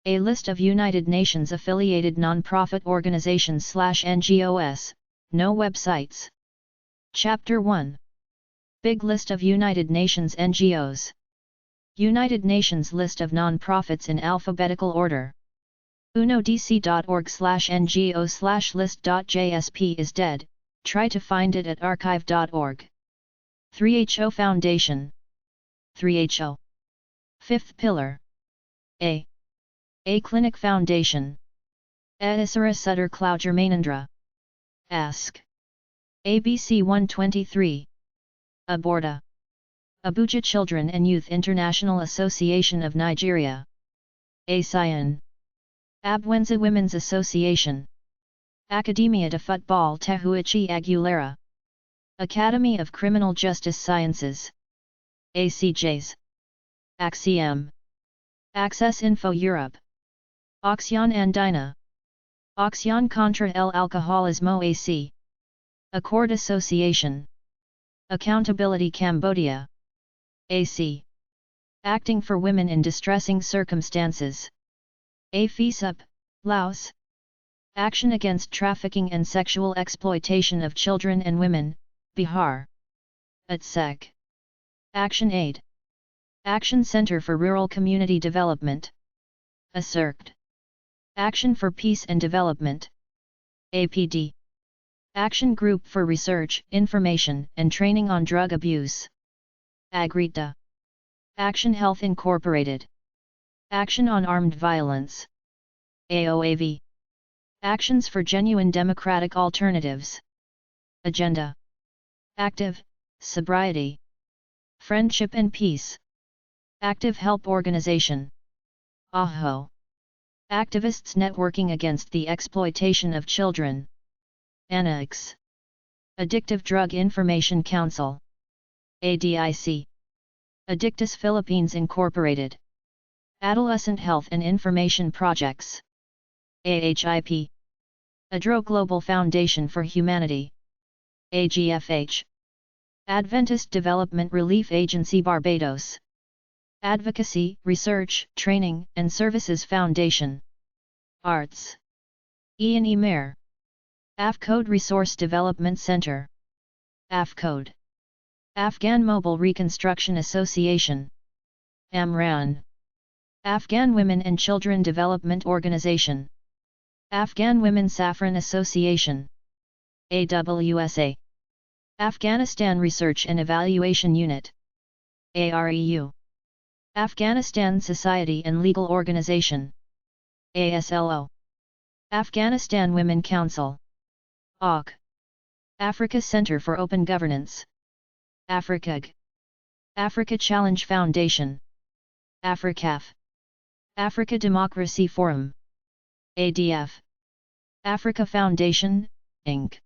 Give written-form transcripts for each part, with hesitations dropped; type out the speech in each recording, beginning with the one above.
A list of United Nations affiliated non-profit organizations/NGOs, no websites. Chapter 1. Big List of United Nations NGOs. United Nations List of non-profits in alphabetical order. unodc.org/ngo/list.jsp is dead, try to find it at archive.org. 3HO Foundation. 3HO. Fifth Pillar. A Clinic Foundation. Isara Sutter Clougermanandra. Ask. ABC 123. Aborda. Abuja Children and Youth International Association of Nigeria. ASIAN. Abwenza Women's Association. Academia de Football Tehuichi Aguilera. Academy of Criminal Justice Sciences. ACJs. Axiom. Access Info Europe. Acción Andina. Acción contra el alcoholismo AC. Accord Association. Accountability Cambodia. AC. Acting for Women in Distressing Circumstances. AFISUP, Laos. Action Against Trafficking and Sexual Exploitation of Children and Women, Bihar. ATSEC. Action Aid. Action Center for Rural Community Development. ACIRCD. Action for Peace and Development. APD. Action Group for Research, Information, and Training on Drug Abuse. AGRITA. Action Health Incorporated. Action on Armed Violence. AOAV. Actions for Genuine Democratic Alternatives. Agenda. Active, Sobriety. Friendship and Peace. Active Help Organization. AHO. Activists Networking Against the Exploitation of Children. ANNEX. Addictive Drug Information Council. ADIC. Addictus Philippines Incorporated. Adolescent Health and Information Projects. AHIP. ADRO Global Foundation for Humanity. AGFH. Adventist Development Relief Agency Barbados. Advocacy, Research, Training, and Services Foundation. Arts. E&E Mayor. AFCODE Resource Development Center. AFCODE. Afghan Mobile Reconstruction Association. AMRAN. Afghan Women and Children Development Organization. Afghan Women Saffron Association. AWSA. Afghanistan Research and Evaluation Unit. AREU. Afghanistan Society and Legal Organization. ASLO. Afghanistan Women Council. AUC. Africa Center for Open Governance. AFRICAG. Africa Challenge Foundation. AFRICAF. Africa Democracy Forum. ADF. Africa Foundation, Inc.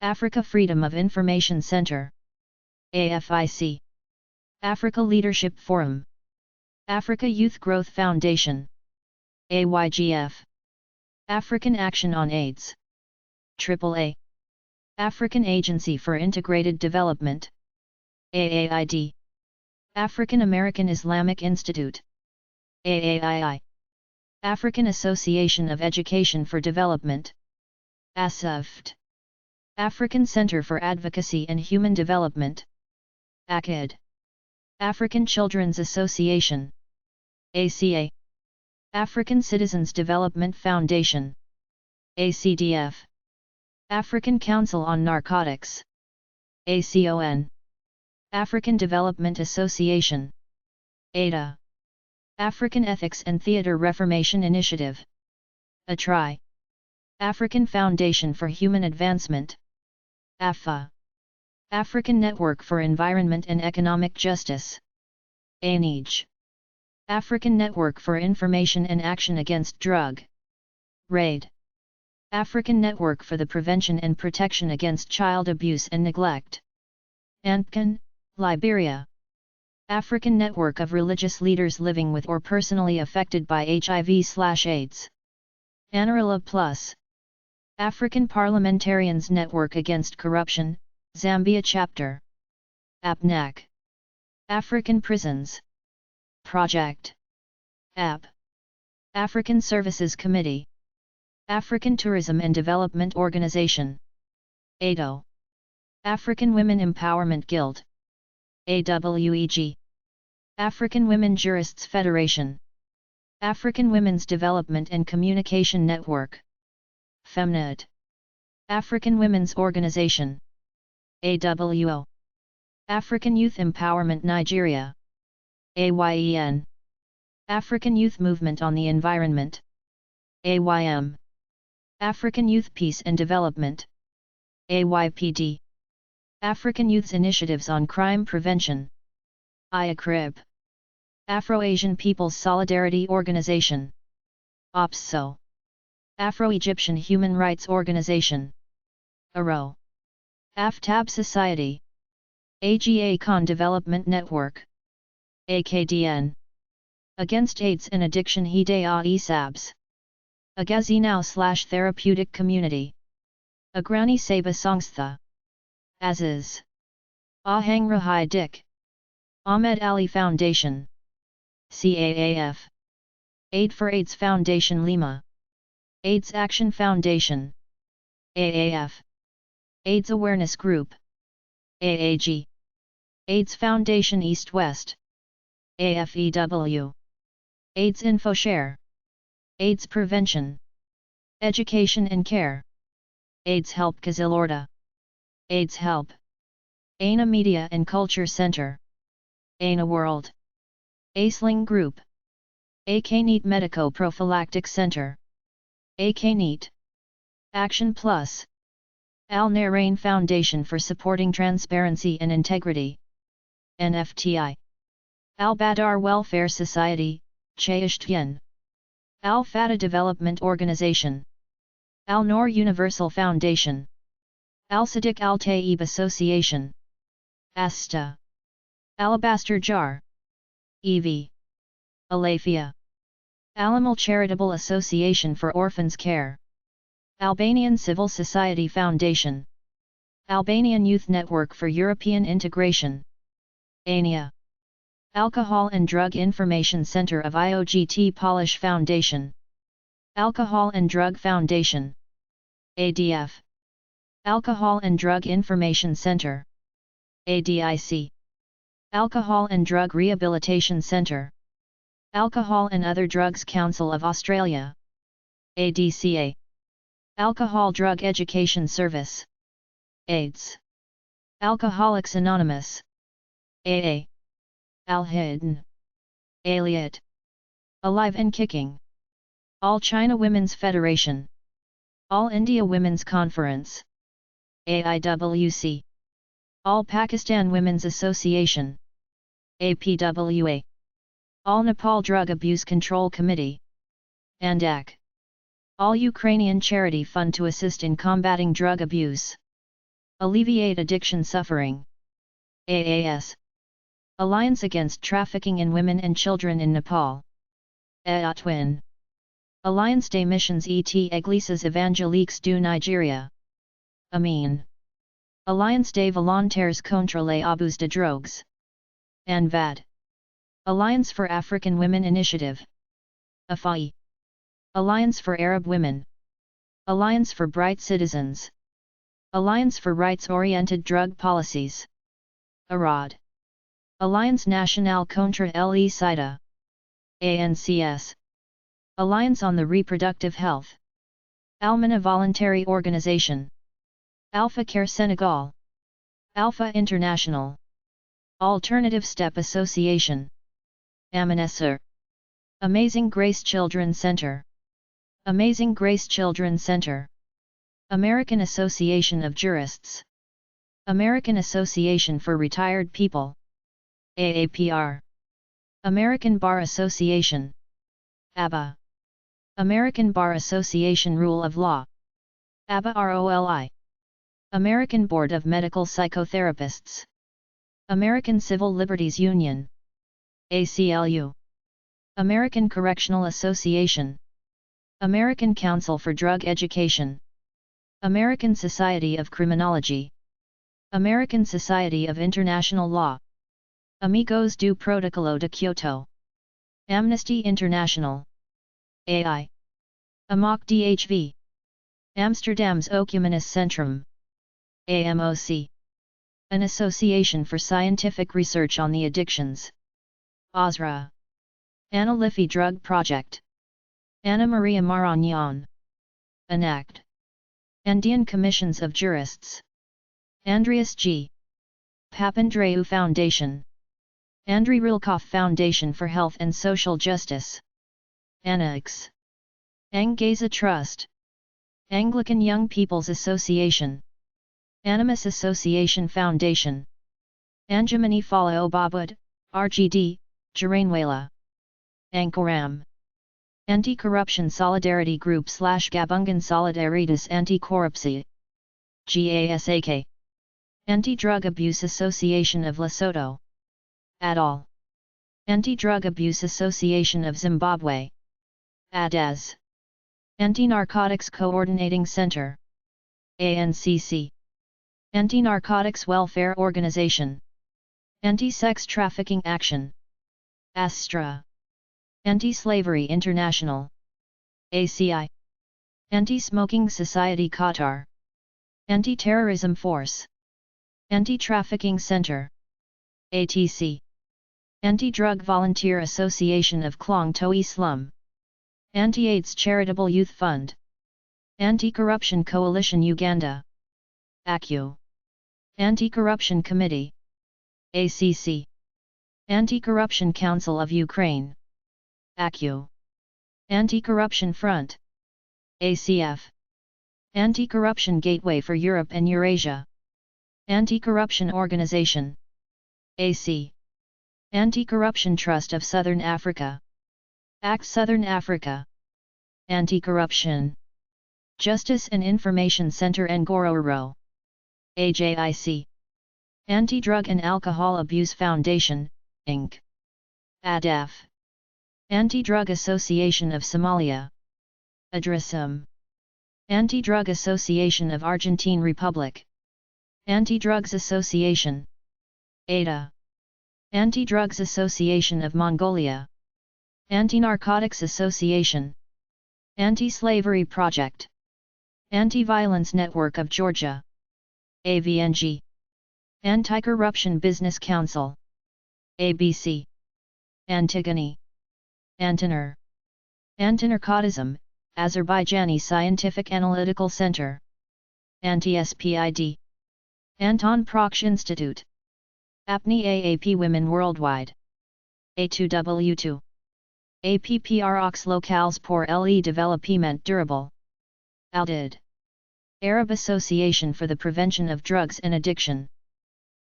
Africa Freedom of Information Center. AFIC. Africa Leadership Forum. Africa Youth Growth Foundation. AYGF. African Action on AIDS. AAA. African Agency for Integrated Development. AAID. African American Islamic Institute. AAII. African Association of Education for Development. ASAFT. African Center for Advocacy and Human Development. ACID. African Children's Association. ACA. African Citizens Development Foundation. ACDF. African Council on Narcotics. ACON. African Development Association. ADA. African Ethics and Theatre Reformation Initiative. ATRI. African Foundation for Human Advancement. AFA. African Network for Environment and Economic Justice. ANEJ. African Network for Information and Action Against Drug. RAID. African Network for the Prevention and Protection Against Child Abuse and Neglect. ANPCAN, Liberia. African Network of Religious Leaders Living with or Personally Affected by HIV/AIDS. ANARILA Plus. African Parliamentarians Network Against Corruption, Zambia Chapter. APNAC. African Prisons. Project. AP. African Services Committee. African Tourism and Development Organization. ADO. African Women Empowerment Guild. AWEG. African Women Jurists Federation. African Women's Development and Communication Network. FEMNED. African Women's Organization. AWO. African Youth Empowerment Nigeria. AYEN. African Youth Movement on the Environment. AYM. African Youth Peace and Development. AYPD. African Youth's Initiatives on Crime Prevention. IACRIB. Afro-Asian People's Solidarity Organization. OPSO. Afro-Egyptian Human Rights Organization. ARO. AFTAB Society. AGA Con Development Network. AKDN. Against AIDS and Addiction Hidea Isabs. Agazinao/Therapeutic Community. Agrani Seba Sangstha. Aziz. Ahang Rahai Dik. Ahmed Ali Foundation. CAAF. Aid for AIDS Foundation Lima. AIDS Action Foundation. AAF. AIDS Awareness Group. AAG. AIDS Foundation East West. AFEW. AIDS InfoShare. AIDS Prevention. Education and Care. AIDS Help Kazilorda. AIDS Help. ANA Media and Culture Center. ANA World. ACELING Group. AK-NEET Medico Prophylactic Center. AK-NEET. Action Plus. Al Narain Foundation for Supporting Transparency and Integrity. NFTI. Al Badar Welfare Society, Chayishtyan. Al Fatah Development Organization. Al Noor Universal Foundation. Al Sadiq Al Taib Association. ASTA. Alabaster Jar. EV. Alafia. Alamal Charitable Association for Orphans Care. Albanian Civil Society Foundation. Albanian Youth Network for European Integration. ANIA. Alcohol and Drug Information Center of IOGT Polish Foundation. Alcohol and Drug Foundation. ADF. Alcohol and Drug Information Center. ADIC. Alcohol and Drug Rehabilitation Center. Alcohol and Other Drugs Council of Australia. ADCA. Alcohol Drug Education Service. AIDS. Alcoholics Anonymous. AA. Al-Hidn. Aliat. Alive and Kicking. All China Women's Federation. All India Women's Conference. AIWC. All Pakistan Women's Association. APWA. All Nepal Drug Abuse Control Committee. ANDAC. All Ukrainian Charity Fund to assist in combating drug abuse. Alleviate addiction suffering. AAS. Alliance Against Trafficking in Women and Children in Nepal. AATWIN. Alliance des Missions et Églises Évangéliques du Nigeria. AMIN. Alliance des Volontaires contre les abus de drogues. ANVAD. Alliance for African Women Initiative. AFAI. Alliance for Arab Women. Alliance for Bright Citizens. Alliance for Rights-Oriented Drug Policies. ARAD. Alliance Nationale contre le Sida. ANCS. Alliance on the Reproductive Health. Almana Voluntary Organization. Alpha Care Senegal. Alpha International. Alternative Step Association. Amanesser. Amazing Grace Children Center. Amazing Grace Children Center. American Association of Jurists. American Association for Retired People. AAPR. American Bar Association. ABBA. American Bar Association Rule of Law. ABBA ROLI. American Board of Medical Psychotherapists. American Civil Liberties Union. ACLU. American Correctional Association. American Council for Drug Education. American Society of Criminology. American Society of International Law. Amigos do Protocolo de Kyoto. Amnesty International. AI. Amok DHV. Amsterdam's Ocumenus Centrum. AMOC. An association for scientific research on the addictions. ASRA. Anna Liffey Drug Project. Anna Maria Maragnon. ANACT. Andean Commissions of Jurists. Andreas G. Papandreou Foundation. Andrei Rilkov Foundation for Health and Social Justice. ANAX. Angeza Trust. Anglican Young People's Association. Animus Association Foundation. Anjamani Fala Obabud, RGD, Jarainwala. Ankoram. Anti-Corruption Solidarity Group / Gabungan Solidaritas Anti-Corruption. GASAK. Anti-Drug Abuse Association of Lesotho. ADAL. Anti-Drug Abuse Association of Zimbabwe. ADAZ. Anti-Narcotics Coordinating Center. ANCC. Anti-Narcotics Welfare Organization. Anti-Sex Trafficking Action. ASTRA. Anti-Slavery International. ACI. Anti-Smoking Society Qatar. Anti-Terrorism Force. Anti-Trafficking Center. ATC. Anti-Drug Volunteer Association of Klong Toi Slum. Anti-AIDS Charitable Youth Fund. Anti-Corruption Coalition Uganda. ACU. Anti-Corruption Committee. ACC. Anti-Corruption Council of Ukraine. ACU. Anti-Corruption Front. ACF. Anti-Corruption Gateway for Europe and Eurasia. Anti-Corruption Organization. AC. Anti-Corruption Trust of Southern Africa. ACT Southern Africa. Anti-Corruption Justice and Information Center Ngorororo. AJIC. Anti-Drug and Alcohol Abuse Foundation, Inc. ADAF. Anti-Drug Association of Somalia. ADRASM. Anti-Drug Association of Argentine Republic. Anti-Drugs Association. ADA. Anti-Drugs Association of Mongolia. Anti-Narcotics Association. Anti-Slavery Project. Anti-Violence Network of Georgia. AVNG. Anti-Corruption Business Council. ABC. Antigone. Antinur. Anti-Narcotism, Azerbaijani Scientific Analytical Center. Anti-SPID. Anton Proksch Institute. APNI AAP Women Worldwide. A2W2. APPROX Locales pour le Développement Durable. ALDID. Arab Association for the Prevention of Drugs and Addiction.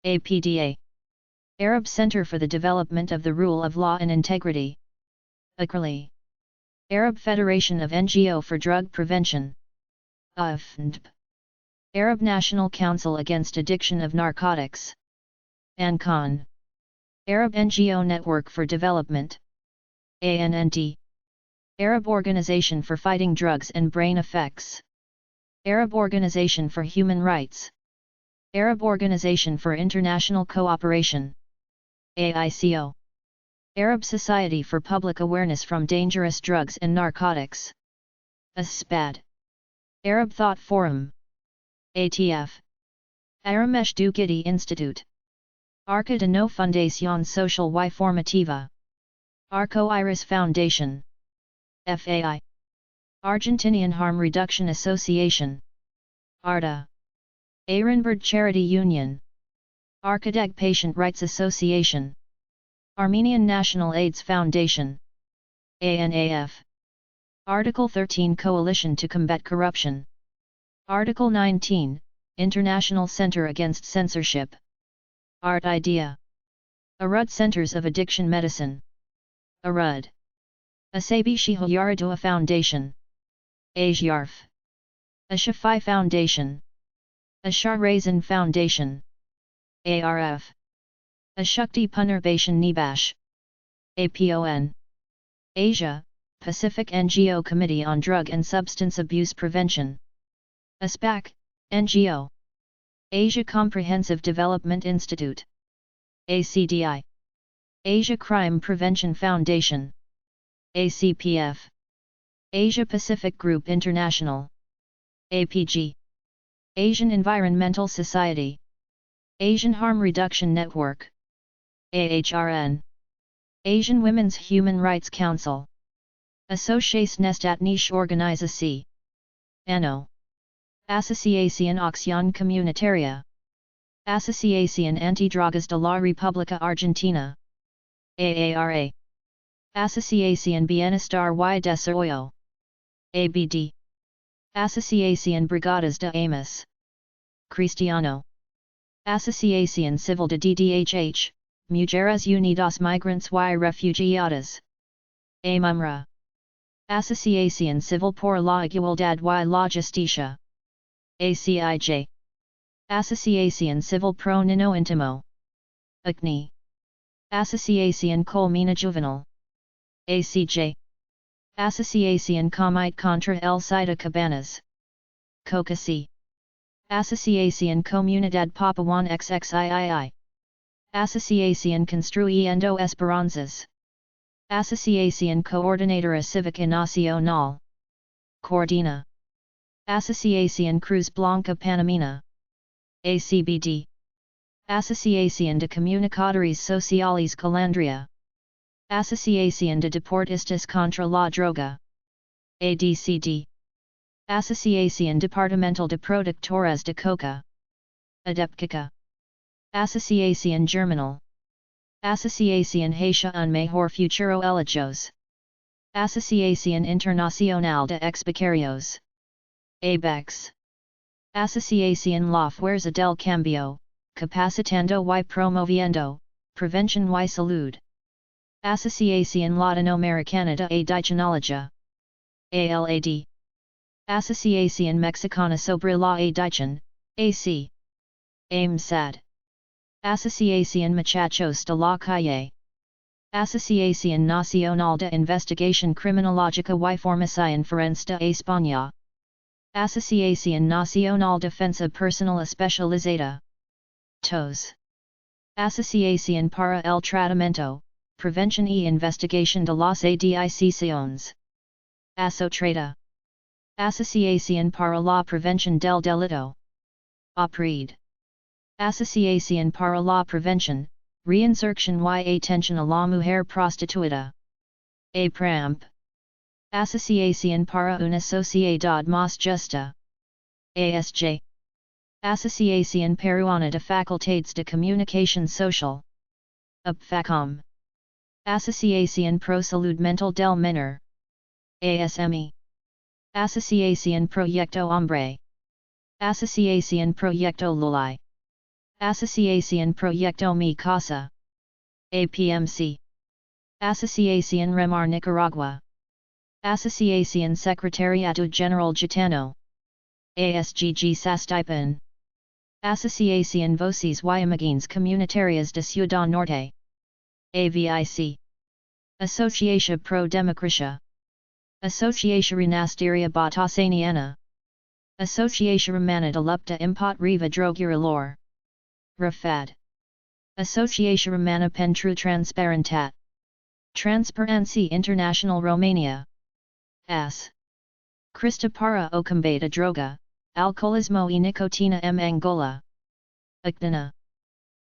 APDA. Arab Center for the Development of the Rule of Law and Integrity. ACRLI. Arab Federation of NGO for Drug Prevention. AFNDP. Arab National Council Against Addiction of Narcotics. ANCON. Arab NGO Network for Development. ANNT. Arab Organization for Fighting Drugs and Brain Effects. Arab Organization for Human Rights. Arab Organization for International Cooperation. AICO. Arab Society for Public Awareness from Dangerous Drugs and Narcotics. ASPAD. Arab Thought Forum. ATF. Aramesh Dugiti Institute. Arca de No Fundación Social y Formativa. Arco Iris Foundation. FAI. Argentinian Harm Reduction Association. ARDA. Arenberg Charity Union. Archideg Patient Rights Association. Armenian National AIDS Foundation. ANAF. Article 13 Coalition to Combat Corruption. Article 19, International Center Against Censorship. Art Idea. Arud Centers of Addiction Medicine. Arud. Asabi Shiho Yaradua Foundation. Asyarf. Ashafai Foundation. Ashar Raisin Foundation. ARF. Ashukti Punurbation Nibash. APON. Asia, Pacific NGO Committee on Drug and Substance Abuse Prevention. ASPAC, NGO. Asia Comprehensive Development Institute. ACDI. Asia Crime Prevention Foundation. ACPF. Asia Pacific Group International. APG. Asian Environmental Society. Asian Harm Reduction Network. AHRN. Asian Women's Human Rights Council. Associação Etniche Organização. ANO. Associación Acción Comunitaria. Associación Antidrogas de la República Argentina. AARA. Associación Bienestar y Desarrollo. ABD. Associación Brigadas de Amas. Cristiano. Associación Civil de DDHH, Mujeres Unidas Migrantes y Refugiadas. AMUMRA. Associación Civil por la Igualdad y la Justicia. ACIJ. Associación Civil Pro Niño Intimo. ACNI. Associación Colmena Juvenil. ACJ. Associación Comite contra el SIDA Cabanas. COCASI. Associación Comunidad Papuan XXIII. Associación Construyendo Esperanzas. Associación Coordinadora Cívica Nacional. Coordina. Associación Cruz Blanca Panamena. ACBD. Associación de Comunicadores Sociales Calandria. Associación de Deportistas contra la Droga. ADCD. Associación Departamental de Productores de Coca. ADEPCICA. Associación Germinal. Associación Haitiana un Mejor Futuro Ellos. Associación Internacional de Expecarios. ABEX. Associación La Fuerza del Cambio, Capacitando y Promoviendo, Prevención y Salud. Associación Latinoamericana de Adicionología. ALAD. Associación Mexicana sobre la Adicción, AC. AMSAD. Associación Muchachos de la Calle. Asociación Nacional de Investigación Criminológica y Formación Forense de España. Asociación Nacional Defensa Personal Especializada. TOS. Asociación para el Tratamiento, Prevención y Investigación de las Adicciones. ASOTRADA. Asociación para la Prevención del Delito. APRED. Asociación para la Prevención, Reinserción y Atención a la Mujer Prostituida. APRAMP. Asociación para una Sociedad Más Justa. ASJ. Asociación Peruana de Facultades de Comunicación Social. APFACOM. Asociación Pro Salud Mental del Menor. ASME. Asociación Proyecto Hombre. Asociación Proyecto Lulay. Asociación Proyecto Mi Casa. APMC. Asociación Remar Nicaragua. Asociación Secretariado General Gitano. ASGG Sastipan. Asociación Voces y Imágenes Comunitarias de Ciudad Norte. AVIC. Asociación Pro Democracia. Asociación Renasteria Batasaniana. Asociación Romana de Lupta Impot Riva Droguerilor. RAFAD. Asociación Romana pentru Transparentat. Transparency International Romania. AS. Crista para o combate a droga, alcoholismo y nicotina en Angola. ACDANA.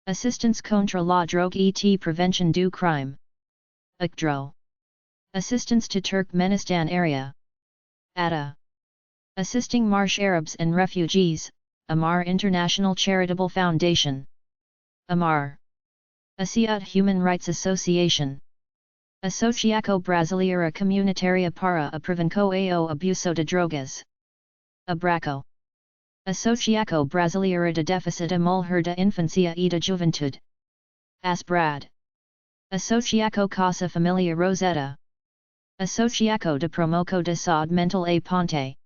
Assistance contra la droga et Prevention du crime. ACDRO. Assistance to Turkmenistan area. ATA. Assisting Marsh Arabs and Refugees, Amar International Charitable Foundation. Amar. ASEAT Human Rights Association. Asociação Brasileira Comunitária para a Prevenção ao Abuso de Drogas. ABRACO. Asociação Brasileira de Defesa da Mulher da Infância e da Juventude. ASBRAD. Asociação Casa Familia Rosetta. Asociação de Promoção de Saúde Mental a Ponte.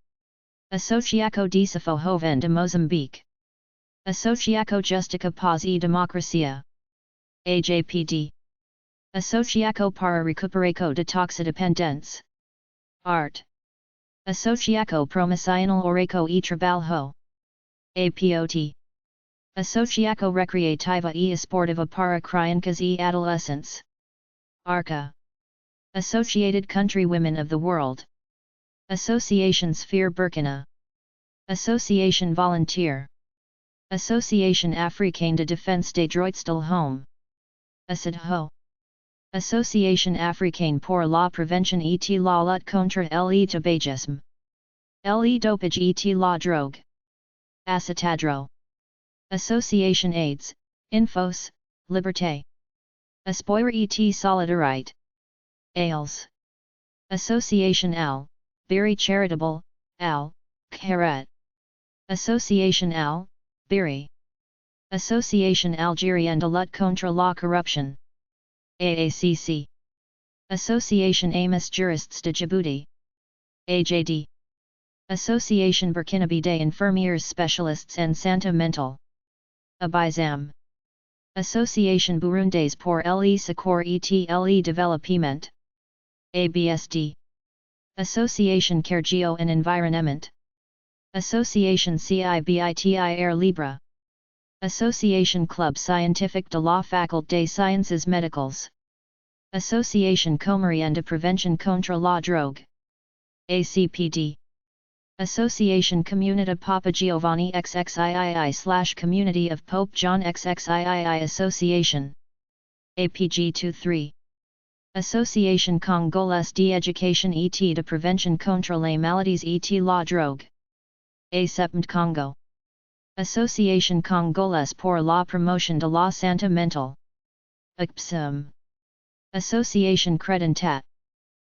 Asociação de Socorro de Moçambique. Asociação Justica Paz e Democracia. AJPD. Asociação para Recuperação de Toxidependentes. ART. Asociação Promocional Oração e Trabalho. APOT. Asociação Recreativa e Esportiva para Crianças e Adolescentes. ARCA. Associated Country Women of the World. Association Sphere Burkina. Association Volunteer. Association Africaine de Défense des Droits de l'Homme. ACIDHO. Association Africaine pour la Prévention et la lutte contre le tabagisme. Le dopage et la drogue. ACITADRO. Association AIDS, Infos, Liberté. Espoir et Solidarité. AILS. Association Al, Biri Charitable, Al, Kharat. Association Al, Biri. Association Algérienne de lutte contre la corruption. AACC. Association Amos Juristes de Djibouti. AJD. Association Burkinabé des Infirmiers Spécialistes en Santé Mentale. ABISAM. Association Burundaise pour le Secours et le Développement. ABSD. Association Care en Environnement. Association CIBITI Air Libre. Association Club Scientifique de la Faculté des Sciences Médicales. Association Comorienne de Prévention contre la Drogue. ACPD. Association Comunità Papa Giovanni XXIII / Community of Pope John XXIII Association. APG23. Association Congolaise d'Éducation et de Prévention contre les maladies et la drogue. ASEPMD Congo. Association Congolaise pour la promotion de la santé mentale. ACPSM. Association Credentat.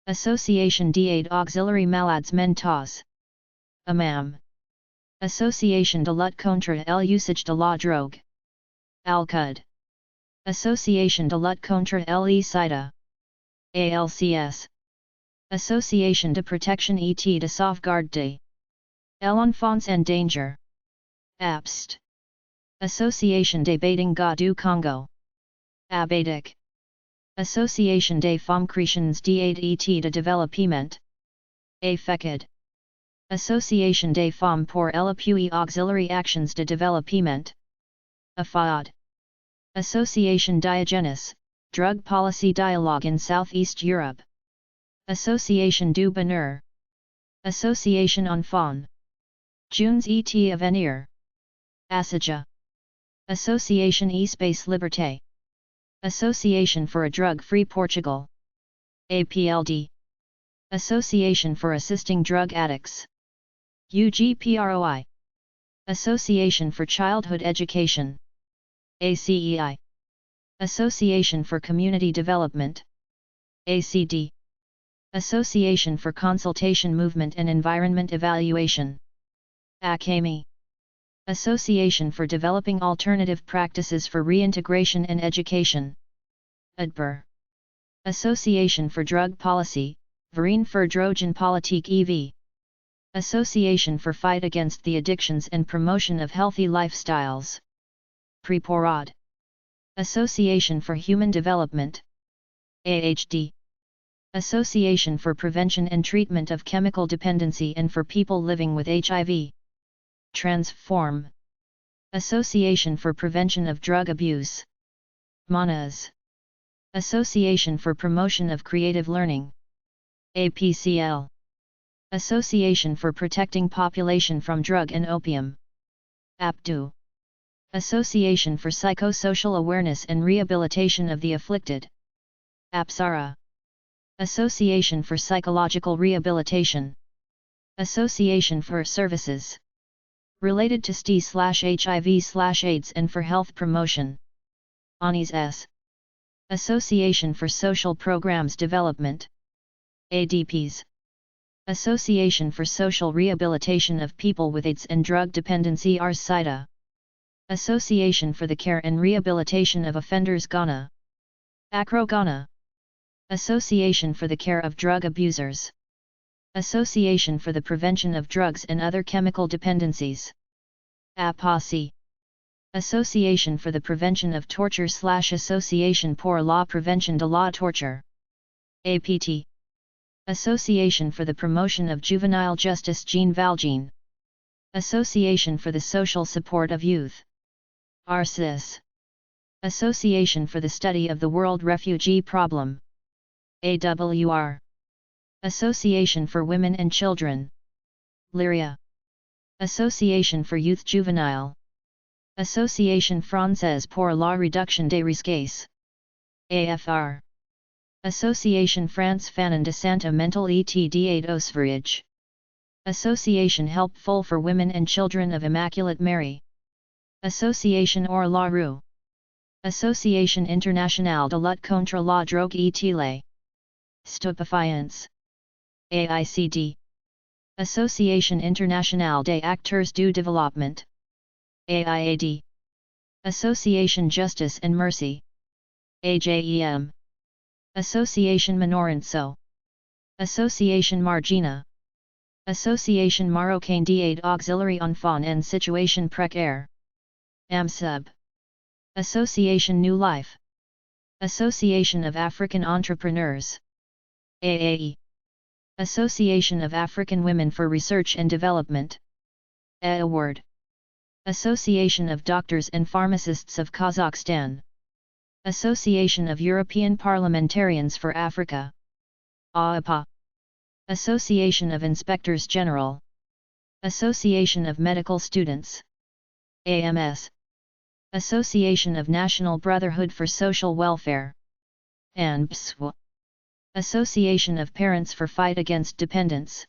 Association d'aide auxiliary malades mentaux. AMAM. Association de lutte contre l'usage de la drogue. ALCUD. Association de lutte contre le-sida. ALCS. Association de protection et de sauvegarde de l'enfance en danger. APST. Association des Badinga du Congo. ABADIC. Association des femmes chrétiennes d'aide et de développement. AFECID. Association des femmes pour l'appui auxiliary actions de développement. AFAD. Association Diogenes, Drug Policy Dialogue in Southeast Europe. Association du Bonheur. Association Enfant. Junes et Avenir. ASSAJA. Association Espace Liberté. Association for a Drug-Free Portugal. APLD. Association for Assisting Drug Addicts. UGPROI. Association for Childhood Education. ACEI. Association for Community Development. ACD. Association for Consultation Movement and Environment Evaluation. ACAMI. Association for Developing Alternative Practices for Reintegration and Education. ADBER. Association for Drug Policy, Verein für Drogenpolitik e.V. Association for Fight Against the Addictions and Promotion of Healthy Lifestyles. PREPORAD. Association for Human Development. AHD. Association for Prevention and Treatment of Chemical Dependency and for People Living with HIV. Transform. Association for Prevention of Drug Abuse. MANAS. Association for Promotion of Creative Learning. APCL. Association for Protecting Population from Drug and Opium. APDU. Association for Psychosocial Awareness and Rehabilitation of the Afflicted. APSARA. Association for Psychological Rehabilitation. Association for Services related to STI/HIV/AIDS and for Health Promotion. ANIS. Association for Social Programs Development. ADPs. Association for Social Rehabilitation of People with AIDS and Drug Dependency (ARS-SIDA). Association for the Care and Rehabilitation of Offenders Ghana. ACRO Ghana. Association for the Care of Drug Abusers. Association for the Prevention of Drugs and Other Chemical Dependencies. APOSI. Association for the Prevention of Torture/Association pour la Prévention de la Torture. APT. Association for the Promotion of Juvenile Justice Jean Valjean. Association for the Social Support of Youth. ARCIS. Association for the Study of the World Refugee Problem. AWR. Association for Women and Children. Lyria. Association for Youth Juvenile. Association Française pour la réduction des risques. AFR. Association France Fanon de Santé Mentale et d'Osvrage. Association Helpful for Women and Children of Immaculate Mary. Association Or la Rue. Association Internationale de lutte contre la drogue et les stupéfiants. AICD. Association Internationale des Acteurs du Développement. AIAD. Association Justice and Mercy. AJEM. Association Minorenso. Association Margina. Association Marocaine d'Aide Auxiliary Enfants en Situation Précaire. AMSUB. Association New Life. Association of African Entrepreneurs. AAE. Association of African Women for Research and Development. AWARD. Association of Doctors and Pharmacists of Kazakhstan. Association of European Parliamentarians for Africa. AIPA. Association of Inspectors General. Association of Medical Students. AMS. Association of National Brotherhood for Social Welfare. ANBSW. Association of Parents for Fight Against Dependence.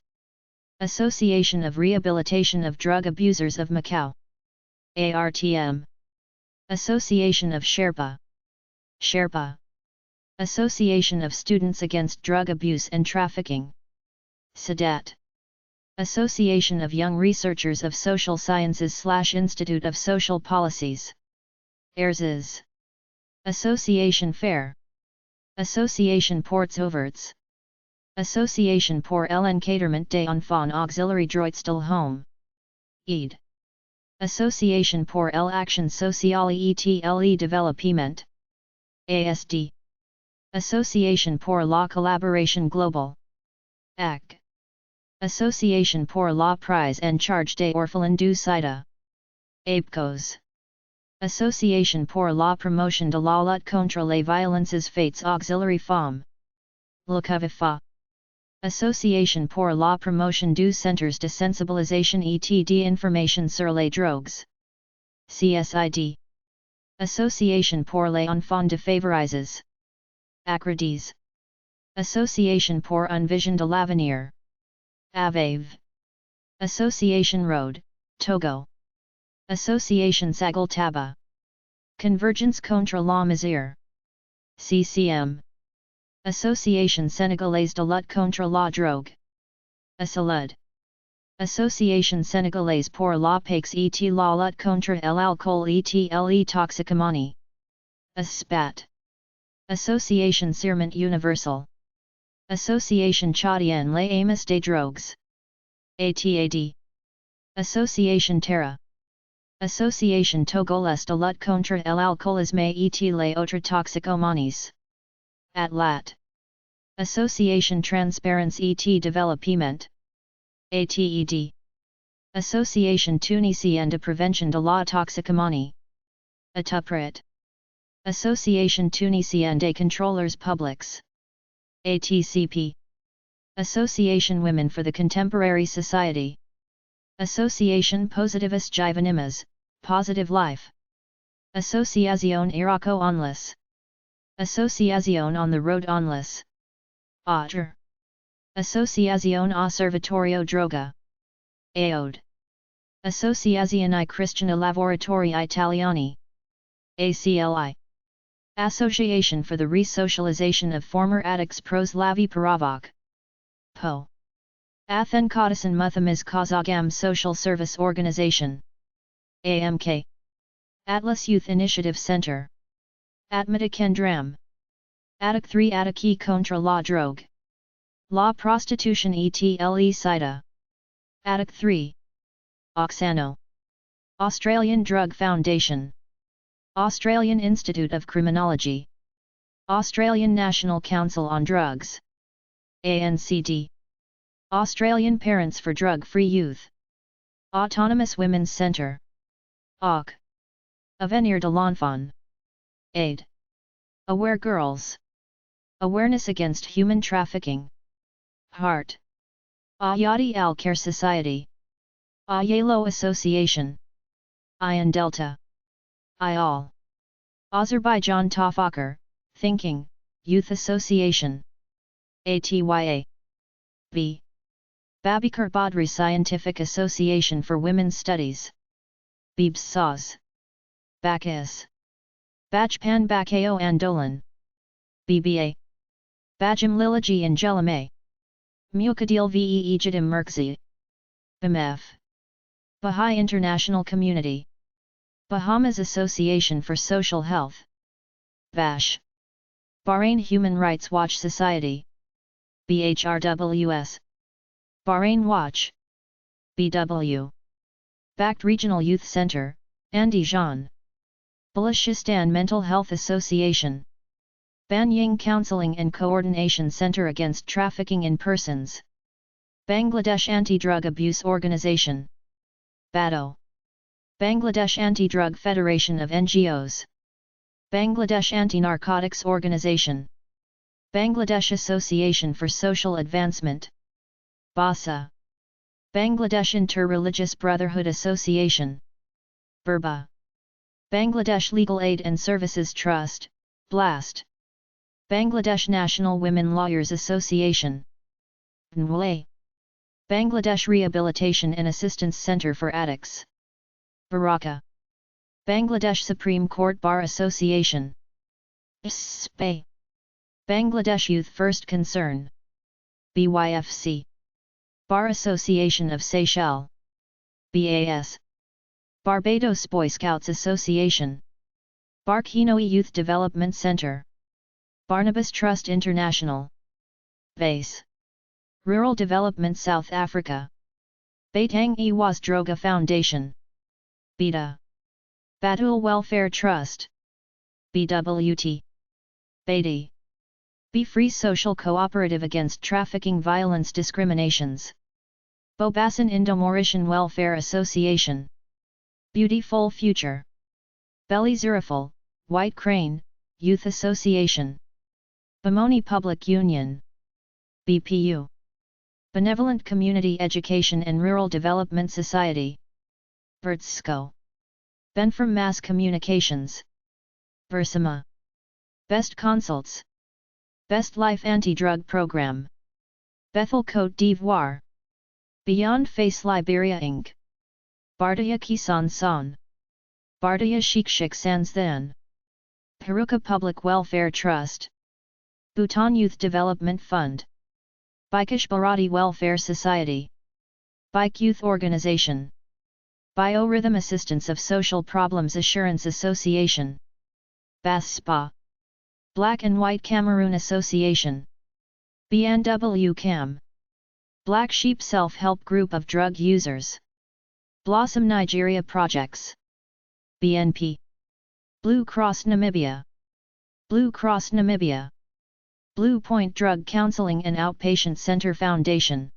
Association of Rehabilitation of Drug Abusers of Macau. ARTM. Association of Sherpa. Sherpa. Association of Students Against Drug Abuse and Trafficking. SADAT. Association of Young Researchers of Social Sciences / Institute of Social Policies. AIRSIS. Association FAIR. Association Ports Ouverts. Association pour l'encadrement des enfants auxiliary droitstel home. EID. Association pour l'action sociale et le développement. ASD. Association pour la collaboration globale. AC. Association pour la prise en charge des orphelins du sida. APCOS. Association pour la promotion de la lutte contre les violences faites auxiliary femmes. LCOVIFA. Association pour la promotion du centres de sensibilisation et d'information sur les drogues. CSID. Association pour les enfants défavorisés. ACRIDES. Association pour un vision de l'avenir. AVAVE. Association Road, Togo. Association Sagal Taba. Convergence contre la misère. CCM. Association Sénégalaise de lutte contre la drogue. ASALUD. Association Sénégalaise pour la paix et la lutte contre l'alcool et les toxicomanie. ASPAT. Association Serment Universal. Association Chadienne les Amis des Drogues. ATAD. Association Terra. Association Togolese de lutte contre l'alcoolisme et les autres toxicomanies. ATLAT. Association Transparence et Développement. ATED. Association Tunisienne de Prévention de la Toxicomanie. ATUPRIT. Association Tunisienne des Contrôleurs Publics. ATCP. Association Women for the Contemporary Society. Association Positivist Jivanimas, Positive Life. Associación Irako Onlis. Associación on the Road Onlis. Otter. Associación Osservatorio Droga. AOD. Associazione Cristiana Lavoratori Italiani. ACLI. Association for the Resocialization of Former Addicts Pros Lavi Paravok. PO. Athen Kodasan Muthamiz Kazagam Social Service Organization. AMK. Atlas Youth Initiative Center. Atmata Kendram. Attic 3 Attiki Contra La Drogue. La Prostitution ETLE SIDA. Attic 3. Oxano. Australian Drug Foundation. Australian Institute of Criminology. Australian National Council on Drugs. ANCD. Australian Parents for Drug-Free Youth. Autonomous Women's Centre. AUC. Avenir de l'Enfant. AID. Aware Girls. Awareness Against Human Trafficking. Heart. Ayadi Al-Khair Society. Ayalo Association. Ayan Delta. Ayal. Azerbaijan Tafakkur, Thinking, Youth Association. Atya. B. Babikar Badri Scientific Association for Women's Studies. Bibs Saz. Bakas. Bajpan Bakayo Andolan. BBA. Bajam Lilaji Angelamay. Mukadil Ve Ejidim Merkzi. BMF. Baha'i International Community. Bahamas Association for Social Health. BASH. Bahrain Human Rights Watch Society. BHRWS. Bahrain Watch. BW. Backed Regional Youth Center, Andijan. Balochistan Mental Health Association. Banying Counseling and Coordination Center Against Trafficking in Persons. Bangladesh Anti-Drug Abuse Organization. BADO. Bangladesh Anti-Drug Federation of NGOs. Bangladesh Anti-Narcotics Organization. Bangladesh Association for Social Advancement. BASA. Bangladesh Inter-Religious Brotherhood Association. BURBA. Bangladesh Legal Aid and Services Trust, BLAST. Bangladesh National Women Lawyers Association. BNWA. Bangladesh Rehabilitation and Assistance Center for Addicts. Baraka. Bangladesh Supreme Court Bar Association. BSPA. Bangladesh Youth First Concern. BYFC. Bar Association of Seychelles. BAS. Barbados Boy Scouts Association. Barkinoe Youth Development Center. Barnabas Trust International. BASE. Rural Development South Africa. Batang Iwas Droga Foundation. BETA. Batul Welfare Trust. BWT. BADI. Be Free Social Cooperative Against Trafficking Violence Discriminations. Bobasan Indo-Mauritian Welfare Association. Beautiful Future. Belly Ziraful, White Crane, Youth Association. Bamoni Public Union. BPU. Benevolent Community Education and Rural Development Society. Vertsko. Benfrom Mass Communications. Versama. Best Consults. Best Life Anti-Drug Program. Bethel Côte d'Ivoire. Beyond Face Liberia Inc. Bardaya Kisan San. Bardaya Shikshik Sansthan. Haruka Public Welfare Trust. Bhutan Youth Development Fund. Bikesh Bharati Welfare Society. Bike Youth Organization. Biorhythm Assistance of Social Problems Assurance Association. BASPA. Black and White Cameroon Association. BNW CAM. Black Sheep Self-Help Group of Drug Users. Blossom Nigeria Projects. BNP. Blue Cross Namibia. Blue Cross Namibia. Blue Point Drug Counseling and Outpatient Center Foundation.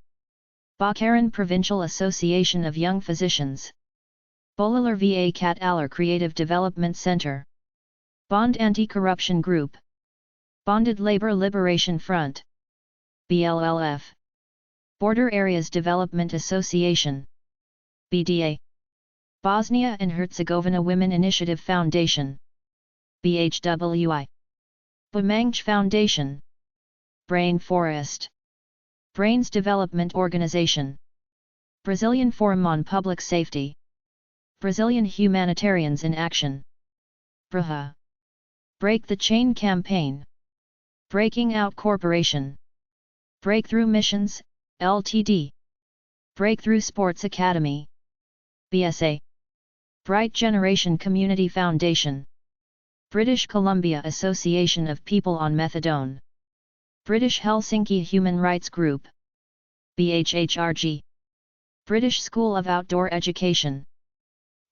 Bakaran Provincial Association of Young Physicians. Bolalar VA Cat Aller Creative Development Center. Bond Anti-Corruption Group. Bonded Labor Liberation Front. BLLF. Border Areas Development Association. BDA. Bosnia and Herzegovina Women Initiative Foundation. BHWI. Bamangch Foundation. Brain Forest. Brains Development Organization. Brazilian Forum on Public Safety. Brazilian Humanitarians in Action. BRAHA. Break the Chain Campaign. Breaking Out Corporation. Breakthrough Missions, Ltd. Breakthrough Sports Academy. BSA. Bright Generation Community Foundation. British Columbia Association of People on Methadone. British Helsinki Human Rights Group. BHHRG. British School of Outdoor Education.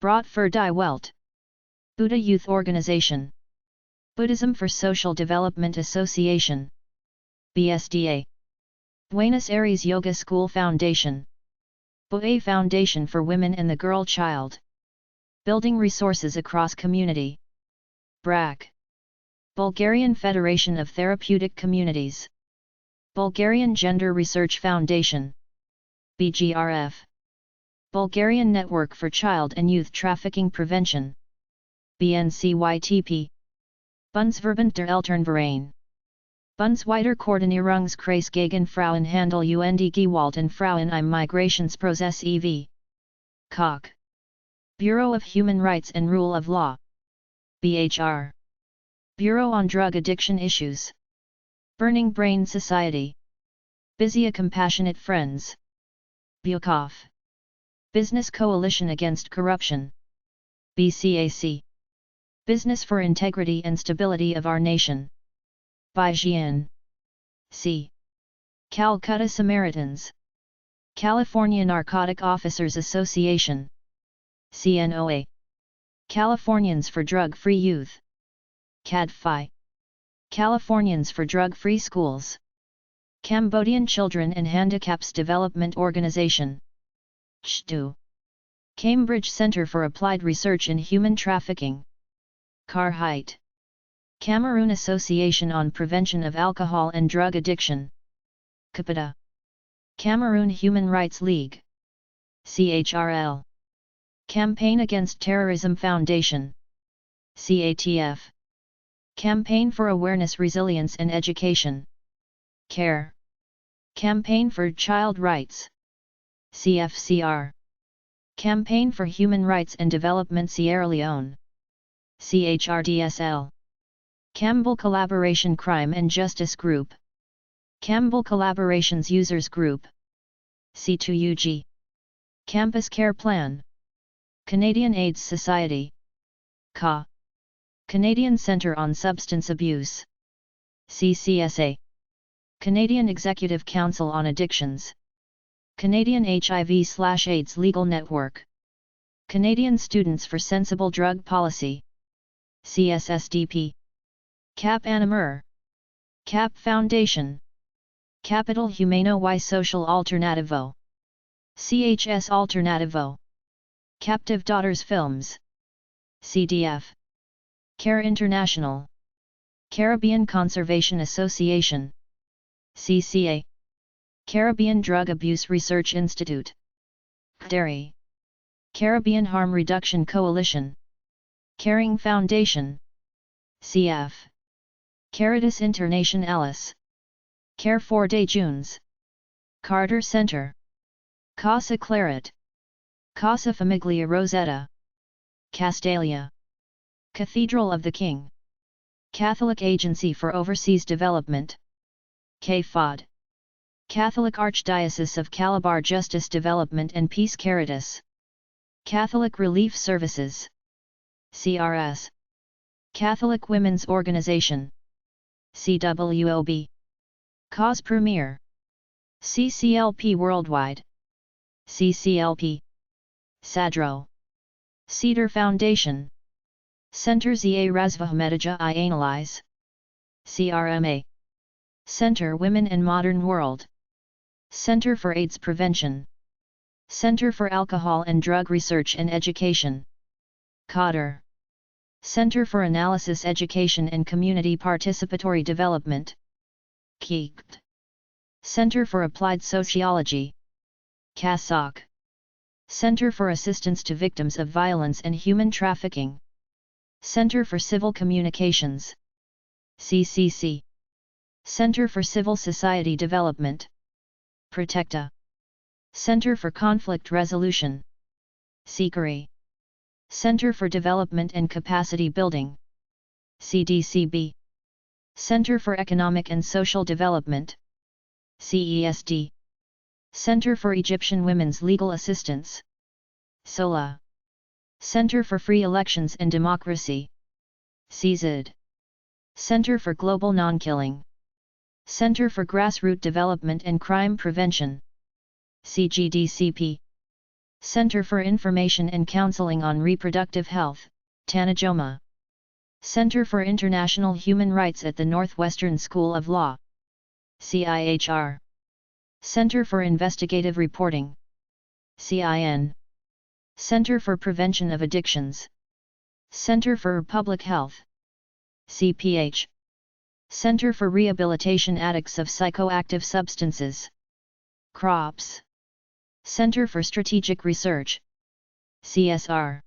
Brought for Die Welt. Buddha Youth Organization. Buddhism for Social Development Association. BSDA. Buenos Aires Yoga School Foundation. BOA Foundation for Women and the Girl Child. Building Resources Across Community. BRAC. Bulgarian Federation of Therapeutic Communities. Bulgarian Gender Research Foundation. BGRF. Bulgarian Network for Child and Youth Trafficking Prevention. BNCYTP. Bundesverband der Elternverein. Bundesweiter Koordinierungskreis gegen Frauenhandel und Gewalt an Frauen im Migrationsprozess e.V. Koch. Bureau of Human Rights and Rule of Law. BHR. Bureau on Drug Addiction Issues. Burning Brain Society. Bizia Compassionate Friends. Bukov. Business Coalition Against Corruption. BCAC. Business for Integrity and Stability of Our Nation. Bijian. C. Calcutta Samaritans. California Narcotic Officers Association. CNOA. Californians for Drug-Free Youth. CADFI. Californians for Drug-Free Schools. Cambodian Children and Handicaps Development Organization. CHTU. Cambridge Center for Applied Research in Human Trafficking. CARHITE. Cameroon Association on Prevention of Alcohol and Drug Addiction. CAPITA. Cameroon Human Rights League. CHRL. Campaign Against Terrorism Foundation. CATF. Campaign for Awareness, Resilience and Education. CARE. Campaign for Child Rights. CFCR. Campaign for Human Rights and Development Sierra Leone. CHRDSL. Campbell Collaboration Crime and Justice Group. Campbell Collaborations Users Group. C2UG. Campus Care Plan. Canadian AIDS Society. CA. Canadian Centre on Substance Abuse. CCSA. Canadian Executive Council on Addictions. Canadian HIV/AIDS Legal Network. Canadian Students for Sensible Drug Policy. CSSDP. CAP Animer. CAP Foundation. Capital Humano y Social Alternativo. CHS Alternativo. Captive Daughters Films. CDF. CARE International. Caribbean Conservation Association. CCA. Caribbean Drug Abuse Research Institute. CDERI. Caribbean Harm Reduction Coalition. Caring Foundation. CF. Caritas Internationalis. Care for Day Junes. Carter Center. Casa Claret. Casa Famiglia Rosetta. Castalia. Cathedral of the King. Catholic Agency for Overseas Development. CAFOD. Catholic Archdiocese of Calabar Justice Development and Peace Caritas. Catholic Relief Services. CRS. Catholic Women's Organization. CWOB. Cause Premier. CCLP Worldwide. CCLP. SADRO. Cedar Foundation. Center za Razvahmedija I Analyze. CRMA. Center Women and Modern World. Center for AIDS Prevention. Center for Alcohol and Drug Research and Education. CODER. Center for Analysis Education and Community Participatory Development. CEECT. Center for Applied Sociology. CASOC. Center for Assistance to Victims of Violence and Human Trafficking. Center for Civil Communications. CCC. Center for Civil Society Development. Protecta. Center for Conflict Resolution. CCRI. Center for Development and Capacity Building. CDCB. Center for Economic and Social Development. CESD. Center for Egyptian Women's Legal Assistance. SOLA. Center for Free Elections and Democracy. CZD. Center for Global Non-Killing. Center for Grassroots Development and Crime Prevention. CGDCP. Center for Information and Counseling on Reproductive Health, Tanajoma. Center for International Human Rights at the Northwestern School of Law. CIHR. Center for Investigative Reporting. CIN. Center for Prevention of Addictions. Center for Public Health. CPH. Center for Rehabilitation Addicts of Psychoactive Substances. Crops. Center for Strategic Research. CSR.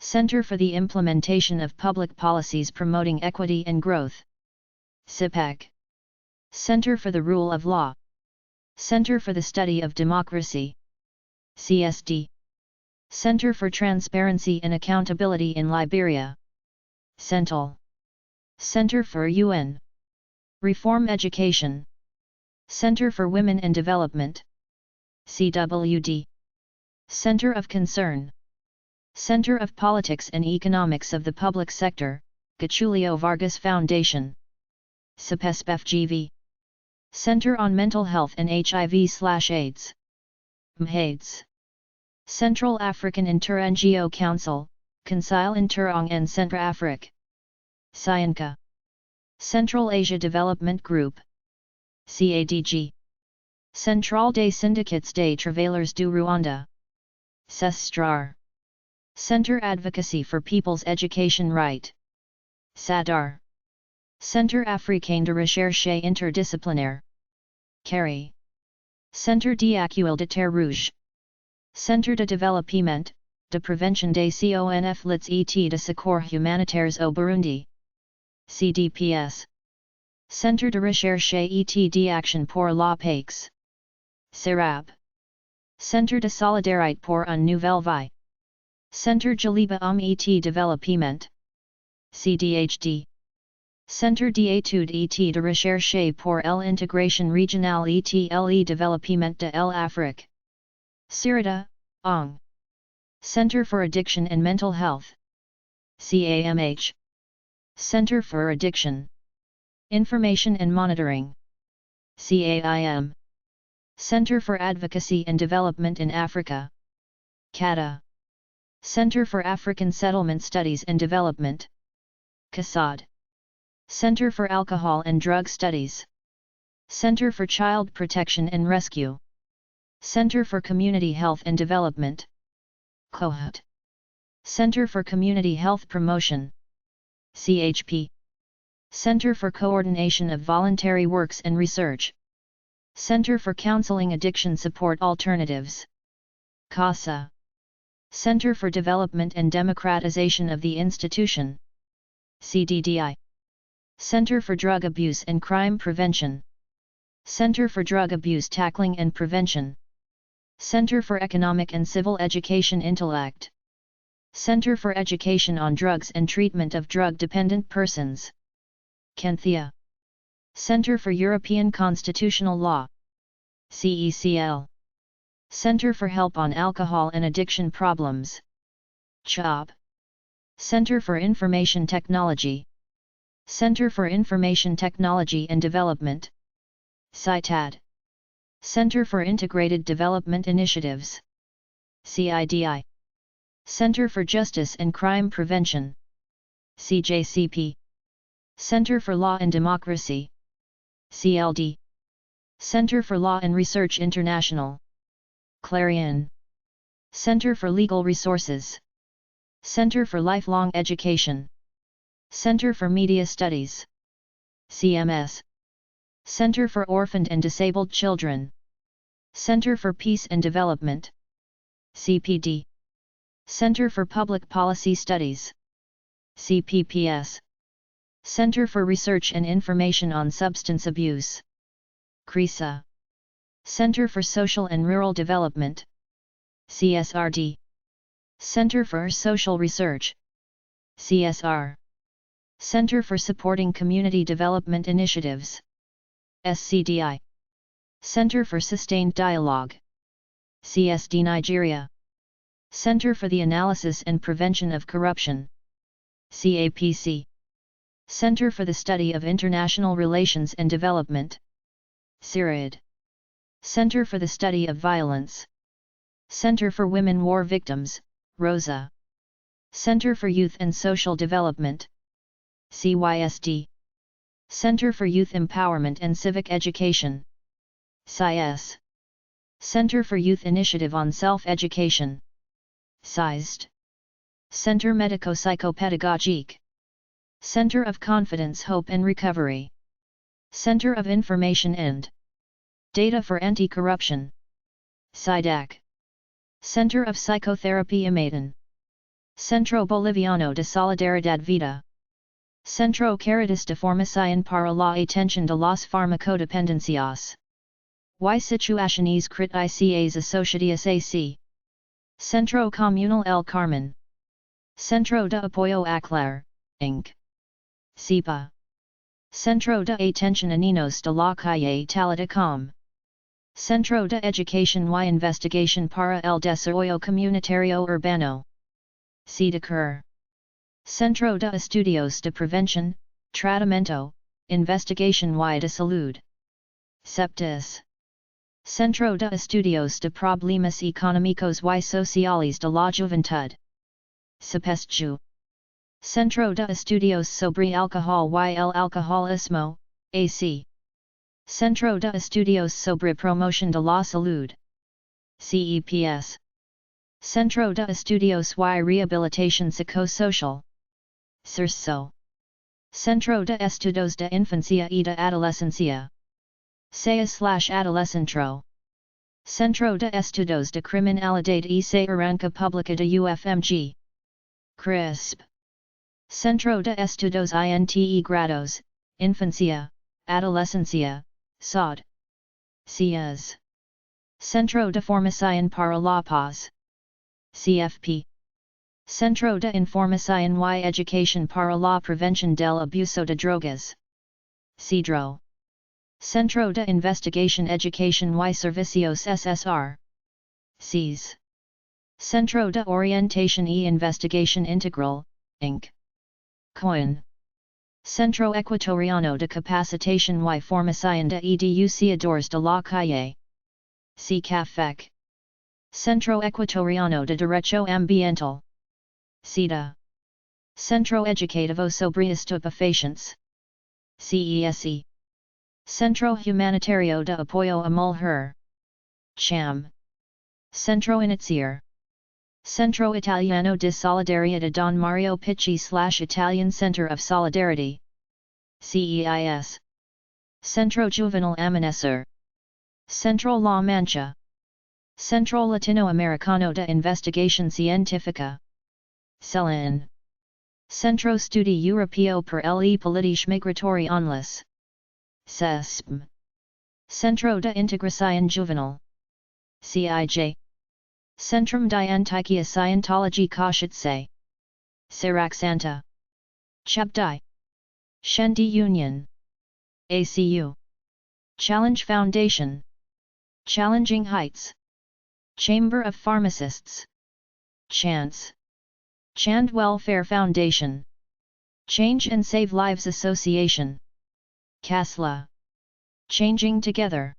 Center for the Implementation of Public Policies Promoting Equity and Growth. CIPEC. Center for the Rule of Law. Center for the Study of Democracy. CSD. Center for Transparency and Accountability in Liberia. CENTAL. Center for UN. Reform Education. Center for Women and Development. CWD. Center of Concern. Center of Politics and Economics of the Public Sector, Getulio Vargas Foundation. CPESPFGV. Center on Mental Health and HIV/AIDS. MHAIDS. Central African Inter-NGO Council, Conseil Inter-Ang en Centrafrique. CIANCA. Central Asia Development Group. CADG. Centrale des Syndicats des Travailleurs du Rwanda. CESTRAR. Center Advocacy for People's Education Right. CADAR. Centre Africain de Recherche Interdisciplinaire. CARI. Centre d'Accueil de Terre Rouge. Centre de Développement, de Prévention des Conflits et de Secours Humanitaires au Burundi. CDPS. Centre de Recherche et d'Action pour la Paix. CERAB. Centre de Solidarité pour une Nouvelle Vie. Centre Jaliba et Développement. CDHD. Centre d'études et de recherche pour l'intégration régionale et le développement de l'Afrique. CIRIDA, Ang. Center for Addiction and Mental Health. CAMH. Center for Addiction, Information and Monitoring. CAIM. Center for Advocacy and Development in Africa. CADA. Center for African Settlement Studies and Development. CASAD. Center for Alcohol and Drug Studies. Center for Child Protection and Rescue. Center for Community Health and Development. COHET. Center for Community Health Promotion. CHP. Center for Coordination of Voluntary Works and Research. Center for Counseling Addiction Support Alternatives. CASA. Center for Development and Democratization of the Institution. CDDI. Center for Drug Abuse and Crime Prevention. Center for Drug Abuse Tackling and Prevention. Center for Economic and Civil Education Intellect. Center for Education on Drugs and Treatment of Drug-Dependent Persons. Kenthea. Center for European Constitutional Law. CECL. Center for Help on Alcohol and Addiction Problems. CHOP. Center for Information Technology. Center for Information Technology and Development. CITAD. Center for Integrated Development Initiatives. CIDI. Center for Justice and Crime Prevention. CJCP. Center for Law and Democracy. CLD. Center for Law and Research International. Clarion. Center for Legal Resources. Center for Lifelong Education. Center for Media Studies. CMS. Center for Orphaned and Disabled Children. Center for Peace and Development. CPD. Center for Public Policy Studies. CPPS. Center for Research and Information on Substance Abuse. CRESA. Center for Social and Rural Development. CSRD. Center for Social Research. CSR. Center for Supporting Community Development Initiatives. SCDI. Center for Sustained Dialogue. CSD Nigeria. Center for the Analysis and Prevention of Corruption. CAPC. Center for the Study of International Relations and Development. CIRID. Center for the Study of Violence. Center for Women War Victims, ROSA. Center for Youth and Social Development. CYSD. Center for Youth Empowerment and Civic Education. CIS. Center for Youth Initiative on Self-Education. CISD. Center Medico-Psychopedagogique. Center of Confidence, Hope and Recovery. Center of Information and Data for Anti-Corruption. CIDAC. Center of Psychotherapy Imaten. Centro Boliviano de Solidaridad Vida. Centro Caritas de Formación para la Atención de las Farmacodependencias. Y Situaciones Críticas Asociadas AC. Centro Comunal El Carmen. Centro de Apoyo Aclar, Inc. CIPA. Centro de Atención a Niños de la Calle Taladacom. Centro de Educación y Investigación para el Desarrollo Comunitario Urbano. CDCUR. Centro de Estudios de Prevención, Tratamiento, Investigación y de Salud. CEPTIS. Centro de Estudios de Problemas Económicos y Sociales de la Juventud. CEPESTU. Centro de Estudios sobre Alcohol y el Alcoholismo, AC. Centro de Estudios sobre Promoción de la Salud. CEPS. Centro de Estudios y Rehabilitación Psicosocial. CERSO. Centro de Estudios de Infancia y de Adolescencia. CEA/Adolescentro. Centro de Estudios de Criminalidad y Seguridad Pública de UFMG. CRISP. Centro de Estudios Integrados, Infancia, Adolescencia, SOD. CIAS. Centro de Formación para la Paz. CFP. Centro de Información y Educación para la Prevención del Abuso de Drogas. CEDRO. Centro de Investigación Educación y Servicios SSR. CES. Centro de Orientación y Investigación Integral, Inc. COIN. Centro Ecuatoriano de Capacitación y Formación de Educadores de la Calle. CCAFEC. Centro Ecuatoriano de Derecho Ambiental. CEDA. Centro Educativo sobre Estupefacientes. CESE. Centro Humanitario de Apoyo a Mujer. CHAM. Centro Iniciar. Centro Italiano de Solidaridad Don Mario Picchi/Italian Center of Solidarity. CEIS. Centro Juvenil Amanecer. Centro La Mancha. Centro Latinoamericano de Investigación Científica. CELIN. Centro Studi Europeo per le Política Migratoria Onlis. CESPM. Centro de Integración Juvenil. CIJ. Centrum de Antiquia Scientologica Scienzae. Sirac Santa. Chabdai. Shendi Union. ACU. Challenge Foundation. Challenging Heights. Chamber of Pharmacists. Chance. Chand Welfare Foundation. Change and Save Lives Association. CASLA. Changing Together.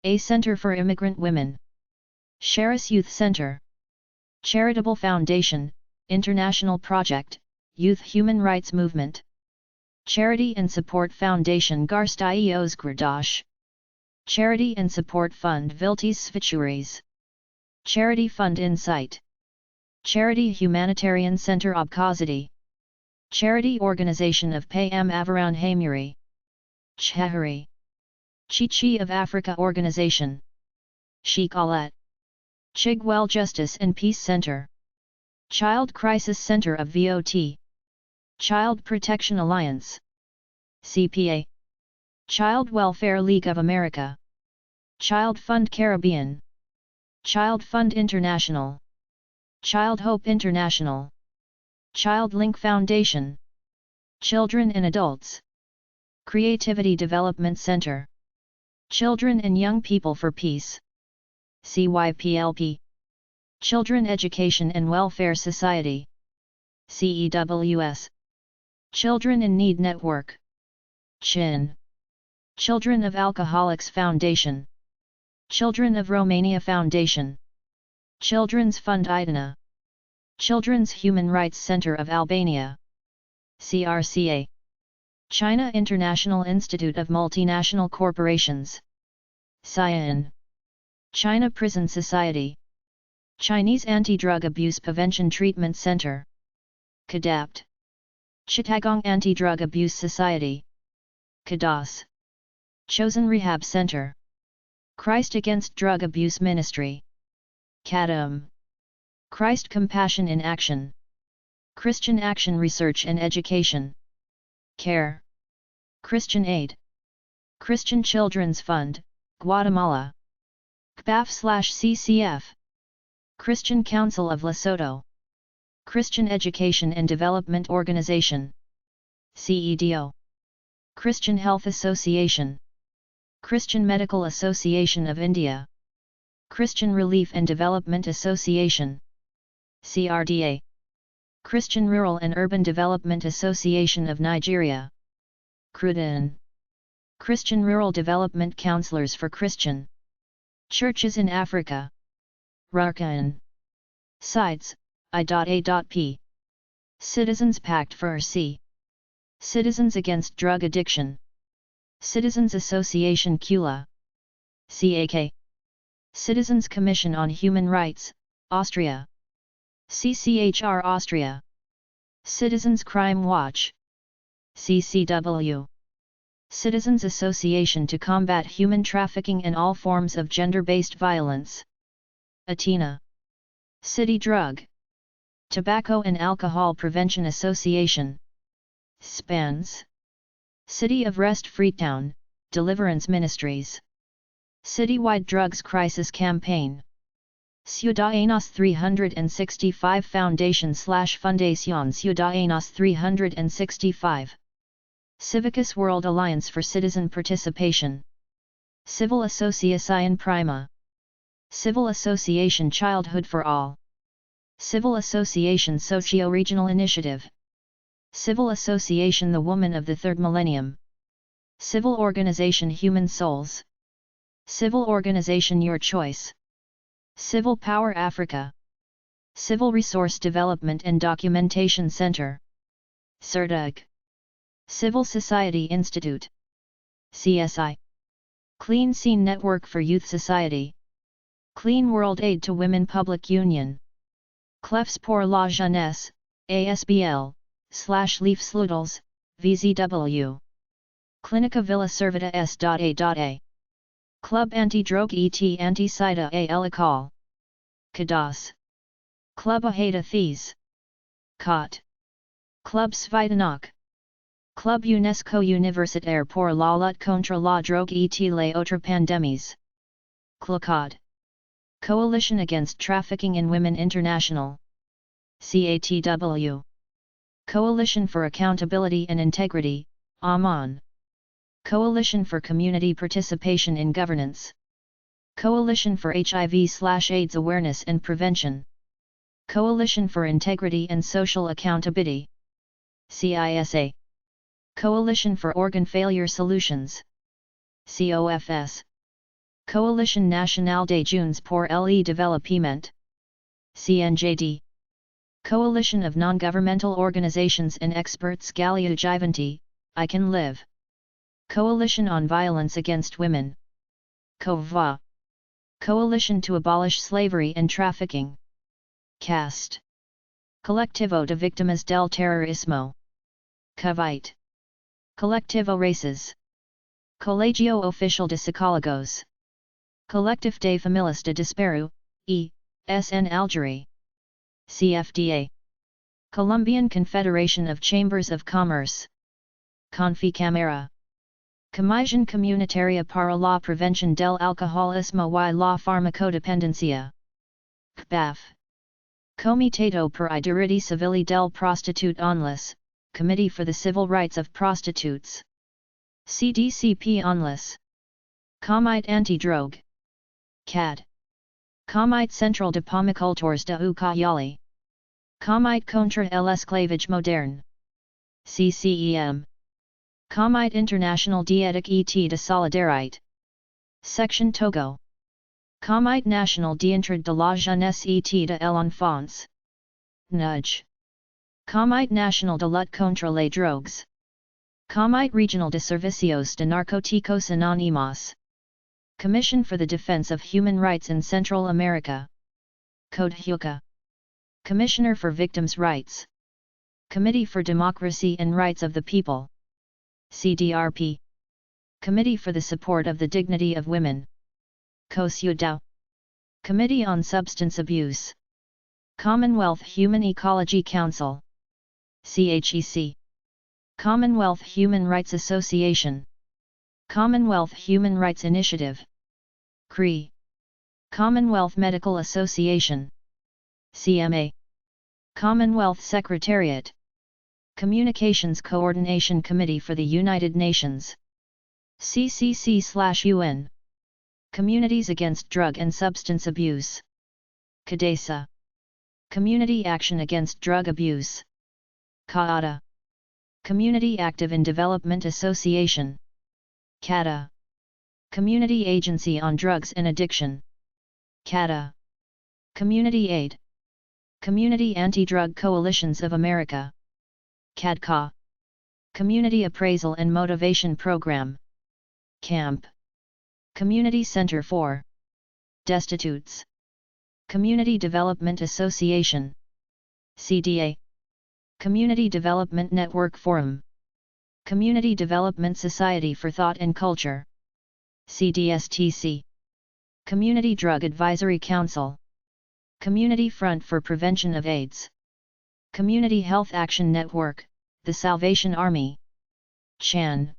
A Center for Immigrant Women. Charis Youth Center. Charitable Foundation, International Project, Youth Human Rights Movement. Charity and Support Foundation Garstios Gradash. Charity and Support Fund Viltis Svituris. Charity Fund Insight. Charity Humanitarian Center Abkhazity. Charity Organization of Payam Avaran Hamuri. Chehari. Chichi of Africa Organization. Shikalet. Chigwell Justice and Peace Center. Child Crisis Center of VOT. Child Protection Alliance. CPA. Child Welfare League of America. Child Fund Caribbean. Child Fund International. Child Hope International. Child Link Foundation. Children and Adults. Creativity Development Center. Children and Young People for Peace. CYPLP. Children Education and Welfare Society. CEWS. Children in Need Network. CHIN. Children of Alcoholics Foundation. Children of Romania Foundation. Children's Fund Idana. Children's Human Rights Center of Albania. CRCA. China International Institute of Multinational Corporations. CIAN. China Prison Society. Chinese Anti-Drug Abuse Prevention Treatment Center. CADAPT. Chittagong Anti-Drug Abuse Society. CADAS. Chosen Rehab Center. Christ Against Drug Abuse Ministry. CADM. Christ Compassion in Action. Christian Action Research and Education. CARE. Christian Aid. Christian Children's Fund, Guatemala. CBAF/CCF. Christian Council of Lesotho. Christian Education and Development Organization. CEDO. Christian Health Association. Christian Medical Association of India. Christian Relief and Development Association. CRDA. Christian Rural and Urban Development Association of Nigeria. CRUDAN. Christian Rural Development Counselors for Christian Churches in Africa. RARCAN. Sites, I.A.P. Citizens Pact for C. Citizens Against Drug Addiction. Citizens Association CULA. CAK. Citizens Commission on Human Rights, Austria. CCHR Austria. Citizens Crime Watch. CCW. Citizens Association to Combat Human Trafficking and All Forms of Gender-Based Violence. ATENA. City Drug, Tobacco and Alcohol Prevention Association. SPANS. City of Rest Freetown, Deliverance Ministries. Citywide Drugs Crisis Campaign. Ciudadanos 365 Foundation/Fundación Ciudadanos 365. Civicus World Alliance for Citizen Participation. Civil Asociación Prima. Civil Association Childhood for All. Civil Association Socio-Regional Initiative. Civil Association The Woman of the Third Millennium. Civil Organization Human Souls. Civil Organization Your Choice. Civil Power Africa. Civil Resource Development and Documentation Center. CERDUG. Civil Society Institute. CSI. Clean Scene Network for Youth Society. Clean World Aid to Women Public Union. Clefs pour la Jeunesse, ASBL, /Leaf VZW. Clinica Villa Servita S.A.A. Club Anti-Drogue et Anti-Sida a l'École. CADAS. Club Aheda Thies. COT. Club Svitanak. Club UNESCO Universitaire pour la lutte contre la drogue et les autres pandémies. CLOCOD. Coalition Against Trafficking in Women International. CATW. Coalition for Accountability and Integrity, AMAN. Coalition for Community Participation in Governance. Coalition for HIV/AIDS Awareness and Prevention. Coalition for Integrity and Social Accountability. CISA. Coalition for Organ Failure Solutions. COFS. Coalition Nationale des Jeunes pour le Développement. CNJD. Coalition of Non-Governmental Organizations and Experts Gallia Givanti, I Can Live. Coalition on Violence Against Women. COVA. Coalition to Abolish Slavery and Trafficking. CAST. Colectivo de Víctimas del Terrorismo. CAVITE. Colectivo Races. Colegio Oficial de Psicólogos. Collectif de Familias de Disparu, E.S.N. Algerie. CFDA. Colombian Confederation of Chambers of Commerce. Confecamara. Comisión Comunitaria para la Prevención del Alcoholismo y la Farmacodependencia. CBAF. Comitato per I diritti civili del prostitute onlus, Committee for the Civil Rights of Prostitutes. CDCP onlus. Comite Anti-Drogue. CAD. Comite Central de Pomicultores de Ucayali. Comite contra el esclavage moderne. CCEM. Comite International d'Éthique et de Solidarité. Section Togo. Comite National d'Entraide de la Jeunesse et de l'Enfance. Nudge. Comite National de Lutte contre les Drogues. Comite Regional de Servicios de Narcóticos Anónimos. Commission for the Defense of Human Rights in Central America. CODEHUCA. Commissioner for Victims' Rights. Committee for Democracy and Rights of the People. CDRP. Committee for the Support of the Dignity of Women. COSUDAO. Committee on Substance Abuse. Commonwealth Human Ecology Council. CHEC. Commonwealth Human Rights Association. Commonwealth Human Rights Initiative. CRI. Commonwealth Medical Association. CMA. Commonwealth Secretariat. Communications Coordination Committee for the United Nations. CCC/UN. Communities Against Drug and Substance Abuse. CADESA. Community Action Against Drug Abuse. CAADA. Community Active in Development Association. CADA. Community Agency on Drugs and Addiction. CADA. Community Aid. Community Anti-Drug Coalitions of America. CADCA. Community Appraisal and Motivation Program. CAMP. Community Center for Destitutes. Community Development Association. CDA. Community Development Network Forum. Community Development Society for Thought and Culture. CDSTC. Community Drug Advisory Council. Community Front for Prevention of AIDS. Community Health Action Network, The Salvation Army. CHAN.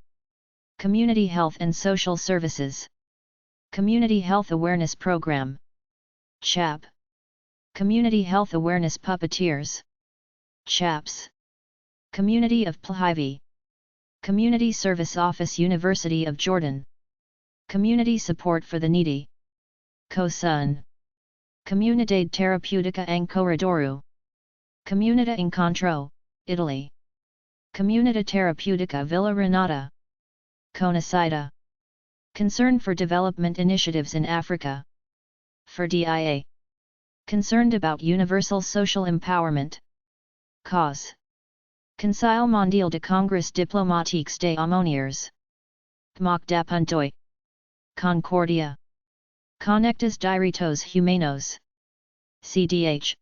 Community Health and Social Services. Community Health Awareness Program. CHAP. Community Health Awareness Puppeteers. CHAPS. Community of Plahivi. Community Service Office University of Jordan. Community Support for the Needy. COSUN. Comunidade Terapeutica em Corredouro. Comunità Incontro, Italy. Comunità Terapeutica Villa Renata. CONACIDA. Concern for Development Initiatives in Africa. FERDIA. Concerned about universal social empowerment. CAUSE. Conseil Mondial de Congrès Diplomatiques des Aumôniers. PMOC d'Apuntoi. Concordia. Conectas Direitos Humanos. CDH.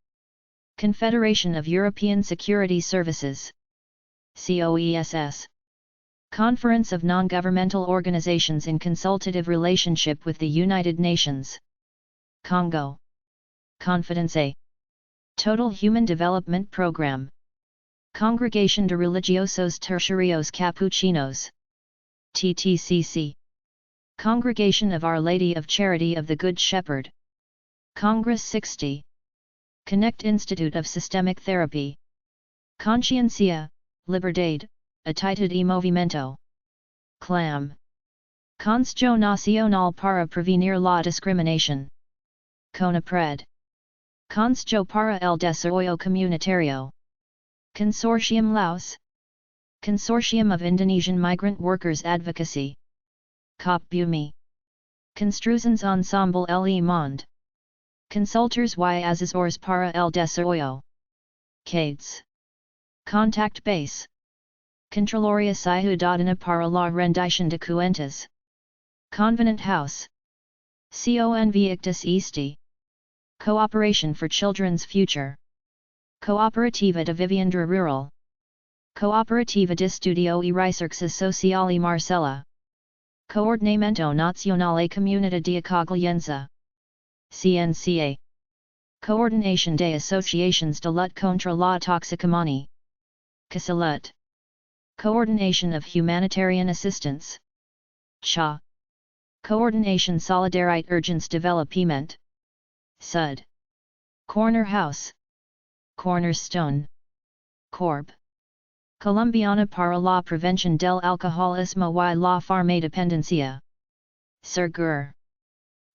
Confederation of European Security Services. COESS. Conference of Non-Governmental Organizations in Consultative Relationship with the United Nations. Congo. Confidence A. Total Human Development Program. Congregation de Religiosos Terciarios Capuchinos. TTCC. Congregation of Our Lady of Charity of the Good Shepherd. Congress 60. Connect Institute of Systemic Therapy. Consciencia, Liberdade, Atitude y Movimiento. CLAM. Consejo Nacional para Prevenir la Discriminación. CONAPRED. Consejo para el Desarrollo Comunitario. Consortium Laos. Consortium of Indonesian Migrant Workers Advocacy. COPBUMI. Construções Ensemble Le Monde. Consultores y Asesores para el Desarrollo. CADES. Contact Base. Controloria Ciudadana para la Rendición de Cuentas. Convenant House. Convictus Esti. Cooperation for Children's Future. Cooperativa de Vivienda Rural. Cooperativa de Estudio y Recerca Social y Marcela. Coordinamento Nacional e Comunidad de Acoglença. CNCA. Coordination de Associations de Lutte contra la Toxicomanie. CASALUT. Coordination of Humanitarian Assistance. CHA. Coordination Solidarité Urgence Développement. SUD. Corner House. Cornerstone. Corp. Colombiana para la Prevención del Alcoholismo y la Farmacodependencia. SERGUR.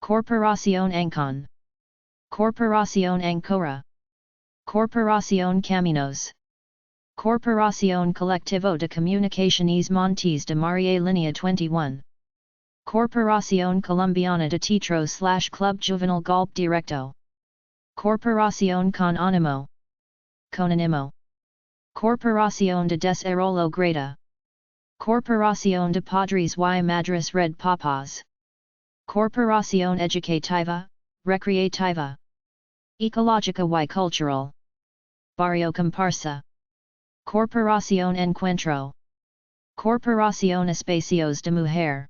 Corporación Ancon. Corporación Ancora. Corporación Caminos. Corporación Colectivo de Comunicaciones Montes de Maria Línea 21. Corporación Colombiana de Teatro/Club Juvenil Golpe Directo. Corporación con ánimo. Conanimo. Corporación de Desarrollo Grata. Corporación de Padres y Madres Red Papas. Corporación Educativa, Recreativa. Ecológica y Cultural. Barrio Comparsa. Corporación Encuentro. Corporación Espacios de Mujer.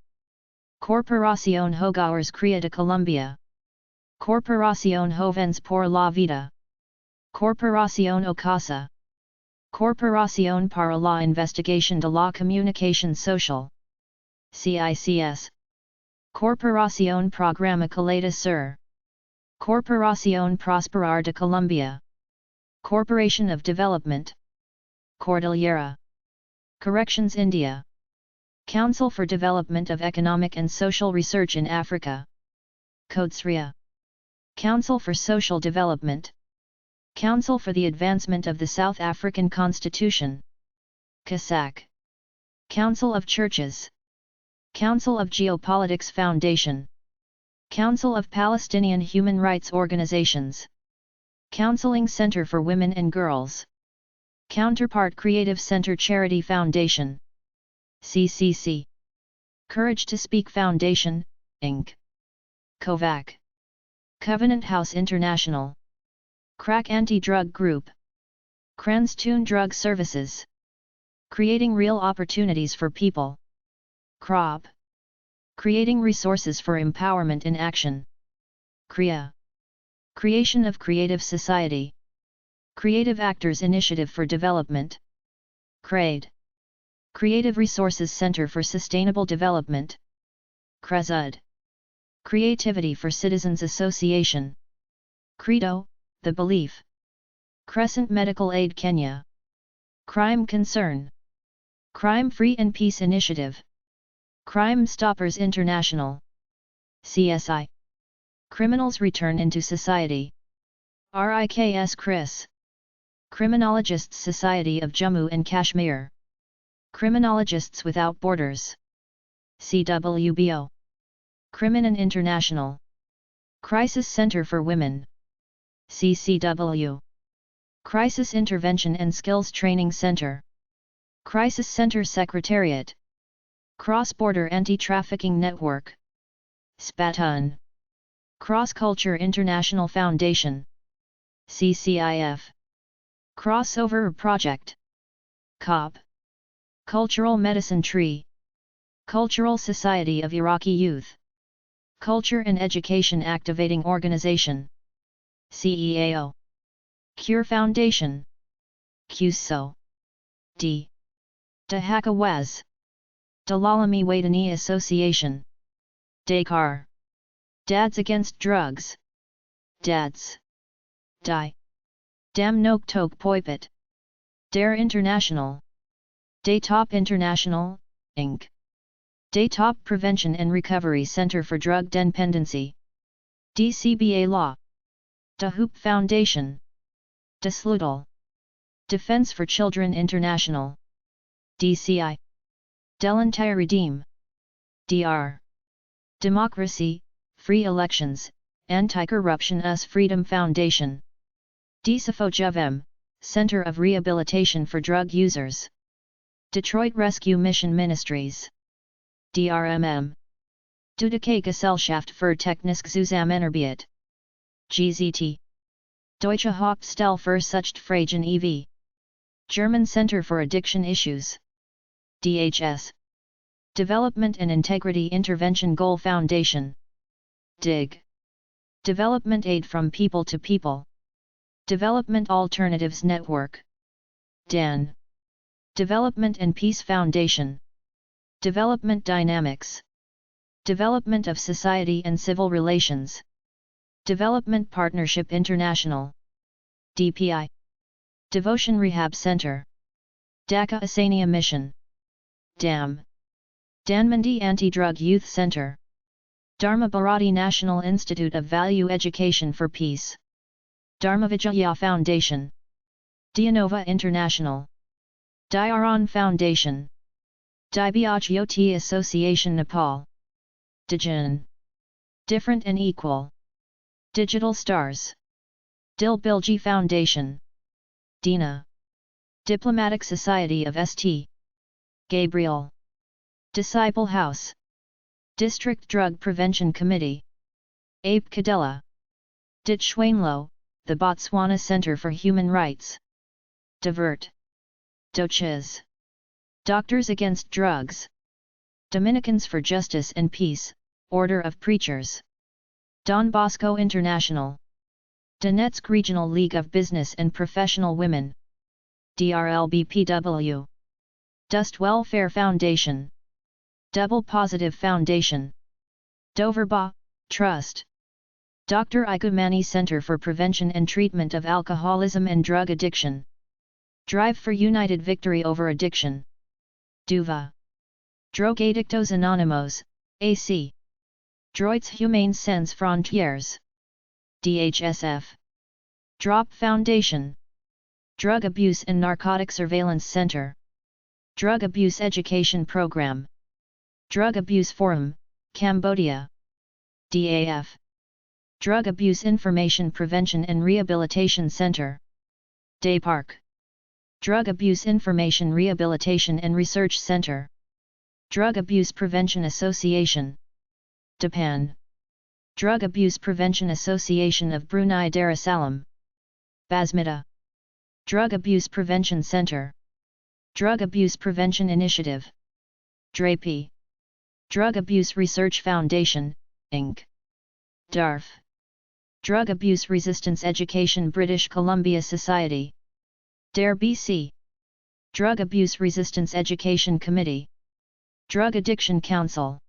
Corporación Hogares Cría de Colombia. Corporación Jóvenes por la Vida. Corporación Ocasa. Corporación para la Investigación de la Comunicación Social. CICS. Corporación Programa Caleta Sur. Corporación Prosperar de Colombia. Corporation of Development. Cordillera. Corrections India. Council for Development of Economic and Social Research in Africa. CODESRIA. Council for Social Development. Council for the Advancement of the South African Constitution. CASAC. Council of Churches. Council of Geopolitics Foundation. Council of Palestinian Human Rights Organizations. Counseling Center for Women and Girls. Counterpart Creative Center Charity Foundation. CCC. Courage to Speak Foundation, Inc. COVAC. Covenant House International. Crack Anti-Drug Group. Kranstoon Drug Services. Creating Real Opportunities for People. CROP. Creating Resources for Empowerment in Action. CREA. Creation of Creative Society. Creative Actors Initiative for Development. CRADE. Creative Resources Center for Sustainable Development. CRESUD. Creativity for Citizens Association. CREDO, The Belief. Crescent Medical Aid Kenya. Crime Concern. Crime Free and Peace Initiative. Crime Stoppers International. CSI. Criminals Return into Society. RIKS CRIS. Criminologists Society of Jammu and Kashmir. Criminologists Without Borders. CWBO. Criminon International. Crisis Center for Women. CCW. Crisis Intervention and Skills Training Center. Crisis Center Secretariat. Cross-Border Anti-Trafficking Network. SPATUN. Cross-Culture International Foundation. CCIF. Crossover Project. COP. Cultural Medicine Tree. Cultural Society of Iraqi Youth. Culture and Education Activating Organization. CEAO. Cure Foundation. CUSO. D. Dahaka Waz. Dalalami Wadani Association. Dakar. Dads Against Drugs. DADS. DI. Dam Nok Tok Poipet. DARE International. Daytop International, Inc. Daytop Prevention and Recovery Center for Drug Dependency. DCBA Law. DAHOOP Foundation. DSLUDL. Defense for Children International. DCI. Delantire Redeem. DR. Democracy, Free Elections, Anti-Corruption US Freedom Foundation. DSFOJVM, Center of Rehabilitation for Drug Users. Detroit Rescue Mission Ministries. DRMM. Dudeke Gesellschaft für Technische Zusammenarbeit. GZT. Deutsche Hochstelle für Suchtfragen e.V. German Center for Addiction Issues. DHS. Development and Integrity Intervention Goal Foundation. DIG. Development Aid from People to People. Development Alternatives Network. DAN. Development and Peace Foundation. Development Dynamics. Development of Society and Civil Relations. Development Partnership International. DPI. Devotion Rehab Center. Dhaka Asania Mission. DAM. Dhanmandi Anti-Drug Youth Center. Dharma Bharati National Institute of Value Education for Peace. Dharma Vijaya Foundation. Dianova International. Diaron Foundation. Dibyajyoti Association Nepal. Dijan. Different and Equal. Digital Stars. Dil Bilgi Foundation. Dina. Diplomatic Society of St. Gabriel. Disciple House. District Drug Prevention Committee. Abe Kadela. Ditshwainlo, the Botswana Center for Human Rights. Divert. Doches. Doctors Against Drugs. Dominicans for Justice and Peace, Order of Preachers. Don Bosco International. Donetsk Regional League of Business and Professional Women. DRLBPW. Dust Welfare Foundation. Double Positive Foundation. Doverba, Trust. Dr. Igumani Center for Prevention and Treatment of Alcoholism and Drug Addiction. Drive for United Victory Over Addiction. DUVA. Drogadictos Anonymos, AC. Droits Humains Sans Frontières. DHSF. Drop Foundation. Drug Abuse and Narcotic Surveillance Center. Drug Abuse Education Program. Drug Abuse Forum, Cambodia. DAF. Drug Abuse Information Prevention and Rehabilitation Center. DAPARC. Drug Abuse Information Rehabilitation and Research Center. Drug Abuse Prevention Association. DAPAN. Drug Abuse Prevention Association of Brunei Darussalam. Basmita. Drug Abuse Prevention Center. Drug Abuse Prevention Initiative. DRAPI. Drug Abuse Research Foundation, Inc. DARF. Drug Abuse Resistance Education British Columbia Society. DARE BC. Drug Abuse Resistance Education Committee. Drug Addiction Council.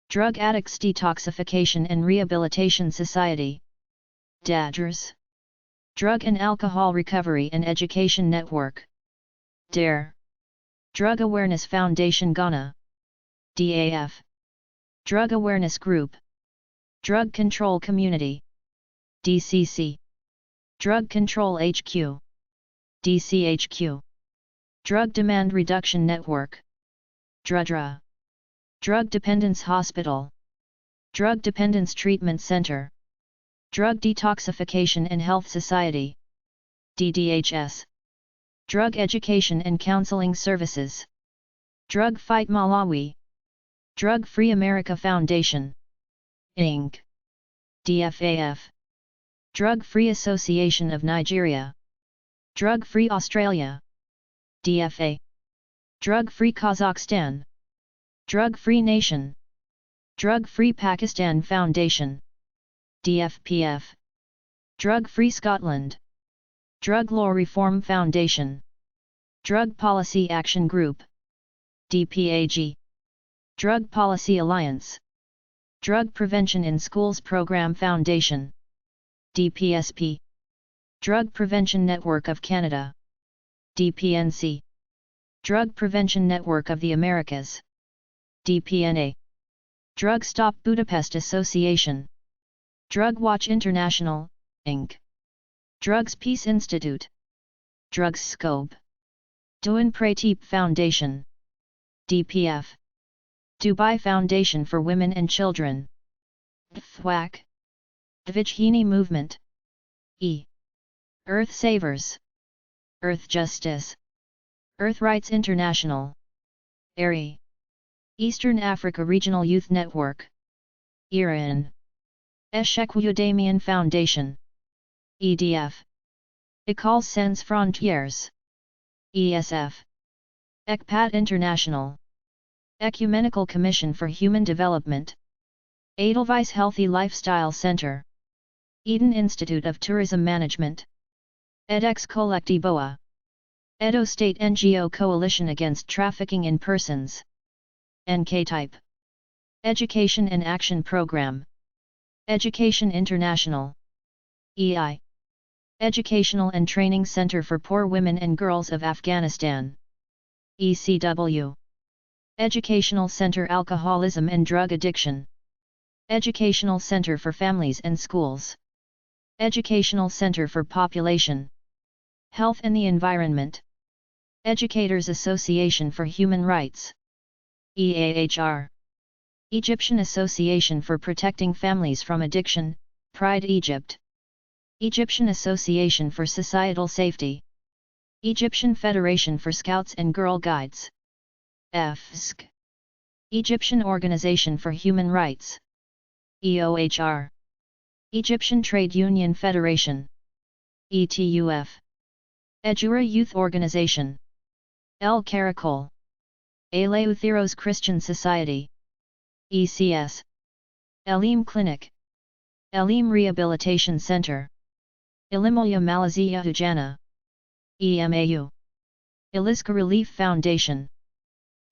Drug Addicts Detoxification and Rehabilitation Society. DADRS. Drug and Alcohol Recovery and Education Network. DARE. Drug Awareness Foundation Ghana. DAF. Drug Awareness Group. Drug Control Community. DCC. Drug Control HQ. DCHQ. Drug Demand Reduction Network. DRUDRA. Drug Dependence Hospital. Drug Dependence Treatment Center. Drug Detoxification and Health Society. DDHS. Drug Education and Counseling Services. Drug Fight Malawi. Drug Free America Foundation, Inc. DFAF. Drug Free Association of Nigeria. Drug Free Australia. DFA. Drug Free Kazakhstan. Drug Free Nation. Drug Free Pakistan Foundation. DFPF. Drug Free Scotland. Drug Law Reform Foundation. Drug Policy Action Group. DPAG. Drug Policy Alliance. Drug Prevention in Schools Program Foundation. DPSP. Drug Prevention Network of Canada. DPNC. Drug Prevention Network of the Americas. DPNA. Drug Stop Budapest Association. Drug Watch International, Inc. Drugs Peace Institute. Drugs Scope. Duan Prateep Foundation. DPF. Dubai Foundation for Women and Children. DFWAC. Dvijhini Movement. E. Earth Savers. Earth Justice. Earth Rights International. ERI. Eastern Africa Regional Youth Network. IRAN. Eshekwu Damian Foundation. EDF. École Sans Frontières. ESF. ECPAT International. Ecumenical Commission for Human Development. Edelweiss Healthy Lifestyle Center. Eden Institute of Tourism Management. edX Colectivoa. Edo State NGO Coalition Against Trafficking in Persons. NK-Type. Education and Action Program. Education International. EI. Educational and Training Center for Poor Women and Girls of Afghanistan. ECW. Educational Center Alcoholism and Drug Addiction. Educational Center for Families and Schools. Educational Center for Population, Health and the Environment. Educators Association for Human Rights. EAHR. Egyptian Association for Protecting Families from Addiction, Pride Egypt. Egyptian Association for Societal Safety. Egyptian Federation for Scouts and Girl Guides. EFSC. Egyptian Organization for Human Rights. EOHR. Egyptian Trade Union Federation. ETUF. Edura Youth Organization. El Caracol. Eleutheros Christian Society. ECS. Elim Clinic. Elim Rehabilitation Center. Ilimolya Malaysia Hujana. EMAU. Iliska Relief Foundation.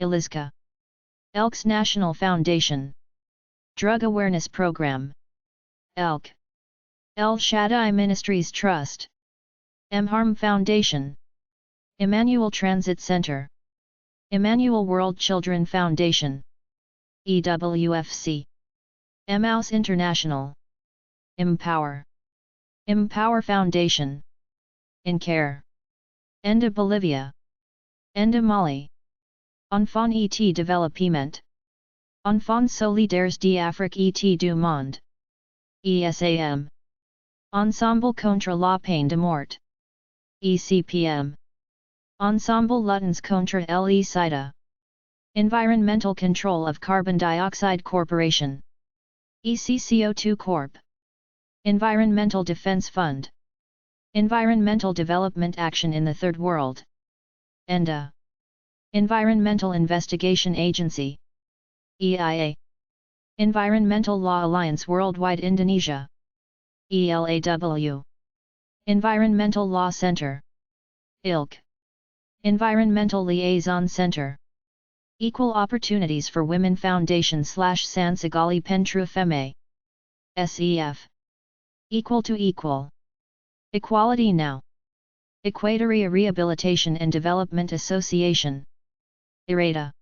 Iliska. Elks National Foundation. Drug Awareness Program. ELK. El Shaddai Ministries Trust. Mharm Foundation. Emmanuel Transit Center. Emmanuel World Children Foundation. EWFC. Emmaus International. Empower. Empower Foundation. InCare. Enda Bolivia. Enda Mali. Enfant et Développement. Enfants solidaires d'Afrique et du Monde. ESAM. Ensemble contre la peine de mort. ECPM. Ensemble luttans contre le-sida. Environmental Control of Carbon Dioxide Corporation. ECCO2 Corp. Environmental Defense Fund. Environmental Development Action in the Third World. ENDA. Environmental Investigation Agency. EIA. Environmental Law Alliance Worldwide Indonesia. ELAW. Environmental Law Center. ILC. Environmental Liaison Center. Equal Opportunities for Women Foundation / Sans Egali Pentru Femme. SEF. Equal to Equal. Equality Now. Equatoria Rehabilitation and Development Association. IRETA.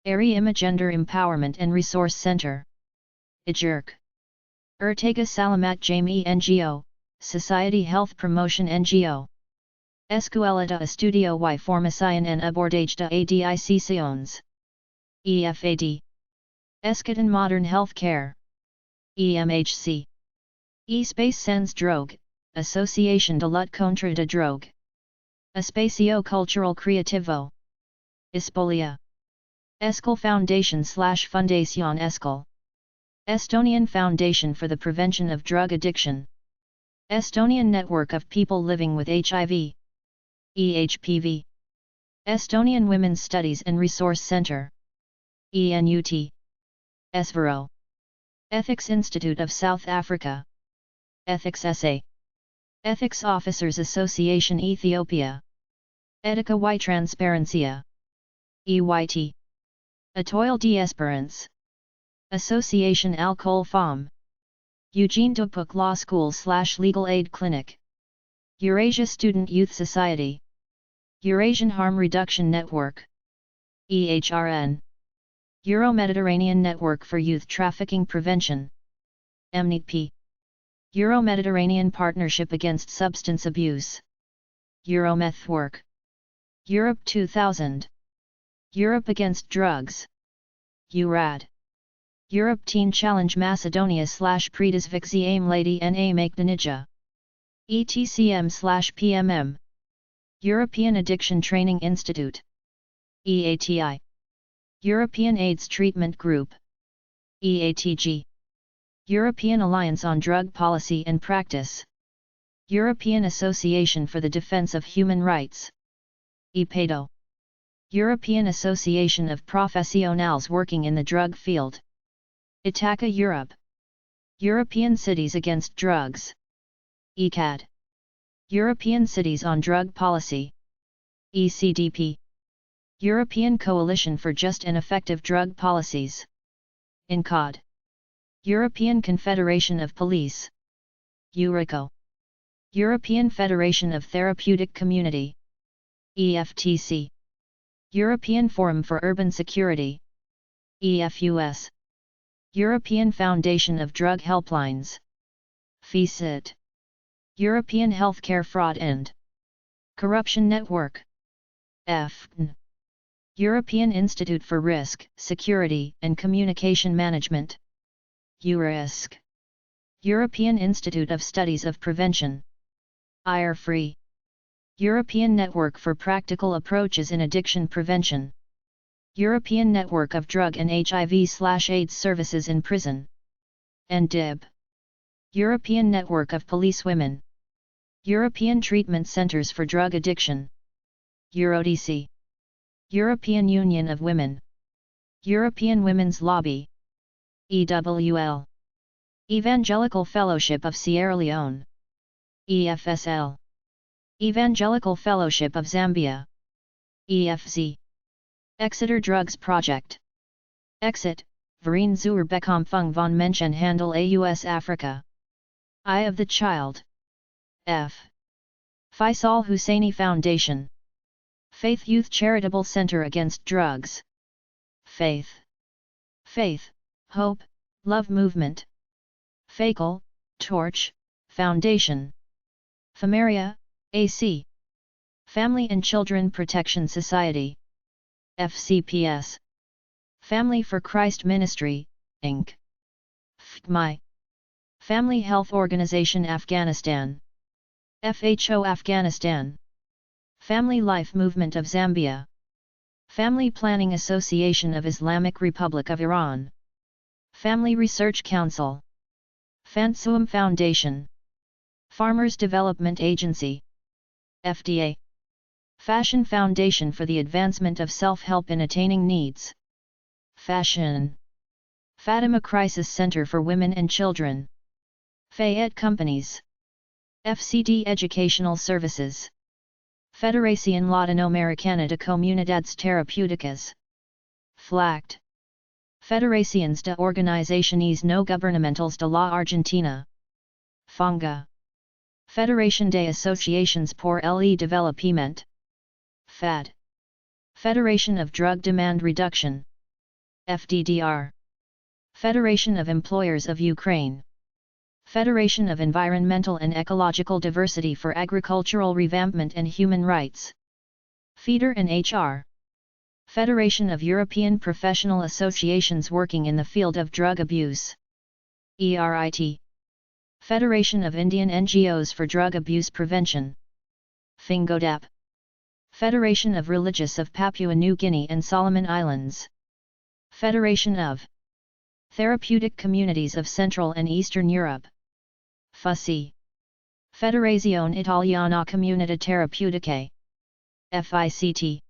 Eri Ima Gender Empowerment and Resource Center. IJERC. Ertega Salamat Jamie NGO, Society Health Promotion NGO. Escuelita Estudio y Formación en Abordaje de Adicciones. EFAD. Escatan Modern Health Care. EMHC. Espace Sans Drogue, Association de lutte contre de drogue. Espacio Cultural Creativo. Espolia. Escol Foundation / Fundación Escol. Estonian Foundation for the Prevention of Drug Addiction. Estonian Network of People Living with HIV. EHPV. Estonian Women's Studies and Resource Center. ENUT. ESVERO. Ethics Institute of South Africa. Ethics SA. Ethics Officers Association Ethiopia. Etica y Transparencia. EYT. Etoile d'Esperance. Association Alcohol Femme. Eugene Dupuk Law School / Legal Aid Clinic. Eurasia Student Youth Society. Eurasian Harm Reduction Network. EHRN. Euro-Mediterranean Network for Youth Trafficking Prevention. EMNITP. Euro-Mediterranean Partnership Against Substance Abuse. Eurometh Work. Europe 2000. Europe Against Drugs. EURAD. Europe Teen Challenge Macedonia / Predisvixiem Lady Na Magdanija. ETCM / PMM. European Addiction Training Institute. EATI. European AIDS Treatment Group. EATG. European Alliance on Drug Policy and Practice. European Association for the Defense of Human Rights. EPADO. European Association of Professionals Working in the Drug Field. Itaca Europe. European Cities Against Drugs. ECAD. European Cities on Drug Policy. ECDP. European Coalition for Just and Effective Drug Policies. INCOD. European Confederation of Police. EURICO. European Federation of Therapeutic Community. EFTC. European Forum for Urban Security. EFUS. European Foundation of Drug Helplines. FECIT. European Healthcare Fraud and Corruption Network. EFN. European Institute for Risk, Security and Communication Management. EURISC. European Institute of Studies of Prevention. IRFREE. European Network for Practical Approaches in Addiction Prevention. European Network of Drug and HIV/AIDS Services in Prison. NDIB. European Network of Police Women. European Treatment Centers for Drug Addiction. EuroDC. European Union of Women, European Women's Lobby, EWL, Evangelical Fellowship of Sierra Leone, EFSL, Evangelical Fellowship of Zambia, EFZ, Exeter Drugs Project, Exit, Verein zur Bekämpfung von Menschenhandel aus Afrika, Eye of the Child, F. Faisal Husseini Foundation, Faith Youth Charitable Center Against Drugs, Faith, Hope, Love Movement, Fakel, Torch, Foundation, Famaria, AC, Family and Children Protection Society, FCPS, Family for Christ Ministry, Inc., FMI, Family Health Organization Afghanistan, FHO Afghanistan, Family Life Movement of Zambia, Family Planning Association of Islamic Republic of Iran, Family Research Council, Fansuam Foundation, Farmers Development Agency, FDA, Fashion Foundation for the Advancement of Self-Help in Attaining Needs, Fashion, Fatima Crisis Center for Women and Children, Fayette Companies, FCD Educational Services, Federación Latinoamericana de Comunidades Terapéuticas, FLACT, Federaciones de Organizaciones No Gubernamentales de la Argentina, FONGA, Federación de Asociaciones por el Developimiento, FAD, Federation of Drug Demand Reduction, FDDR, Federation of Employers of Ukraine, Federation of Environmental and Ecological Diversity for Agricultural Revampment and Human Rights, FEDER and HR, Federation of European Professional Associations Working in the Field of Drug Abuse, ERIT, Federation of Indian NGOs for Drug Abuse Prevention, FINGODAP, Federation of Religious of Papua New Guinea and Solomon Islands, Federation of Therapeutic Communities of Central and Eastern Europe, FUSI, Federazione Italiana Comunità Terapeutiche, FICT,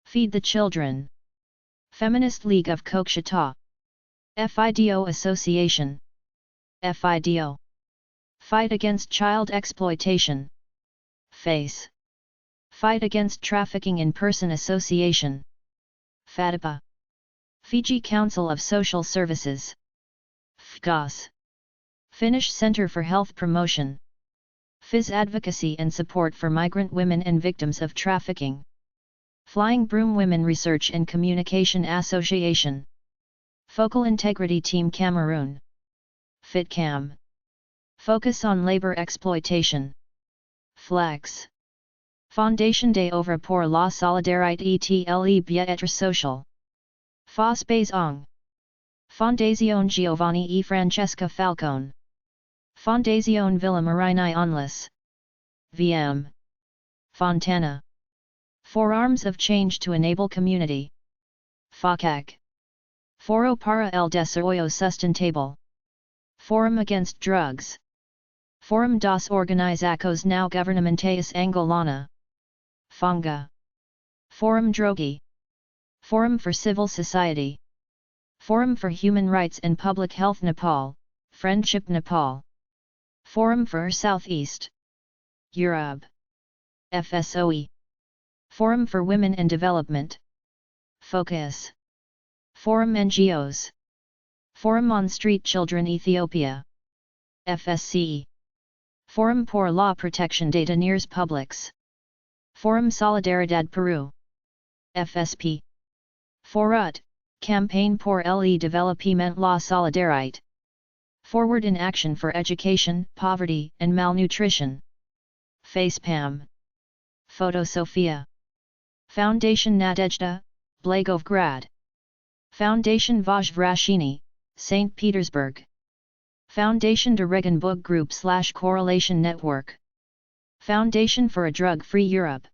Feed the Children, Feminist League of Kokshetau, FIDO Association, FIDO, Fight Against Child Exploitation, FACE, Fight Against Trafficking in Person Association, FATIPA, Fiji Council of Social Services, FGOS, Finnish Center for Health Promotion, FIS Advocacy and Support for Migrant Women and Victims of Trafficking, Flying Broom Women Research and Communication Association, Focal Integrity Team Cameroon, FITCAM, Focus on Labor Exploitation, FLEX, Fondation de Œuvre pour la Solidarité et le Bien-être Social, FOS Bazong, Fondazione Giovanni e Francesca Falcone, Fondazione Villa Marini Onlus, VM, Fontana, Forearms of Change to Enable Community, FOCAC, Foro para el Desarrollo Sustentable, Forum Against Drugs, Forum das Organizações Não Governamentais Angolana, FONGA, Forum Drogi, Forum for Civil Society, Forum for Human Rights and Public Health Nepal, Friendship Nepal, Forum for Southeast Europe, FSOE, Forum for Women and Development, Focus, Forum NGOs, Forum on Street Children Ethiopia, FSCE, Forum por la Protección de Daños Públicos, Forum Solidaridad Peru, FSP, FORUT, Campaign por el Developimiento la Solidaridad, Forward in Action for Education, Poverty and Malnutrition, FACEPAM, Photosofia, Foundation Nadezhda, Blagovgrad, Foundation Vozvrashini, St. Petersburg, Foundation de Regenboog Group / Correlation Network, Foundation for a Drug-Free Europe,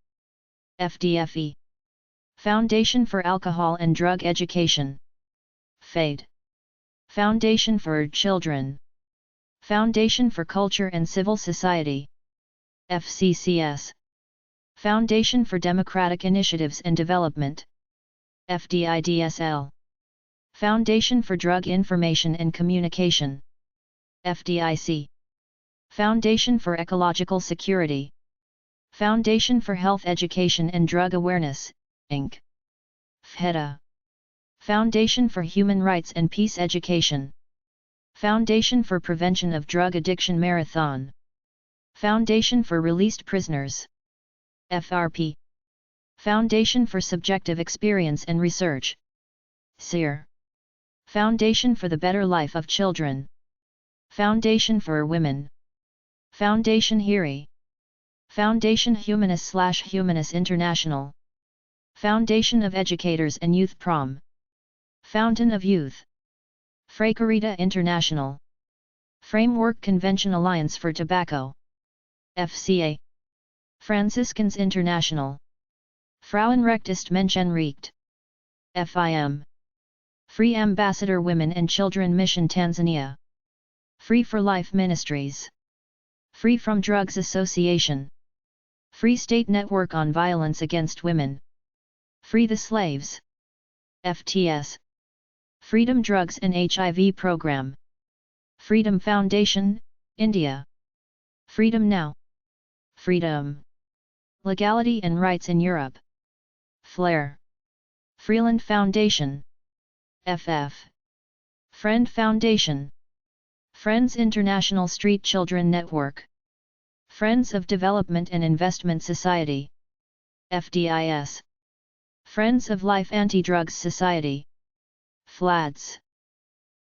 FDFE, Foundation for Alcohol and Drug Education, FADE, Foundation for Children, Foundation for Culture and Civil Society, FCCS, Foundation for Democratic Initiatives and Development. FDIDSL. Foundation for Drug Information and Communication. FDIC. Foundation for Ecological Security. Foundation for Health Education and Drug Awareness, Inc. FHEDA. Foundation for Human Rights and Peace Education. Foundation for Prevention of Drug Addiction Marathon. Foundation for Released Prisoners. FRP. Foundation for Subjective Experience and Research. SEER. Foundation for the Better Life of Children. Foundation for Women. Foundation HERI. Foundation Humanist/Humanist International. Foundation of Educators and Youth Prom. Fountain of Youth. Fracarita International. Framework Convention Alliance for Tobacco. FCA. Franciscans International. Frauenrechtist Menschenrecht. FIM. Free Ambassador Women and Children Mission Tanzania. Free for Life Ministries. Free from Drugs Association. Free State Network on Violence Against Women. Free the Slaves. FTS. Freedom Drugs and HIV Program. Freedom Foundation, India. Freedom Now. Freedom. Legality and Rights in Europe. FLAIR. Freeland Foundation. FF. Friend Foundation. Friends International Street Children Network. Friends of Development and Investment Society. FDIS. Friends of Life Anti-Drugs Society. FLADS.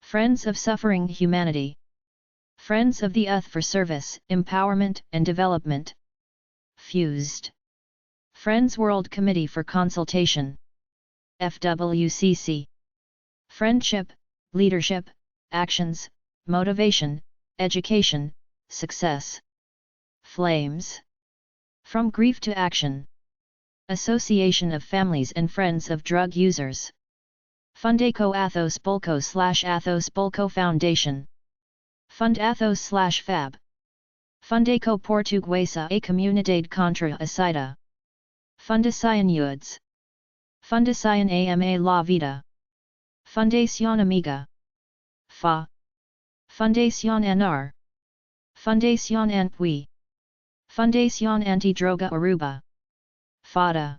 Friends of Suffering Humanity. Friends of the Earth for Service, Empowerment and Development. FUSED. Friends World Committee for Consultation. FWCC. Friendship, Leadership, Actions, Motivation, Education, Success. Flames. From Grief to Action. Association of Families and Friends of Drug Users. Fundaco Athos Bolco/Athos Bolco Foundation. Fund Athos/Fab. Fundaco Portuguesa a Comunidade contra a SIDA. Fundação UDS. Fundação AMA La Vida. Fundación Amiga. FA. Fundación ANAR. Fundación Antwi. Fundación Antidroga Aruba. FADA.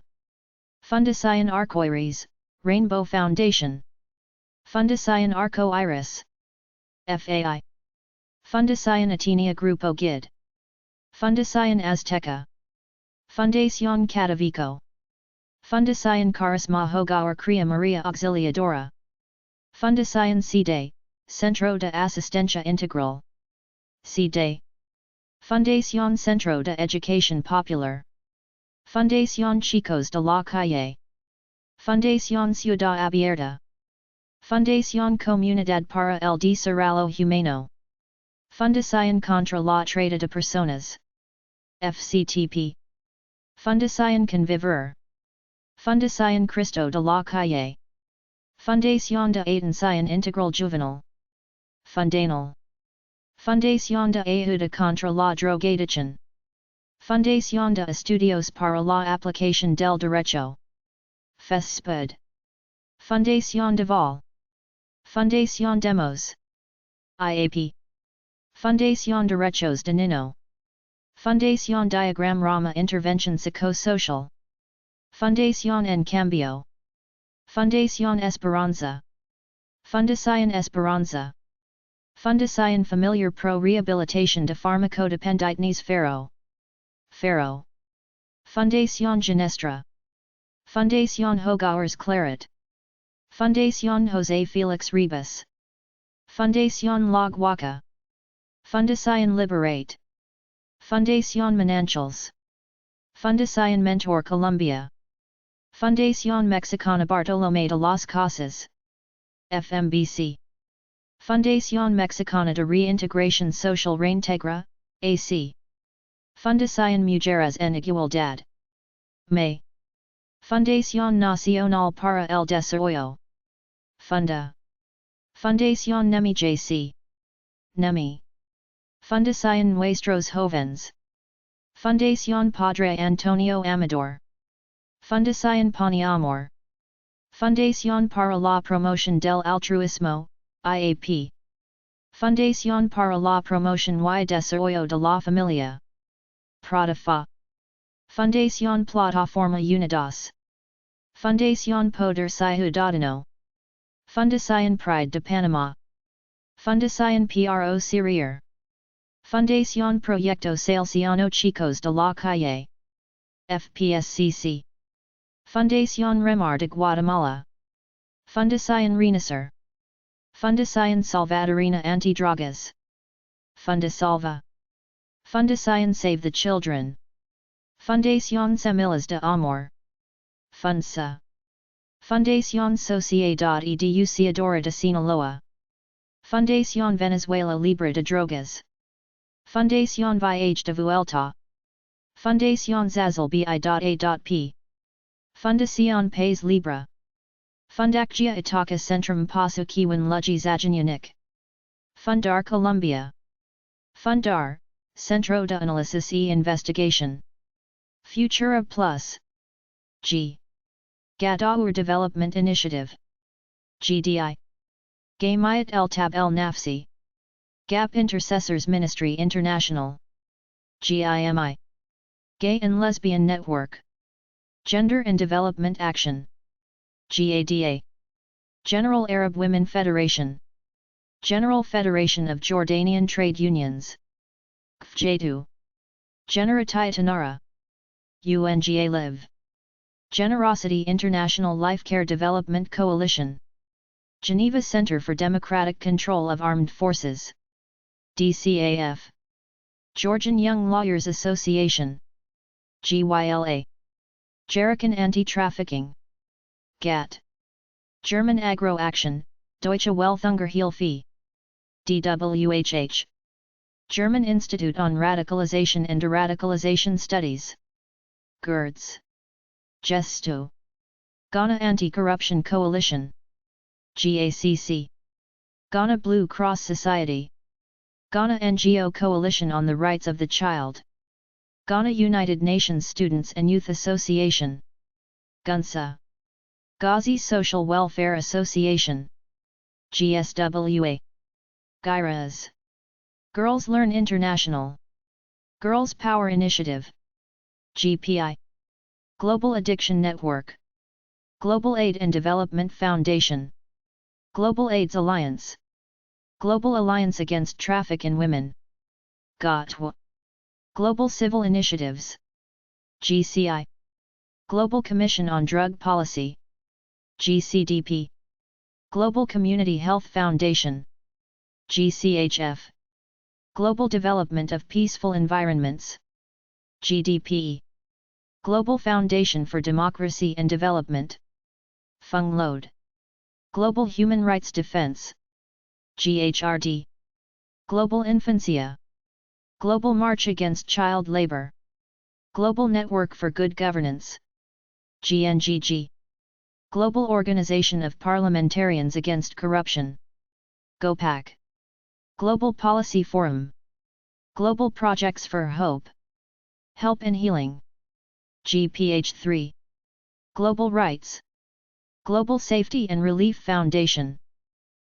Fundación Arcoiris, Rainbow Foundation. Fundación Arco Iris. FAI. Fundación Atenia Grupo GID. Fundación Azteca. Fundación Catavico. Fundación Carisma Hogar Cría María Auxiliadora. Fundación CIDE, Centro de Asistencia Integral. CIDE. Fundación Centro de Educación Popular. Fundación Chicos de la Calle. Fundación Ciudad Abierta. Fundación Comunidad para el Desarrollo Humano. Fundación contra la Trata de Personas. FCTP. Fundación Convivir. Fundación Cristo de la Calle. Fundación de Atención Integral Juvenil. Fundanal. Fundación de Ayuda contra la Drogadicción. Fundación de Estudios para la Aplicación del Derecho. FESPED. Fundación Deval. Fundación Demos. IAP. Fundación Derechos de Niño. Fundación Diagram Rama Intervención Psicosocial. Fundación En Cambio. Fundación Esperanza. Fundación Esperanza. Fundación Familiar Pro Rehabilitación de Farmacodependientes Faro. Faro. Fundación Genestra. Fundación Hogares Claret. Fundación José Félix Ribas. Fundación Log Waka. Fundación Liberate. Fundación Manantials. Fundación Mentor Colombia. Fundación Mexicana Bartolomé de las Casas. FMBC. Fundación Mexicana de Reintegración Social Reintegra, AC. Fundación Mujeres en Igualdad. MAY. Fundación Nacional para el Desarrollo. Funda. Fundación NEMI JC. NEMI. Fundación Nuestros Jóvenes. Fundación Padre Antonio Amador. Fundación Poniamor. Fundación para la Promoción del Altruismo, IAP. Fundación para la Promoción y Desarrollo de la Familia. Pradafa. Fundación Plataforma Unidas. Fundación Poder Ciudadano. Fundación Pride de Panamá. Fundación Pro Serir. Fundación Proyecto Salesiano Chicos de la Calle. FPSCC. Fundación Remar de Guatemala. Fundación Renacer. Fundación Salvadorina Antidrogas. Fundasalva. Fundación Save the Children. Fundación Semillas de Amor. Fundsa. Fundación Sociedad Educadora de Sinaloa. Fundación Venezuela Libre de Drogas. Fundación Viaje de Vuelta. Fundación Zazzle BI.A.P. Fundación Paz Libre. Fundacgia Itaca Centrum Paso Kiwan Lugi Zajanunik. Fundar Colombia. Fundar, Centro de Análisis y Investigación. Futura Plus. G. Gadaur Development Initiative. GDI. Gamayat El Tab El Nafsi. Gap Intercessors Ministry International. GIMI. Gay and Lesbian Network. Gender and Development Action. GADA. General Arab Women Federation. General Federation of Jordanian Trade Unions. GFJTU. Generati Tanara. UNGA Live. Generosity International Lifecare Development Coalition. Geneva Center for Democratic Control of Armed Forces. DCAF. Georgian Young Lawyers Association. GYLA. Jerican Anti-Trafficking. GATT. German Agro Action, Deutsche Welthungerhilfe. DWHH. German Institute on Radicalization and Deradicalization Studies. GERDS. GESTO. Ghana Anti-Corruption Coalition. GACC. Ghana Blue Cross Society. Ghana NGO Coalition on the Rights of the Child. Ghana United Nations Students and Youth Association. GUNSA. Ghazi Social Welfare Association. GSWA. GIRAS. Girls Learn International. Girls Power Initiative. GPI. Global Addiction Network. Global Aid and Development Foundation. Global AIDS Alliance. Global Alliance Against Traffic in Women. GOTW. Global Civil Initiatives. GCI. Global Commission on Drug Policy. GCDP. Global Community Health Foundation. GCHF. Global Development of Peaceful Environments. GDPE. Global Foundation for Democracy and Development. FUNGLOAD. Global Human Rights Defense. GHRD. Global Infancia. Global March Against Child Labor. Global Network for Good Governance. GNGG. Global Organization of Parliamentarians Against Corruption. GOPAC. Global Policy Forum. Global Projects for Hope. Help and Healing. GPH3. Global Rights. Global Safety and Relief Foundation.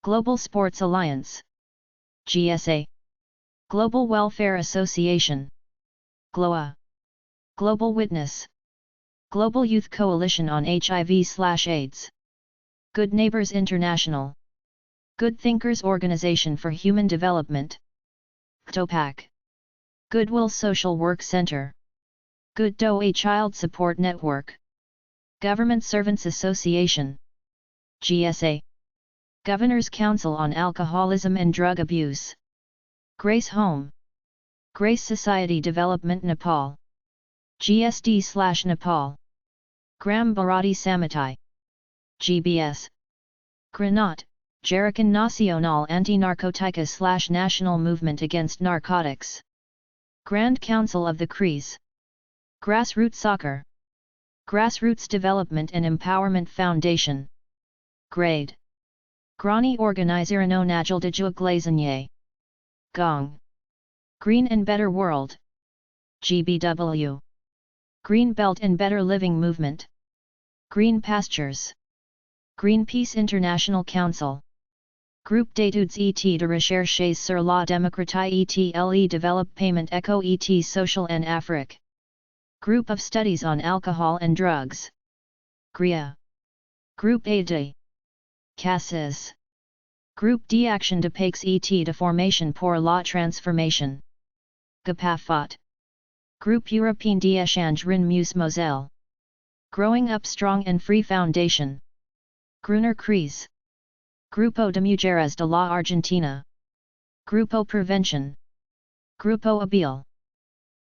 Global Sports Alliance. GSA. Global Welfare Association. GLOA. Global Witness. Global Youth Coalition on HIV/AIDS. Good Neighbors International. Good Thinkers Organization for Human Development. GTOPAC. Goodwill Social Work Center. Good Doe Child Support Network. Government Servants Association. GSA. Governor's Council on Alcoholism and Drug Abuse. Grace Home. Grace Society Development Nepal. GSD/Nepal. Gram Bharati Samitai. GBS. Granat, Jerican Nacional Anti-Narcotica/National Movement Against Narcotics. Grand Council of the CREs. Grassroots Soccer. Grassroots Development and Empowerment Foundation. Grade. Grani Organizirano Najal de Glazanye. Gong. Green and Better World. GBW. Green Belt and Better Living Movement. Green Pastures. Greenpeace International Council. Groupe d'études et de recherche sur la démocratie et le développement éco et social en Afrique. Group of Studies on Alcohol and Drugs. GRIA. Groupe AD. CASES. Groupe d'Action de Paix et de Formation pour la Transformation. GAPAFOT. Groupe Européen d'Échange Rhin-Meuse-Moselle. Growing Up Strong and Free Foundation. Gruner Kreis. Grupo de Mujeres de la Argentina. Grupo Prevention. Grupo Abil.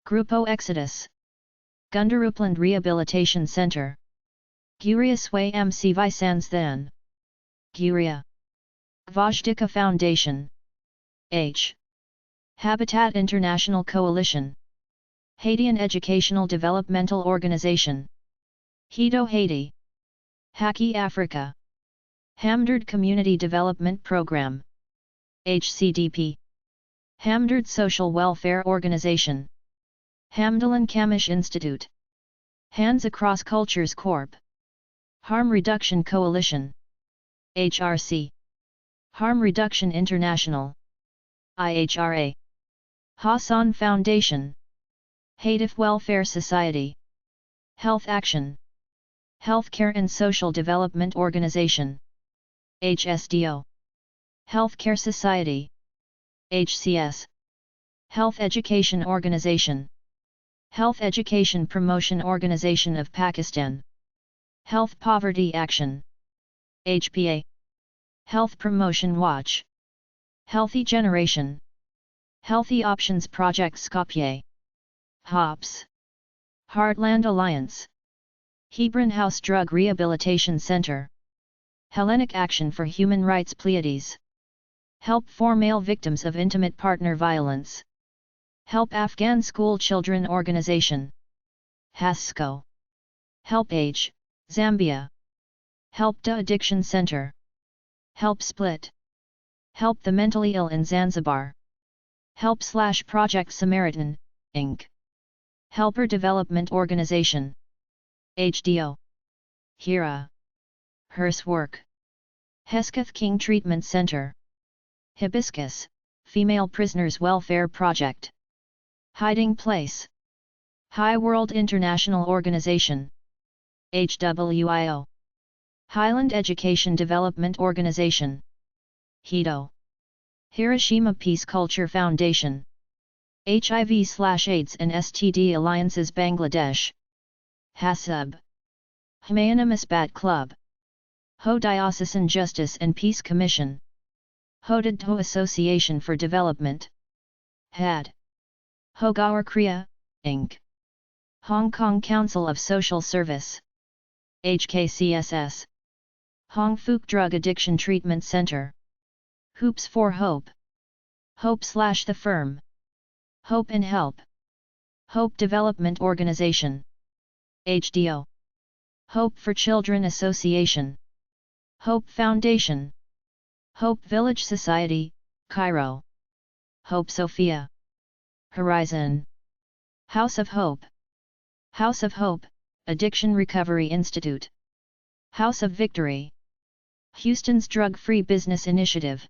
Grupo Exodus. Gunderupland Rehabilitation Center. Guria Sway MC Vicens Then. Guria. Gvozdika Foundation. H. Habitat International Coalition. Haitian Educational Developmental Organization. Hito Haiti. Haki Africa. Hamdard Community Development Program. HCDP. Hamdard Social Welfare Organization. Hamdalan Kamish Institute. Hands Across Cultures Corp. Harm Reduction Coalition. HRC. Harm Reduction International. IHRA. Hassan Foundation. Hatif Welfare Society. Health Action. Healthcare and Social Development Organization. HSDO. Healthcare Society. HCS. Health Education Organization. Health Education Promotion Organization of Pakistan. Health Poverty Action. HPA. Health Promotion Watch. Healthy Generation. Healthy Options Project Skopje. HOPS. Heartland Alliance. Hebron House Drug Rehabilitation Center. Hellenic Action for Human Rights Pleiades. Help for Male Victims of Intimate Partner Violence. Help Afghan School Children Organization. HASCO. Help Age, Zambia. Help the Addiction Center. Help Split. Help the Mentally Ill in Zanzibar. Help/Project Samaritan, Inc. Helper Development Organization. HDO. HERA. Hearse Work. Hesketh King Treatment Center. Hibiscus, Female Prisoners Welfare Project. Hiding Place. High World International Organization. HWIO. Highland Education Development Organization. HIDO. Hiroshima Peace Culture Foundation. HIV/AIDS and STD Alliances Bangladesh. HASUB. Humayuna Misbat Club. Ho Diocesan Justice and Peace Commission. Hodadho Association for Development. HAD. Hogaur Kriya, Inc. Hong Kong Council of Social Service. HKCSS. Hong Fook Drug Addiction Treatment Center. Hoops for Hope. Hope/The Firm. Hope and Help. Hope Development Organization. HDO. Hope for Children Association. Hope Foundation. Hope Village Society, Cairo. Hope Sophia. Horizon. House of Hope. House of Hope, Addiction Recovery Institute. House of Victory. Houston's Drug-Free Business Initiative.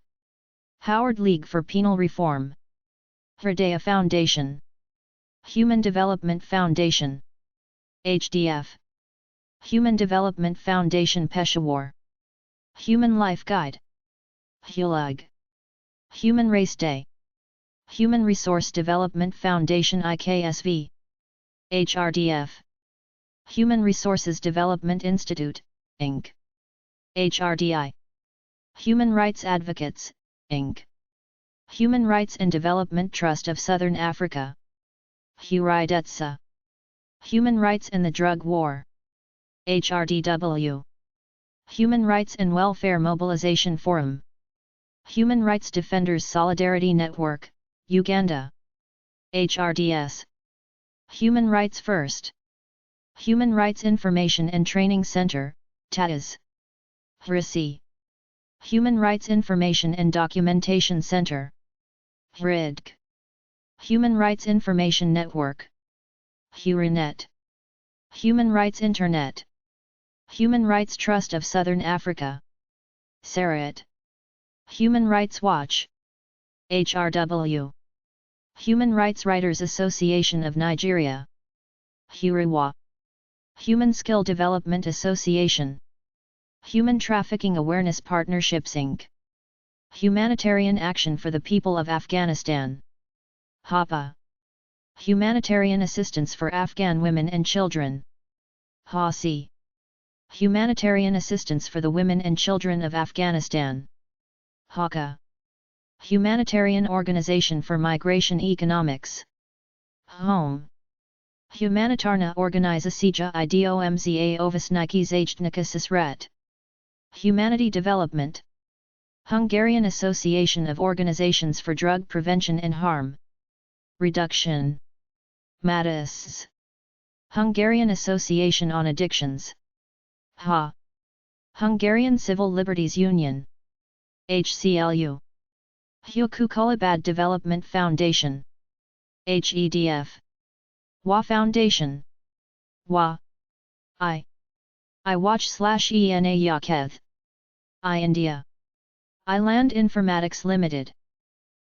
Howard League for Penal Reform. Hridaya Foundation. Human Development Foundation. HDF. Human Development Foundation Peshawar. Human Life Guide. HULUG. Human Race Day. Human Resource Development Foundation IKSV. HRDF. Human Resources Development Institute, Inc. HRDI. Human Rights Advocates, Inc. Human Rights and Development Trust of Southern Africa. HURIDETSA. Human Rights and the Drug War. HRDW. Human Rights and Welfare Mobilization Forum. Human Rights Defenders Solidarity Network, Uganda. HRDS. Human Rights First. Human Rights Information and Training Center, TAIS. HRISI. Human Rights Information and Documentation Center. HRIDC. Human Rights Information Network. HURINET, Human Rights Internet, Human Rights Trust of Southern Africa, SARAT, Human Rights Watch, HRW, Human Rights Writers Association of Nigeria, HURIWA, Human Skill Development Association, Human Trafficking Awareness Partnerships Inc., Humanitarian Action for the People of Afghanistan, HAPA, Humanitarian Assistance for Afghan Women and Children, HASI, Humanitarian Assistance for the Women and Children of Afghanistan, HACA, Humanitarian Organization for Migration Economics, HOME, Humanitarna Organizacija IDOMZA Ovasniki Zajdnikasis Ret, Humanity Development, Hungarian Association of Organizations for Drug Prevention and Harm Reduction, MADIS, Hungarian Association on Addictions, HA, Hungarian Civil Liberties Union, HCLU, Hukukalabad Development Foundation, HEDF, WA Foundation, WA, I Watch/ENA Yaketh, I India, Land Informatics Limited,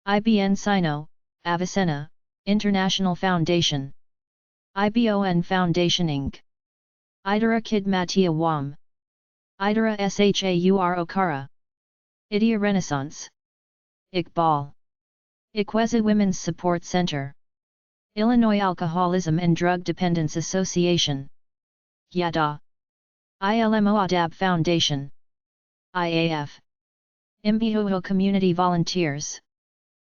IBN Sino, Avicenna, International Foundation, IBON Foundation Inc., Idara Kidmatia WAM, Idara Shaur Okara, Idia Renaissance, Iqbal, Ikweza Women's Support Center, Illinois Alcoholism and Drug Dependence Association, YADA, ILMO Adab Foundation, IAF, Imbihoho Community Volunteers,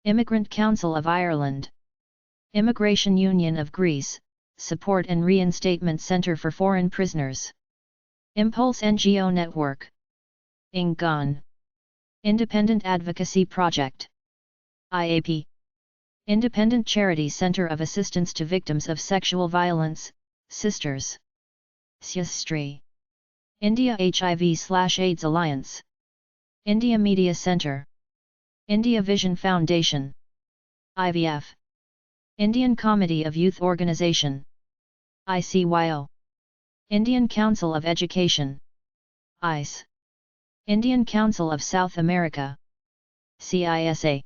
Immigrant Council of Ireland, Immigration Union of Greece, Support and Reinstatement Center for Foreign Prisoners, Impulse NGO Network, INGON, Independent Advocacy Project, IAP, Independent Charity Center of Assistance to Victims of Sexual Violence, Sisters, SYSTRI, India HIV/AIDS Alliance, India Media Center, India Vision Foundation, IVF, Indian Committee of Youth Organization, ICYO, Indian Council of Education, ICE, Indian Council of South America, CISA,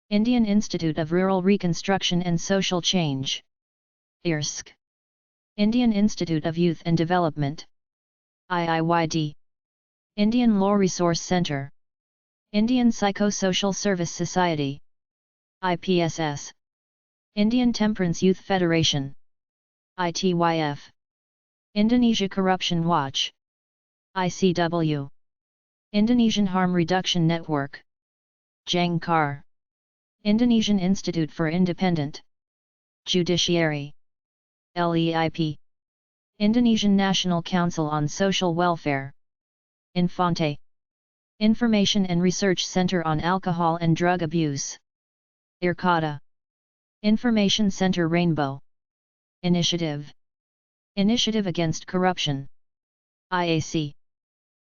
Indian Institute of Rural Reconstruction and Social Change, IRSC, Indian Institute of Youth and Development, IIYD, Indian Law Resource Center, Indian Psychosocial Service Society, IPSS, Indian Temperance Youth Federation, ITYF, Indonesia Corruption Watch, ICW, Indonesian Harm Reduction Network, JANGKAR, Indonesian Institute for Independent Judiciary, LEIP, Indonesian National Council on Social Welfare, Infante, Information and Research Center on Alcohol and Drug Abuse, IRCADA, Information Center Rainbow, Initiative, Initiative Against Corruption, IAC,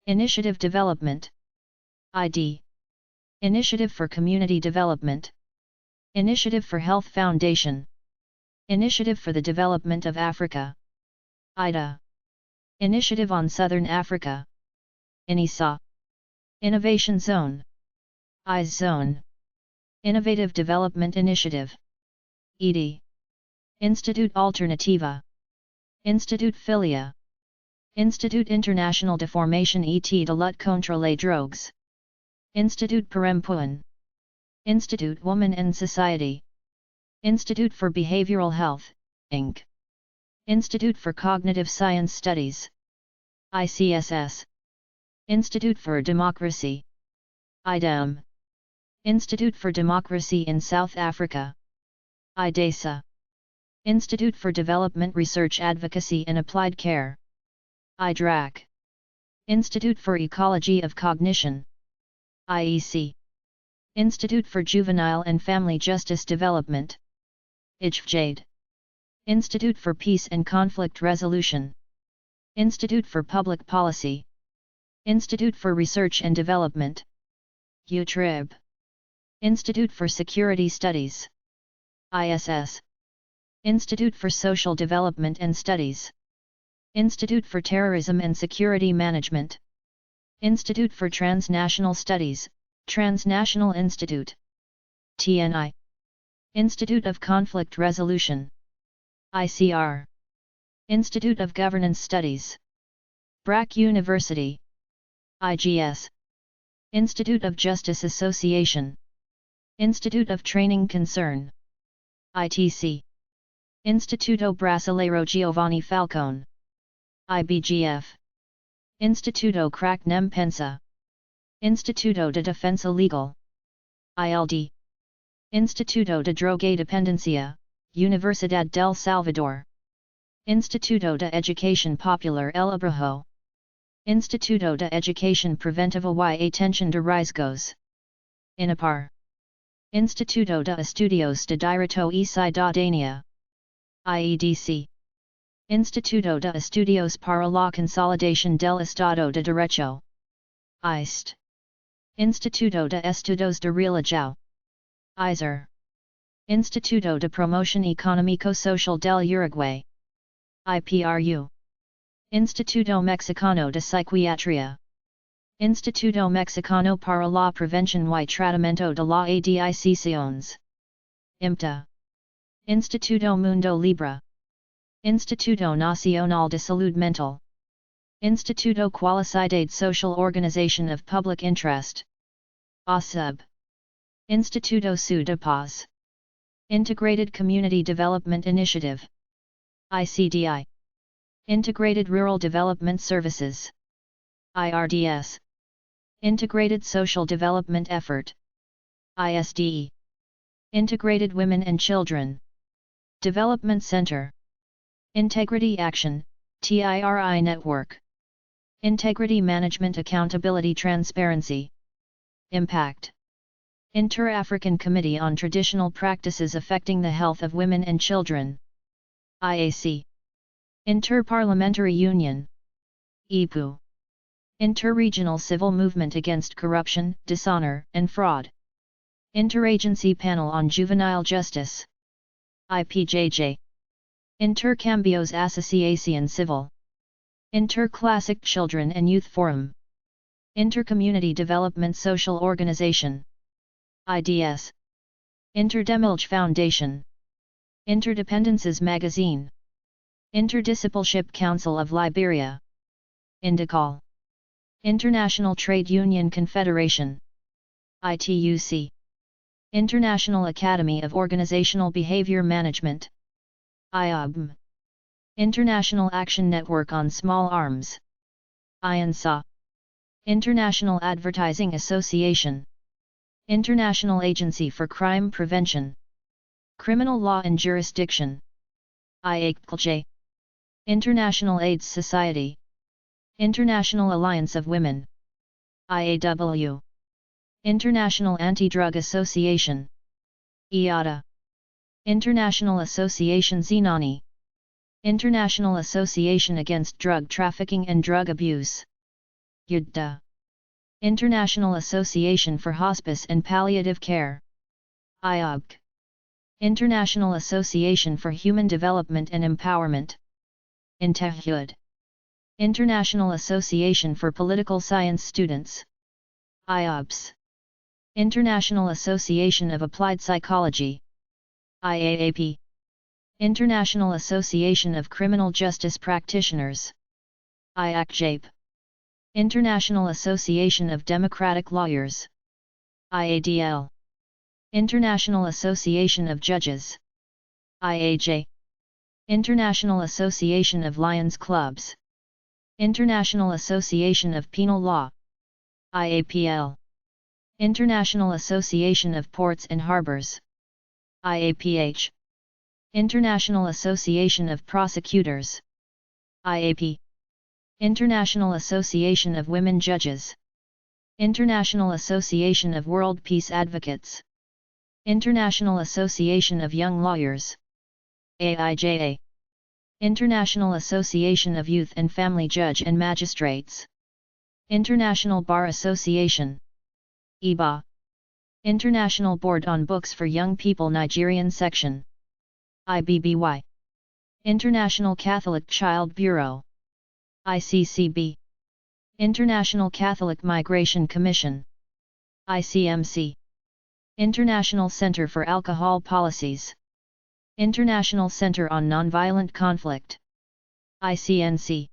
Initiative Development, ID, Initiative for Community Development, Initiative for Health Foundation, Initiative for the Development of Africa, IDA, Initiative on Southern Africa, INISA, Innovation Zone, IZE Zone, Innovative Development Initiative, ED, Institut Alternativa, Institut Filia, Institut International de Formation et de lutte contre les drogues, Institut Perempuan, Institute Woman and Society, Institute for Behavioral Health, Inc., Institute for Cognitive Science Studies, ICSS, Institute for Democracy, IDEM, Institute for Democracy in South Africa, IDESA, Institute for Development Research Advocacy and Applied Care, IDRAC, Institute for Ecology of Cognition, IEC, Institute for Juvenile and Family Justice Development, IJFJADE, Institute for Peace and Conflict Resolution, Institute for Public Policy, Institute for Research and Development, UTRIB, Institute for Security Studies, ISS, Institute for Social Development and Studies. Institute for Terrorism and Security Management. Institute for Transnational Studies, Transnational Institute. TNI. Institute of Conflict Resolution. ICR. Institute of Governance Studies. BRAC University. IGS. Institute of Justice Association. Institute of Training Concern. ITC. Instituto Brasileiro Giovanni Falcone. IBGF. Instituto Crack Nem Pensa. Instituto de Defensa Legal. ILD. Instituto de Drogadependencia, Universidad del Salvador. Instituto de Educación Popular El Abrajo. Instituto de Educación Preventiva y Atención de Riesgos. INAPAR. Instituto de Estudios de Direito y Ciudadanía. IEDC. Instituto de Estudios para la Consolidación del Estado de Derecho. IST. Instituto de Estudos de Religião. ISER. Instituto de Promoción Económico-Social del Uruguay. IPRU. Instituto Mexicano de Psiquiatría. Instituto Mexicano para la Prevención y Tratamiento de las Adicciones. IMTA. Instituto Mundo Libre. Instituto Nacional de Salud Mental. Instituto Qualicidade Social Organization of Public Interest. ASUB. Instituto Sul de Paz. Integrated Community Development Initiative. ICDI. Integrated Rural Development Services. IRDS. Integrated Social Development Effort. ISDE. Integrated Women and Children Development Center. Integrity Action, TIRI Network. Integrity Management Accountability Transparency. Impact. Inter-African Committee on Traditional Practices Affecting the Health of Women and Children. IAC. Inter-Parliamentary Union. epub. Inter-Regional Civil Movement Against Corruption, Dishonor, and Fraud. Interagency Panel on Juvenile Justice. IPJJ. Intercambios Asociación Civil. Interclassic Children and Youth Forum. Intercommunity Development Social Organization. IDS. Interdemilge Foundation. Interdependences Magazine. Interdiscipleship Council of Liberia. Indicol. International Trade Union Confederation. ITUC. International Academy of Organizational Behavior Management. IOBM. International Action Network on Small Arms. IANSA. International Advertising Association. International Agency for Crime Prevention. Criminal Law and Jurisdiction. IACLJ. International AIDS Society. International Alliance of Women. IAW. International Anti-Drug Association. IATA. International Association Zenani. International Association Against Drug Trafficking and Drug Abuse. UDDA. International Association for Hospice and Palliative Care. IOBC. International Association for Human Development and Empowerment. INTEHUD. International Association for Political Science Students. IOBS. International Association of Applied Psychology. IAAP. International Association of Criminal Justice Practitioners. IACJAPE. International Association of Democratic Lawyers. IADL. International Association of Judges. IAJ. International Association of Lions Clubs. International Association of Penal Law. IAPL. International Association of Ports and Harbors. IAPH. International Association of Prosecutors. IAP. International Association of Women Judges. International Association of World Peace Advocates. International Association of Young Lawyers. AIJA. International Association of Youth and Family Judge and Magistrates. International Bar Association. IBA. International Board on Books for Young People Nigerian Section. IBBY. International Catholic Child Bureau. ICCB. International Catholic Migration Commission. ICMC. International Center for Alcohol Policies. International Center on Nonviolent Conflict. ICNC.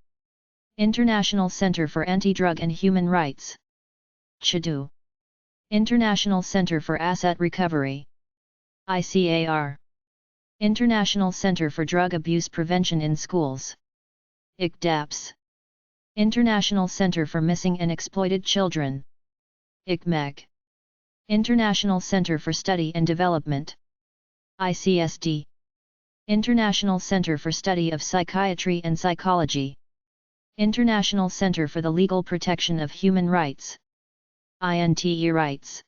International Center for Anti-Drug and Human Rights. CHADU. International Center for Asset Recovery. ICAR. International Center for Drug Abuse Prevention in Schools. ICDAPS. International Center for Missing and Exploited Children. ICMEC. International Center for Study and Development. ICSD. International Center for Study of Psychiatry and Psychology. International Center for the Legal Protection of Human Rights. INTE Rights.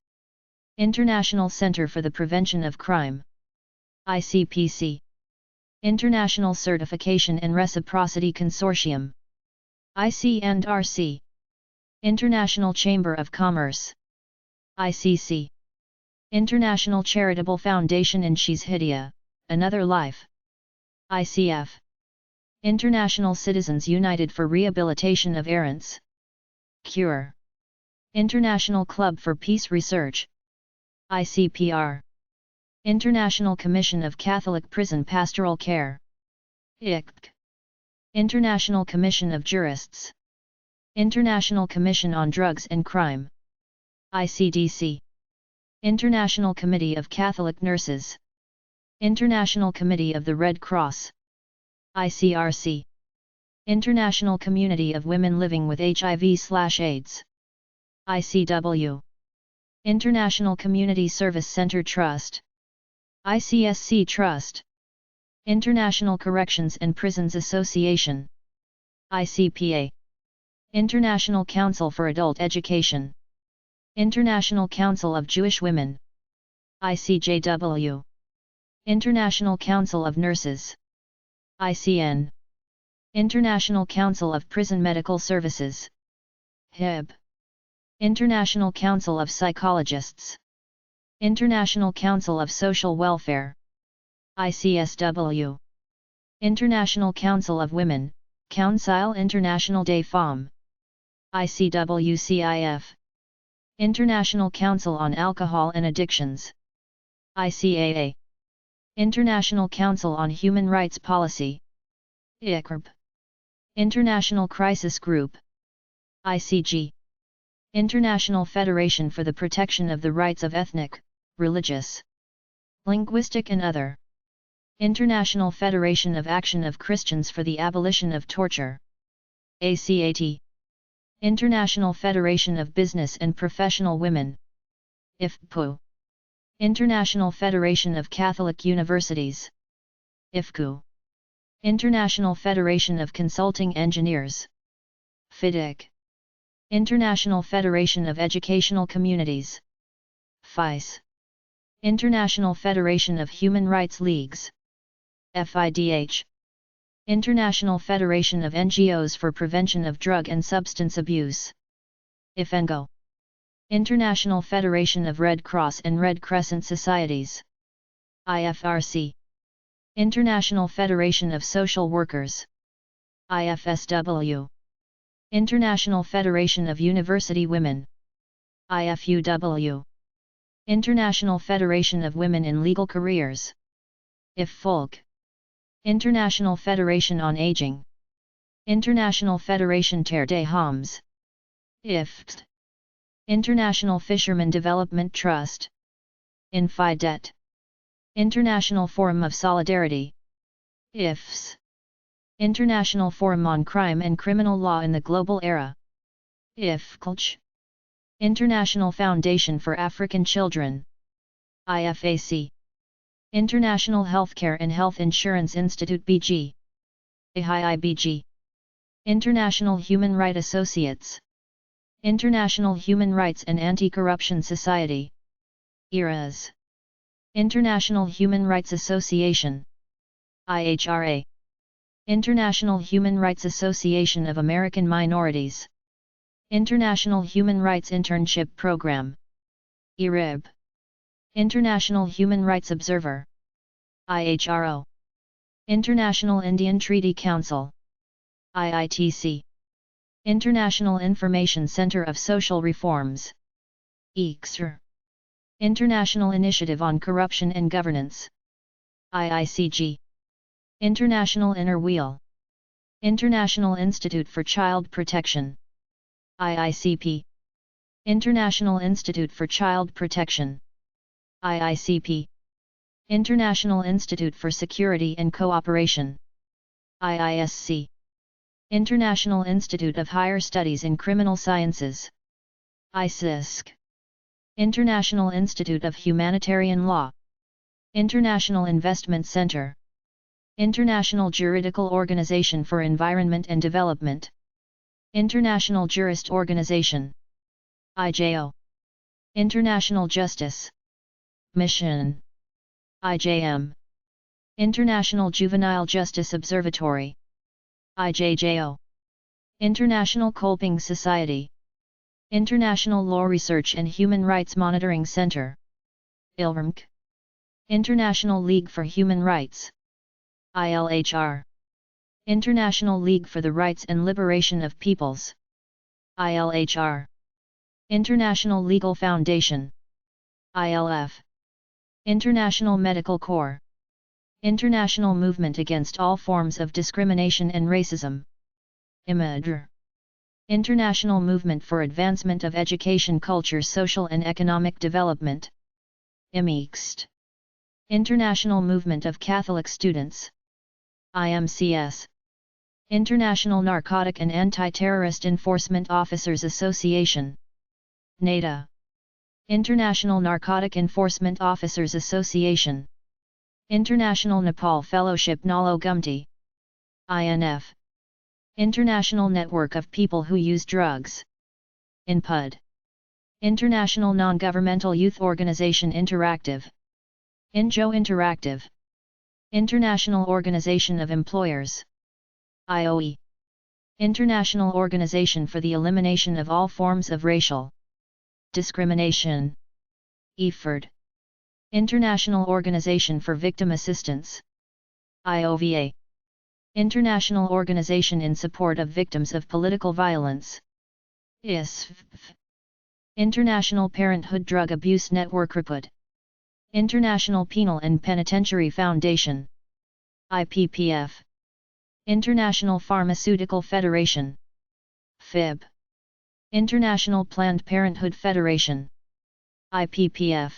International Center for the Prevention of Crime. ICPC. International Certification and Reciprocity Consortium. IC&RC. International Chamber of Commerce. ICC. International Charitable Foundation in Shizhidia, Another Life. ICF. International Citizens United for Rehabilitation of Errants. CURE. International Club for Peace Research. ICPR. International Commission of Catholic Prison Pastoral Care. ICC. International Commission of Jurists. International Commission on Drugs and Crime. ICDC. International Committee of Catholic Nurses. International Committee of the Red Cross. ICRC. International Community of Women Living with HIV/AIDS. ICW. International Community Service Center Trust. ICSC Trust. International Corrections and Prisons Association. ICPA. International Council for Adult Education. International Council of Jewish Women. ICJW. International Council of Nurses. ICN. International Council of Prison Medical Services. HIB. International Council of Psychologists. International Council of Social Welfare. ICSW. International Council of Women, Council International des Femmes. ICWCIF. International Council on Alcohol and Addictions. ICAA. International Council on Human Rights Policy. ICRB. International Crisis Group. ICG. International Federation for the Protection of the Rights of Ethnic, Religious, Linguistic and Other. International Federation of Action of Christians for the Abolition of Torture. ACAT. International Federation of Business and Professional Women. IFPU. International Federation of Catholic Universities. IFCU. International Federation of Consulting Engineers. FIDIC. International Federation of Educational Communities. FICE. International Federation of Human Rights Leagues. FIDH. International Federation of NGOs for Prevention of Drug and Substance Abuse. IFNGO. International Federation of Red Cross and Red Crescent Societies. IFRC. International Federation of Social Workers. IFSW. International Federation of University Women. IFUW. International Federation of Women in Legal Careers. IFFOLC. International Federation on Aging. International Federation Terre des Hommes. IFT. International Fishermen Development Trust. INFIDET. International Forum of Solidarity. IFS. International Forum on Crime and Criminal Law in the Global Era. IFCLCH. International Foundation for African Children. IFAC. International Healthcare and Health Insurance Institute BG. IHI-IBG. International Human Rights Associates. International Human Rights and Anti-Corruption Society. IRAS. International Human Rights Association. IHRA. International Human Rights Association of American Minorities. International Human Rights Internship Program. IRIB. International Human Rights Observer. IHRO. International Indian Treaty Council, IITC. International Information Center of Social Reforms, ICSR. International Initiative on Corruption and Governance, IICG. International Inner Wheel. International Institute for Child Protection, IICP. International Institute for Child Protection, IICP. International Institute for Security and Cooperation, IISC. International Institute of Higher Studies in Criminal Sciences, ICISC. International Institute of Humanitarian Law, International Investment Center, International Juridical Organization for Environment and Development, International Jurist Organization, IJO. International Justice Mission, IJM. International Juvenile Justice Observatory, IJJO. International Kolping Society, International Law Research and Human Rights Monitoring Center, ILRMC. International League for Human Rights, ILHR. International League for the Rights and Liberation of Peoples, ILHR. International Legal Foundation, ILF. International Medical Corps. International Movement Against All Forms of Discrimination and Racism, IMADR. International Movement for Advancement of Education, Culture, Social and Economic Development, IMEXT. International Movement of Catholic Students, IMCS. International Narcotic and Anti-Terrorist Enforcement Officers Association, NATA. International Narcotic Enforcement Officers Association, International Nepal Fellowship Nalo Gumti, INF. International Network of People Who Use Drugs, INPUD. International Non-Governmental Youth Organization Interactive, INJO Interactive. International Organization of Employers, IOE. International Organization for the Elimination of All Forms of Racial Discrimination, IFORD. International Organization for Victim Assistance, IOVA. International Organization in Support of Victims of Political Violence, ISF. International Parenthood Drug Abuse Network RIPUD. International Penal and Penitentiary Foundation, IPPF. International Pharmaceutical Federation, FIB. International Planned Parenthood Federation, IPPF.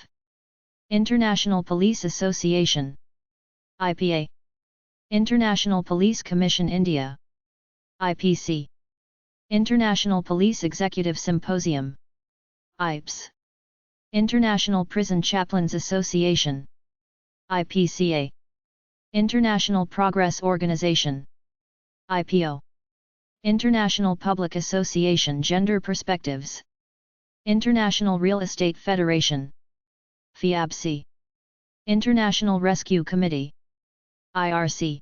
International Police Association, IPA. International Police Commission India, IPC. International Police Executive Symposium, IPS. International Prison Chaplains Association, IPCA. International Progress Organization, IPO. International Public Association Gender Perspectives, International Real Estate Federation, FIABC. International Rescue Committee, IRC.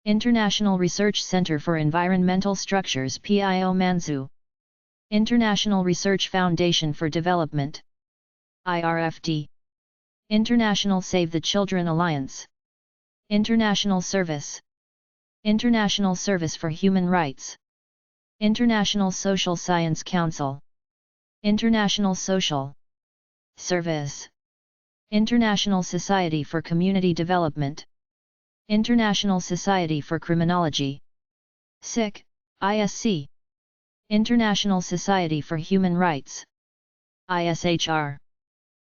International Research Center for Environmental Structures PIO Manzu. International Research Foundation for Development, IRFD. International Save the Children Alliance, International Service, International Service for Human Rights, International Social Science Council, International Social Service, International Society for Community Development, International Society for Criminology, SIC, ISC. International Society for Human Rights, ISHR.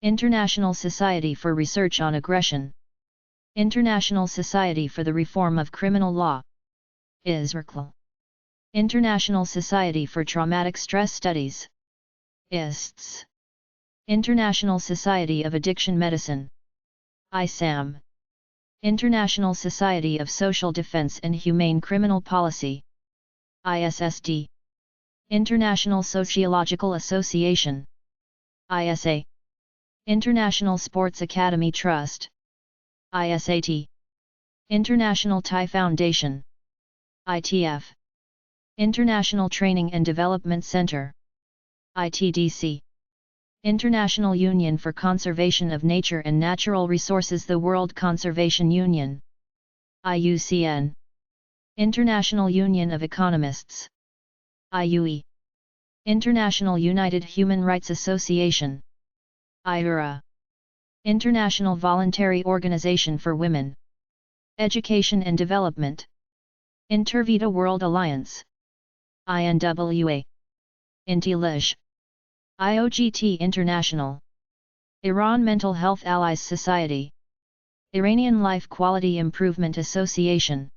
International Society for Research on Aggression, International Society for the Reform of Criminal Law, ISRCL. International Society for Traumatic Stress Studies, ISTS. International Society of Addiction Medicine, ISAM. International Society of Social Defense and Humane Criminal Policy, ISSD. International Sociological Association, ISA. International Sports Academy Trust, ISAT. International Thai Foundation, ITF. International Training and Development Center, ITDC. International Union for Conservation of Nature and Natural Resources, the World Conservation Union, IUCN International Union of Economists. IUE International United Human Rights Association. IURA International Voluntary Organization for Women, Education and Development. Intervita World Alliance. INWA Intilij IOGT International. Iran Mental Health Allies Society. Iranian Life Quality Improvement Association.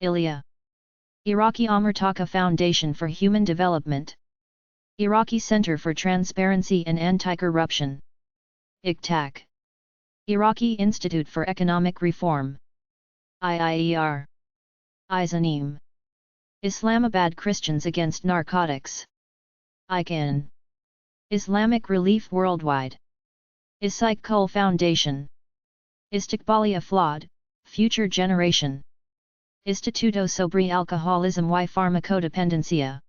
ILIA Iraqi Amartaka Foundation for Human Development. Iraqi Center for Transparency and Anti-Corruption. ICTAC Iraqi Institute for Economic Reform. IIER Izanim Islamabad Christians Against Narcotics. ICAN Islamic Relief Worldwide. Istiqbal Foundation. Istiqbali Aflad, Future Generation. Instituto sobre Alcoholismo y Farmacodependencia.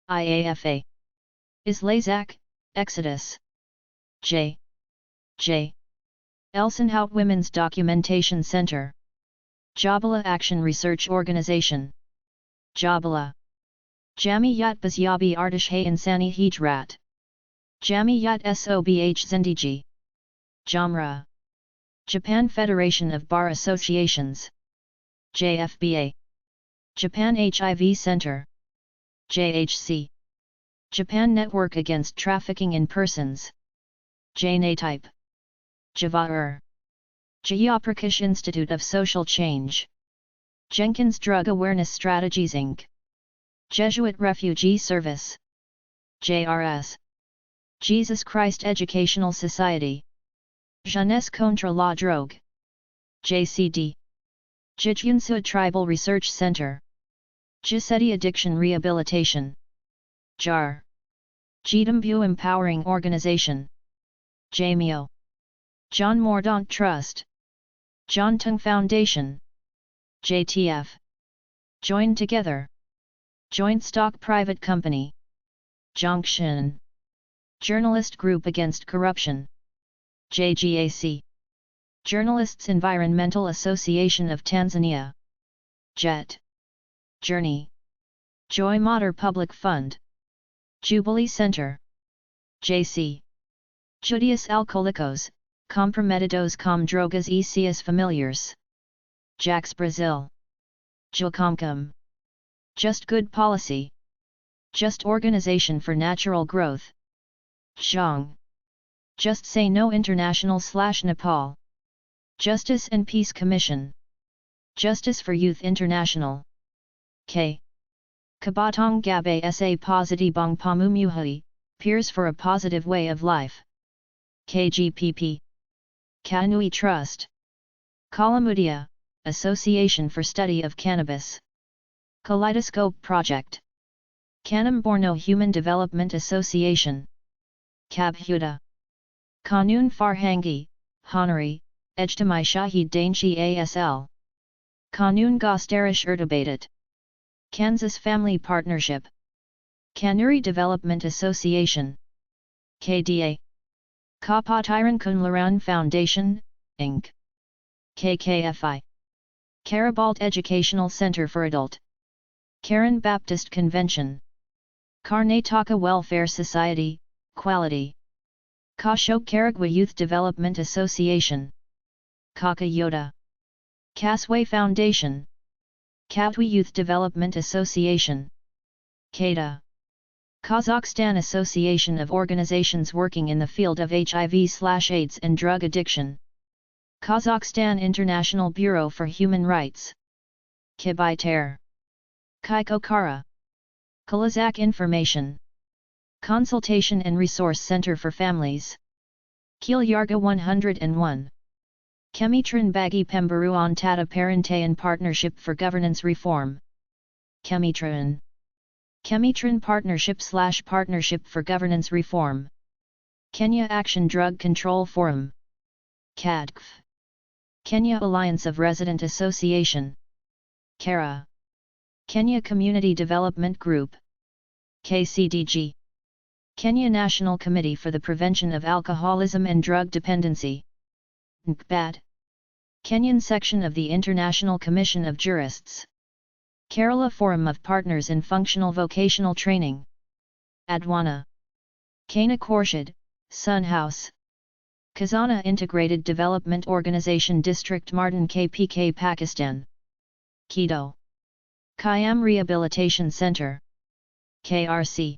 IAFA Islazak, Exodus. J. Elsenhout Women's Documentation Center. Jabala Action Research Organization. Jabala Jamiyat Bazyabi Artish Hay Insani Hijrat. Jamiyat Sobh Zindigi. Jamra Japan Federation of Bar Associations. JFBA Japan HIV Center. JHC Japan Network Against Trafficking in Persons. JNATYPE Javaur Jayaprakash Institute of Social Change. Jenkins Drug Awareness Strategies Inc. Jesuit Refugee Service. JRS Jesus Christ Educational Society. Jeunesse contre la drogue. JCD Jijunsu Tribal Research Center. Jiseti Addiction Rehabilitation. JAR Jidambu Empowering Organization. JMIO John Mordaunt Trust. John Tung Foundation. JTF Join Together. Joint Stock Private Company. Junction Journalist Group Against Corruption. JGAC Journalists Environmental Association of Tanzania. JET Journey Joy Mater Public Fund. Jubilee Center. JC Judias Alcoólicos, Comprometidos com Drogas e Seus Familiares. JAX Brazil Jocomcom Just Good Policy. Just Organization for Natural Growth. Zhang Just Say No International/Nepal. Justice and Peace Commission. Justice for Youth International. K. Kabatong Gabe Sa Positibong Pamumuhay, Peers for a Positive Way of Life. KGPP Kanui Trust. Kalamudia, Association for Study of Cannabis. Kaleidoscope Project. Kanam Borno Human Development Association. Kabhuda Kanun Farhangi, Honori, Ejtamai Shahid Dainshi ASL. Kanun Gostarish Ertabatat. Kansas Family Partnership. Kanuri Development Association. KDA Kapatiran Kunlaran Foundation, Inc. KKFI Karabalt Educational Center for Adult. Karen Baptist Convention. Karnataka Welfare Society, Quality. Kashok Karagwa Youth Development Association. Kaka Yoda Kasway Foundation. Katwi Youth Development Association. KADA Kazakhstan Association of Organizations Working in the Field of HIV/AIDS and Drug Addiction. Kazakhstan International Bureau for Human Rights. Kibaiter Kaikokara Kalazak Information Consultation and Resource Center for Families. Kilyarga 101 Kemitran Bagi Pemberuan Tata Parentayan Partnership for Governance Reform. Kemitran Partnership for Governance Reform. Kenya Action Drug Control Forum. KADCF Kenya Alliance of Resident Association. KARA Kenya Community Development Group. KCDG Kenya National Committee for the Prevention of Alcoholism and Drug Dependency. NCBAD Kenyan section of the International Commission of Jurists. Kerala Forum of Partners in Functional Vocational Training. Adwana. Kana Khorshid, Sun House. Khazana Integrated Development Organization District Martin KPK Pakistan. Kedo. Kayam Rehabilitation Center. KRC.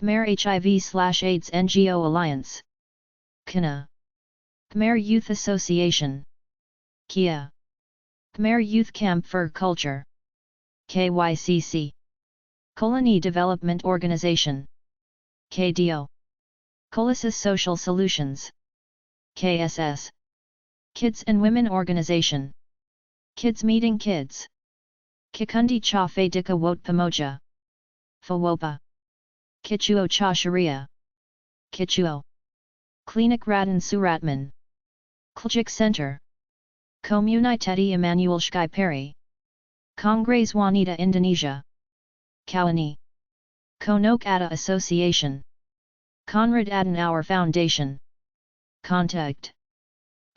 Khmer HIV/AIDS NGO Alliance. Khana. Khmer Youth Association. Kia. Khmer Youth Camp for Culture. KYCC. Kolani Development Organization. KDO. Colysis Social Solutions. KSS. Kids and Women Organization. Kids Meeting Kids. Kikundi Cha Fe Dika Wot Pamoja. Fawopa. Kichuo Cha Sharia. Kichuo. Klinik Radan Suratman. Kljik Center. Komuniteti Emmanuel Shkai Peri. Congress Wanita Indonesia. Kawani. Konok Ada Association. Konrad Adenauer Foundation. Contact.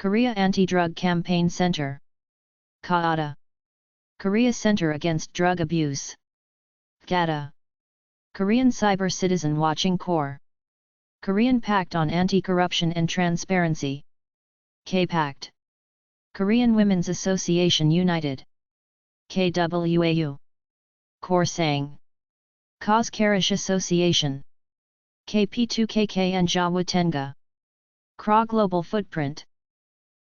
Korea Anti-Drug Campaign Center. Kaada. Korea Center Against Drug Abuse. GATA. Korean Cyber Citizen Watching Corps. Korean Pact on Anti-Corruption and Transparency. K-Pact. Korean Women's Association United. KWAU. Korsang. Kaz Karish Association. KP2KK and Jawa Tenga. KRA Global Footprint.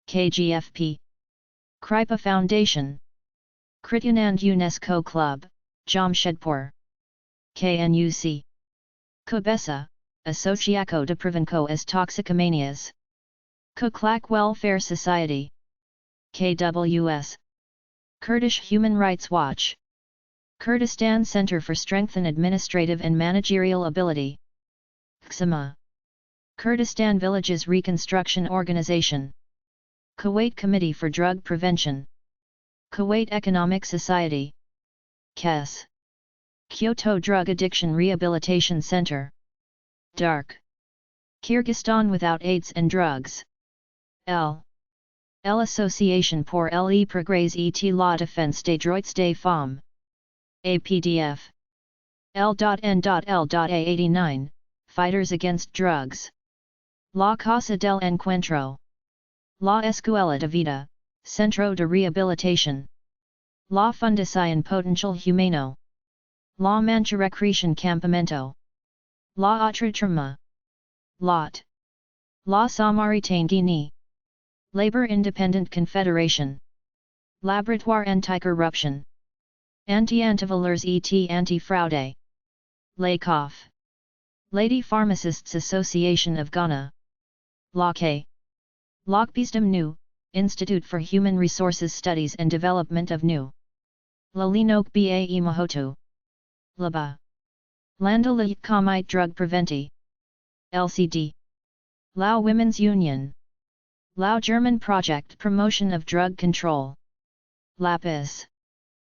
KGFP. Kripa Foundation. Krityanand UNESCO Club, Jamshedpur. KNUC. Kubesa, Asociaco de Prevenco as Toxicomanias. Kuklak Welfare Society. KWS. Kurdish Human Rights Watch. Kurdistan Center for Strengthen Administrative and Managerial Ability. KSMA. Kurdistan Villages Reconstruction Organization. Kuwait Committee for Drug Prevention. Kuwait Economic Society. KES. Kyoto Drug Addiction Rehabilitation Center. DARK. Kyrgyzstan Without AIDS and Drugs. L. Association pour le progrès et la défense des droits des femmes. APDF. L.N.L.A89, Fighters Against Drugs. La Casa del Encuentro. La Escuela de Vida, Centro de Rehabilitación. La Fundación Potencial Humano. La Mancha Recreation Campamento. La Otra Trama. LOT. La Samaritain Guinea. Labor Independent Confederation. Laboratoire Anti-Corruption. Anti-Antivaleurs et Anti-Fraude. LACOF. Lady Pharmacists Association of Ghana. LAK. Lokbisdom Nu, Institute for Human Resources Studies and Development of Nu. Lalinok Bae Mahotu. Laba. Landa Kamite Drug Preventi. LCD. Lao Women's Union. Lao German Project Promotion of Drug Control. LAPIS.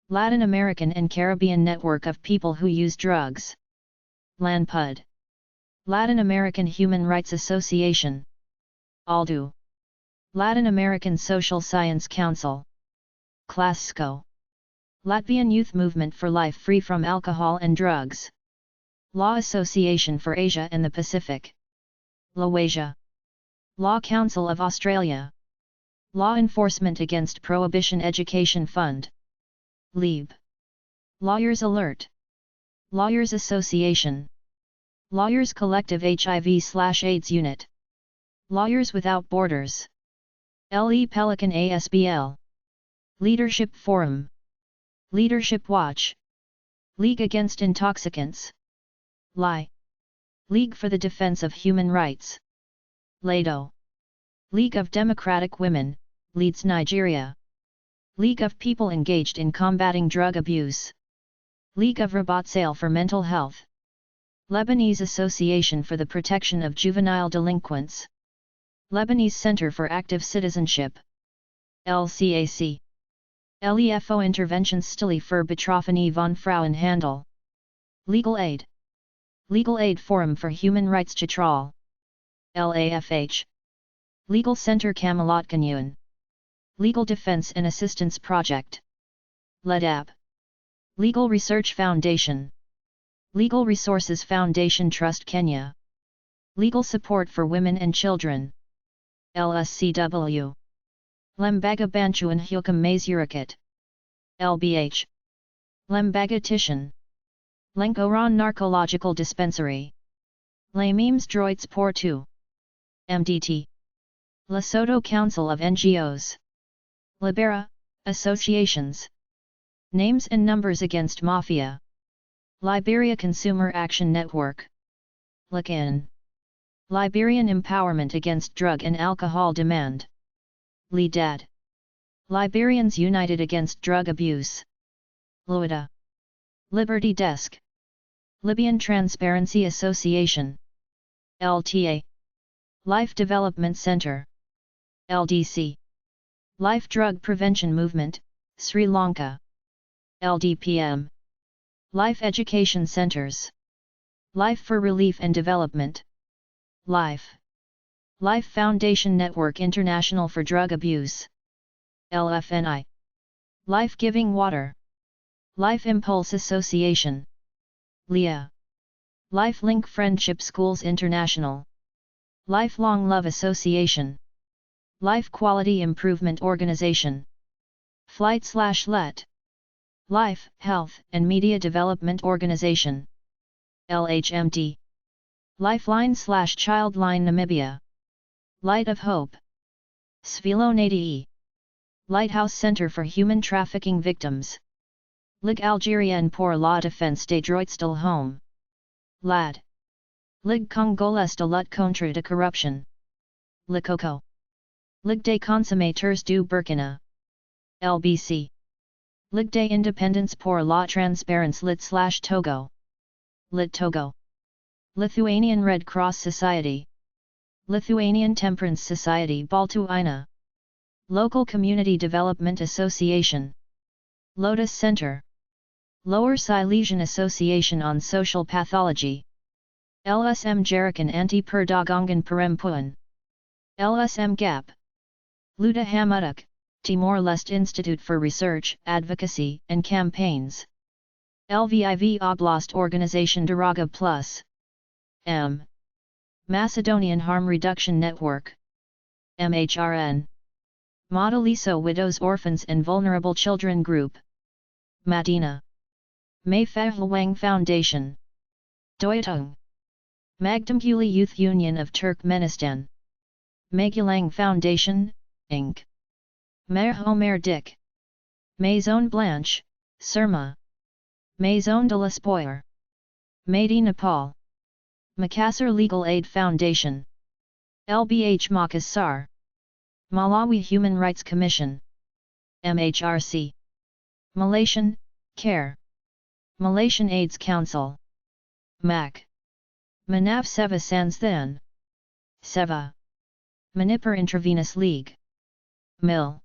Latin American and Caribbean Network of People Who Use Drugs. LANPUD. Latin American Human Rights Association. ALDU. Latin American Social Science Council. CLASSCO. Latvian Youth Movement for Life Free from Alcohol and Drugs. Law Association for Asia and the Pacific. LAWASIA. Law Council of Australia. Law Enforcement Against Prohibition Education Fund. LEAB. Lawyers Alert. Lawyers Association. Lawyers Collective HIV/AIDS Unit. Lawyers Without Borders. LE Pelican ASBL. Leadership Forum. Leadership Watch. League Against Intoxicants. LI. League for the Defense of Human Rights. LADO. League of Democratic Women, Leeds, Nigeria. League of People Engaged in Combating Drug Abuse. League of Rabat Sale for Mental Health. Lebanese Association for the Protection of Juvenile Delinquents. Lebanese Center for Active Citizenship. LCAC. LEFO Interventionsstelle für Betroffene von Frauenhandel. Legal Aid. Legal Aid Forum for Human Rights Chitral. LAFH. Legal Center Camelot Kanyuan. Legal Defense and Assistance Project. LEDAP. Legal Research Foundation. Legal Resources Foundation Trust Kenya. Legal Support for Women and Children. LSCW. Lembaga Bantuan Hukum Masyarakat. LBH. Lembaga Tishan. Lengkoron Narcological Dispensary. Lamemes Droits pour 2. MDT. Lesotho Council of NGOs. Libera, Associations. Names and Numbers Against Mafia. Liberia Consumer Action Network. LACAN. Liberian Empowerment Against Drug and Alcohol Demand. LIDAD. Liberians United Against Drug Abuse. LUIDA. Liberty Desk. Libyan Transparency Association. LTA. Life Development Center. LDC. Life Drug Prevention Movement, Sri Lanka. LDPM. Life Education Centers. Life for Relief and Development. Life. Life Foundation Network International for Drug Abuse. LFNI. Life Giving Water. Life Impulse Association. LIA. Life Link Friendship Schools International. Lifelong Love Association. Life Quality Improvement Organization. Flight/Let. Life, Health and Media Development Organization. LHMD. Lifeline/Childline Namibia. Light of Hope. Svilonade. Lighthouse Center for Human Trafficking Victims. Ligue Algérienne pour la défense des droits de l'homme. LAD. Ligue Congolaise de lutte contre de corruption. LICOCO. Ligue des consommateurs du Burkina. LBC. Ligue des indépendants pour la transparence Lit/Togo. Lit Togo. Lithuanian Red Cross Society. Lithuanian Temperance Society Baltuina. Local Community Development Association. Lotus Center. Lower Silesian Association on Social Pathology. LSM Jerikan Anti-Perdagangan Perempuan. LSM GAP. Luda Hamudak, Timor-Leste Institute for Research, Advocacy, and Campaigns. LVIV Oblast Organization Daraga Plus. M. Macedonian Harm Reduction Network. MHRN. Modeliso Widows Orphans and Vulnerable Children Group. Madina. Mayfahilwang Foundation. Doyatung. Magdamguli Youth Union of Turkmenistan. Magulang Foundation, Inc. Merhomer Dick. Maison Blanche, Surma. Maison de l'Espoir. Madi Nepal. Makassar Legal Aid Foundation. LBH Makassar. Malawi Human Rights Commission. MHRC. Malaysian, CARE. Malaysian AIDS Council. MAC. Manav Seva Sansthan. Seva. Manipur Intravenous League. MIL.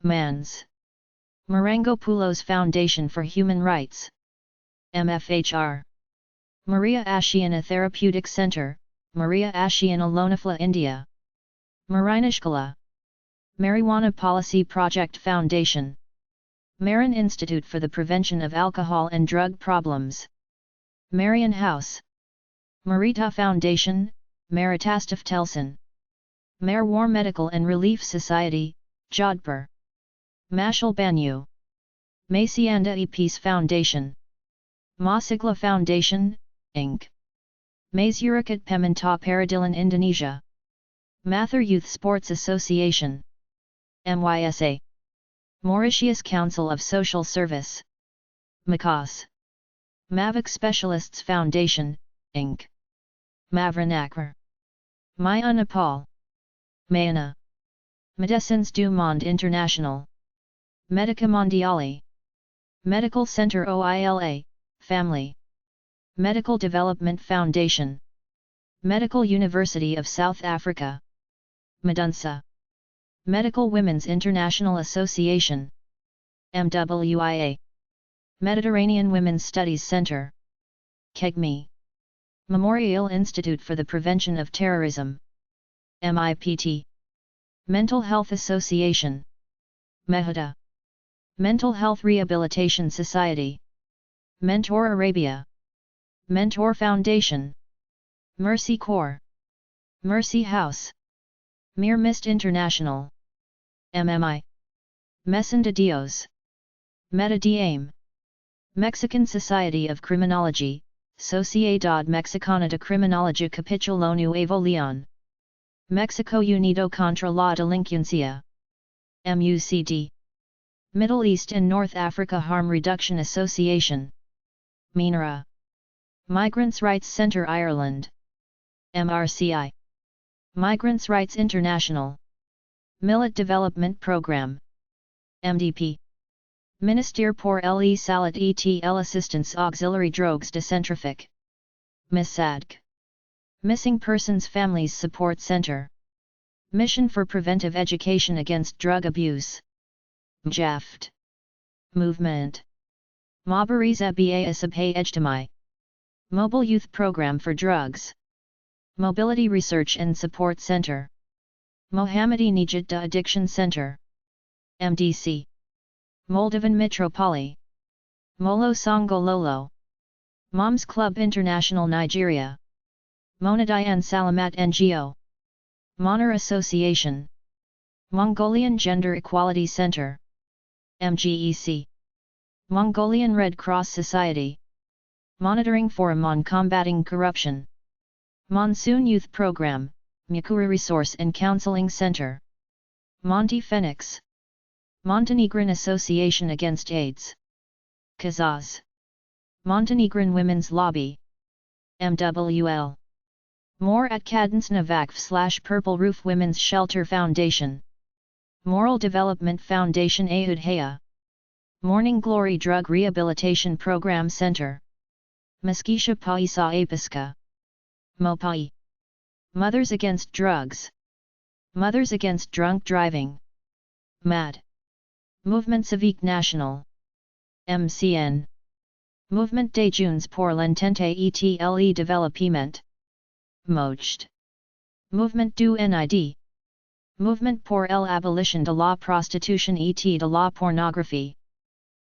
MANS. Marengo Poulos Foundation for Human Rights. MFHR. Maria Ashiana Therapeutic Center, Maria Ashiana Lonafla India. Marinashkala. Marijuana Policy Project Foundation. Marin Institute for the Prevention of Alcohol and Drug Problems. Marian House. Marita Foundation, Maritastaf Telson. Marwar Medical and Relief Society, Jodhpur. Mashal Banyu. Masyanda E Peace Foundation. Masigla Foundation, Inc. Masyarakat Peminta Paradilan Indonesia. Mathur Youth Sports Association. MYSA. Mauritius Council of Social Service. MACOS. Mavik Specialists Foundation, Inc. Mavranakar. Maya Nepal. Mayana. Medecins du Monde International. Medica Mondiale. Medical Center OILA, Family. Medical Development Foundation. Medical University of South Africa. Medunsa. Medical Women's International Association. MWIA. Mediterranean Women's Studies Center. KEGMI. Memorial Institute for the Prevention of Terrorism. MIPT. Mental Health Association. Mehta. Mental Health Rehabilitation Society. Mentor Arabia. Mentor Foundation. Mercy Corps. Mercy House. Mir Mist International. MMI. Meson de Dios. Meta Diem. Mexican Society of Criminology, Sociedad Mexicana de Criminología Capítulo Nuevo León. Mexico Unido contra la Delincuencia. MUCD. Middle East and North Africa Harm Reduction Association. MINRA. Migrants' Rights Centre Ireland. MRCI. Migrants' Rights International. Millet Development Programme. MDP. Ministère pour le Salut et l'Assistance Auxiliary Drogues de Centrafrique. MISADC. Missing Persons Families Support Center. Mission for Preventive Education Against Drug Abuse. MJAFT. Movement. Mobariza Ba Asabhay Ejtamai. Mobile Youth Program for Drugs. Mobility Research and Support Center. Mohammadi Nijat Da Addiction Center. MDC. Moldovan Mitropoli. Molo Songololo. Moms Club International Nigeria. Monadayan Salamat NGO. Monar Association. Mongolian Gender Equality Center. MGEC. Mongolian Red Cross Society. Monitoring Forum on Combating Corruption. Monsoon Youth Program, Mukura Resource and Counseling Center. Monte Phoenix. Montenegrin Association Against AIDS. Kazaz. Montenegrin Women's Lobby. MWL. More at Kadensnavak/Purple Roof Women's Shelter Foundation. Moral Development Foundation Ayudhya. Morning Glory Drug Rehabilitation Program Center. Meskisha Paisa Apiska. Mopai. Mothers Against Drugs. Mothers Against Drunk Driving. MAD. Movement Civique National. MCN. Movement des Jeunes pour l'Entente et le Développement. MOJT. Movement du NID. Movement pour l'abolition de la prostitution et de la pornographie.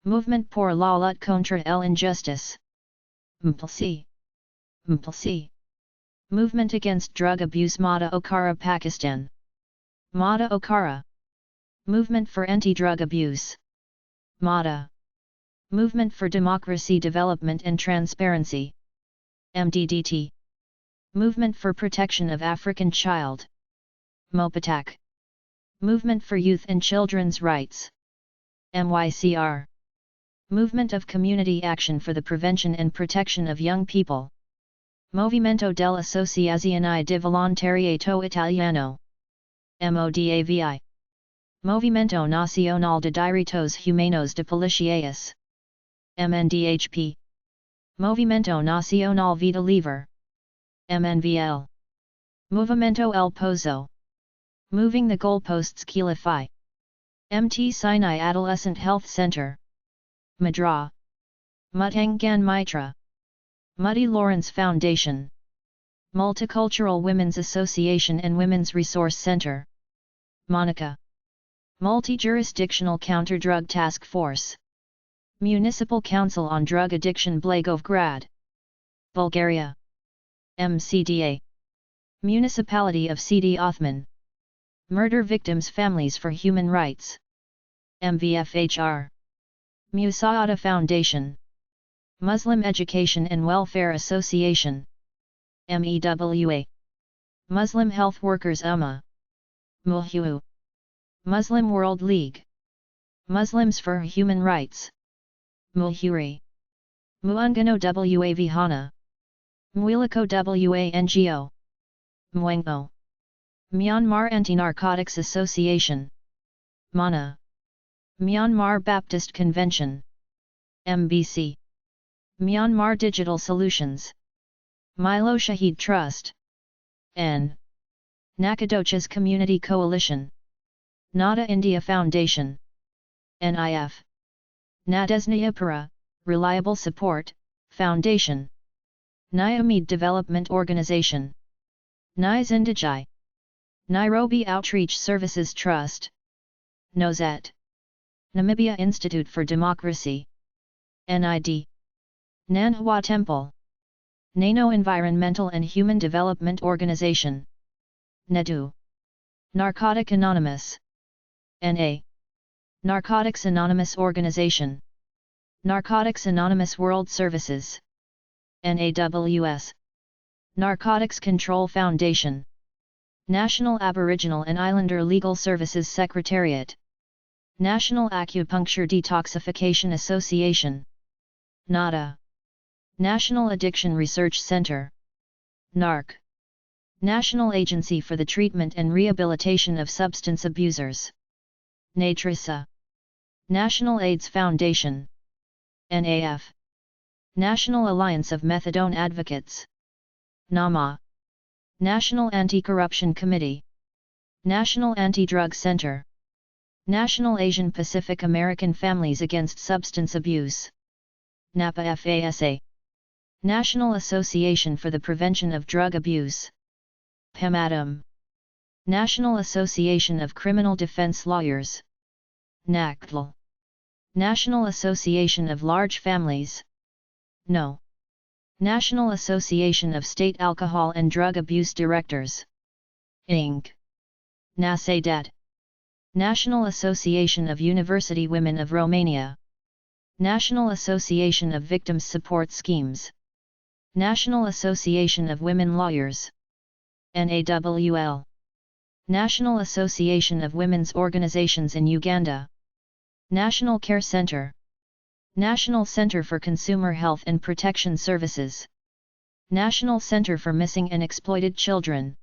Movement pour la lutte contre l'injustice. MPLC. MPLC. Movement Against Drug Abuse Mata Okara Pakistan. Mata Okara. Movement for Anti-Drug Abuse. MATA. Movement for Democracy Development and Transparency. MDDT. Movement for Protection of African Child. MOPATAC. Movement for Youth and Children's Rights. MYCR. Movement of Community Action for the Prevention and Protection of Young People. Movimento dell'Associazione di Volontariato Italiano. MODAVI. Movimento Nacional de Direitos Humanos de Policiais. MNDHP. Movimento Nacional Vida Livre. MNVL. Movimento El Pozo. Moving the Goalposts Kilify. MT Sinai Adolescent Health Center. Madra. Mutangan Mitra. Muddy Lawrence Foundation. Multicultural Women's Association and Women's Resource Center. Monica. Multi-Jurisdictional Counter-Drug Task Force. Municipal Council on Drug Addiction Blagoevgrad. Bulgaria. MCDA. Municipality of Sidi Othman. Murder Victims' Families for Human Rights. MVFHR. Musaada Foundation. Muslim Education and Welfare Association. MEWA. Muslim Health Workers UMA. Mulhu. Muslim World League. Muslims for Human Rights. Mulhuri. Muungano wa Vihana. Mwiliko wa NGO. Mwengo. Myanmar Anti-Narcotics Association. MANA. Myanmar Baptist Convention. MBC. Myanmar Digital Solutions. Milo Shahid Trust. N. Nakadochas Community Coalition. Nada India Foundation. NIF. Nadesnayapura, Reliable Support, Foundation. Nyamid Development Organization. Nizindijai. Nairobi Outreach Services Trust. Nozet. Namibia Institute for Democracy. NID. Nanhua Temple. Nano Environmental and Human Development Organization. NEDU. Narcotic Anonymous. NA. Narcotics Anonymous Organization. Narcotics Anonymous World Services. NAWS. Narcotics Control Foundation. National Aboriginal and Islander Legal Services Secretariat. National Acupuncture Detoxification Association. NADA. National Addiction Research Center. NARC. National Agency for the Treatment and Rehabilitation of Substance Abusers. NATRISA. National AIDS Foundation. NAF. National Alliance of Methadone Advocates. NAMA. National Anti-Corruption Committee. National Anti-Drug Center. National Asian Pacific American Families Against Substance Abuse. NAPA FASA. National Association for the Prevention of Drug Abuse. PEMADAM. National Association of Criminal Defense Lawyers. NACTL. National Association of Large Families. NO. National Association of State Alcohol and Drug Abuse Directors. Inc. NASADAT. National Association of University Women of Romania. National Association of Victims Support Schemes. National Association of Women Lawyers. NAWL. National Association of Women's Organizations in Uganda. National Care Center. National Center for Consumer Health and Protection Services. National Center for Missing and Exploited Children.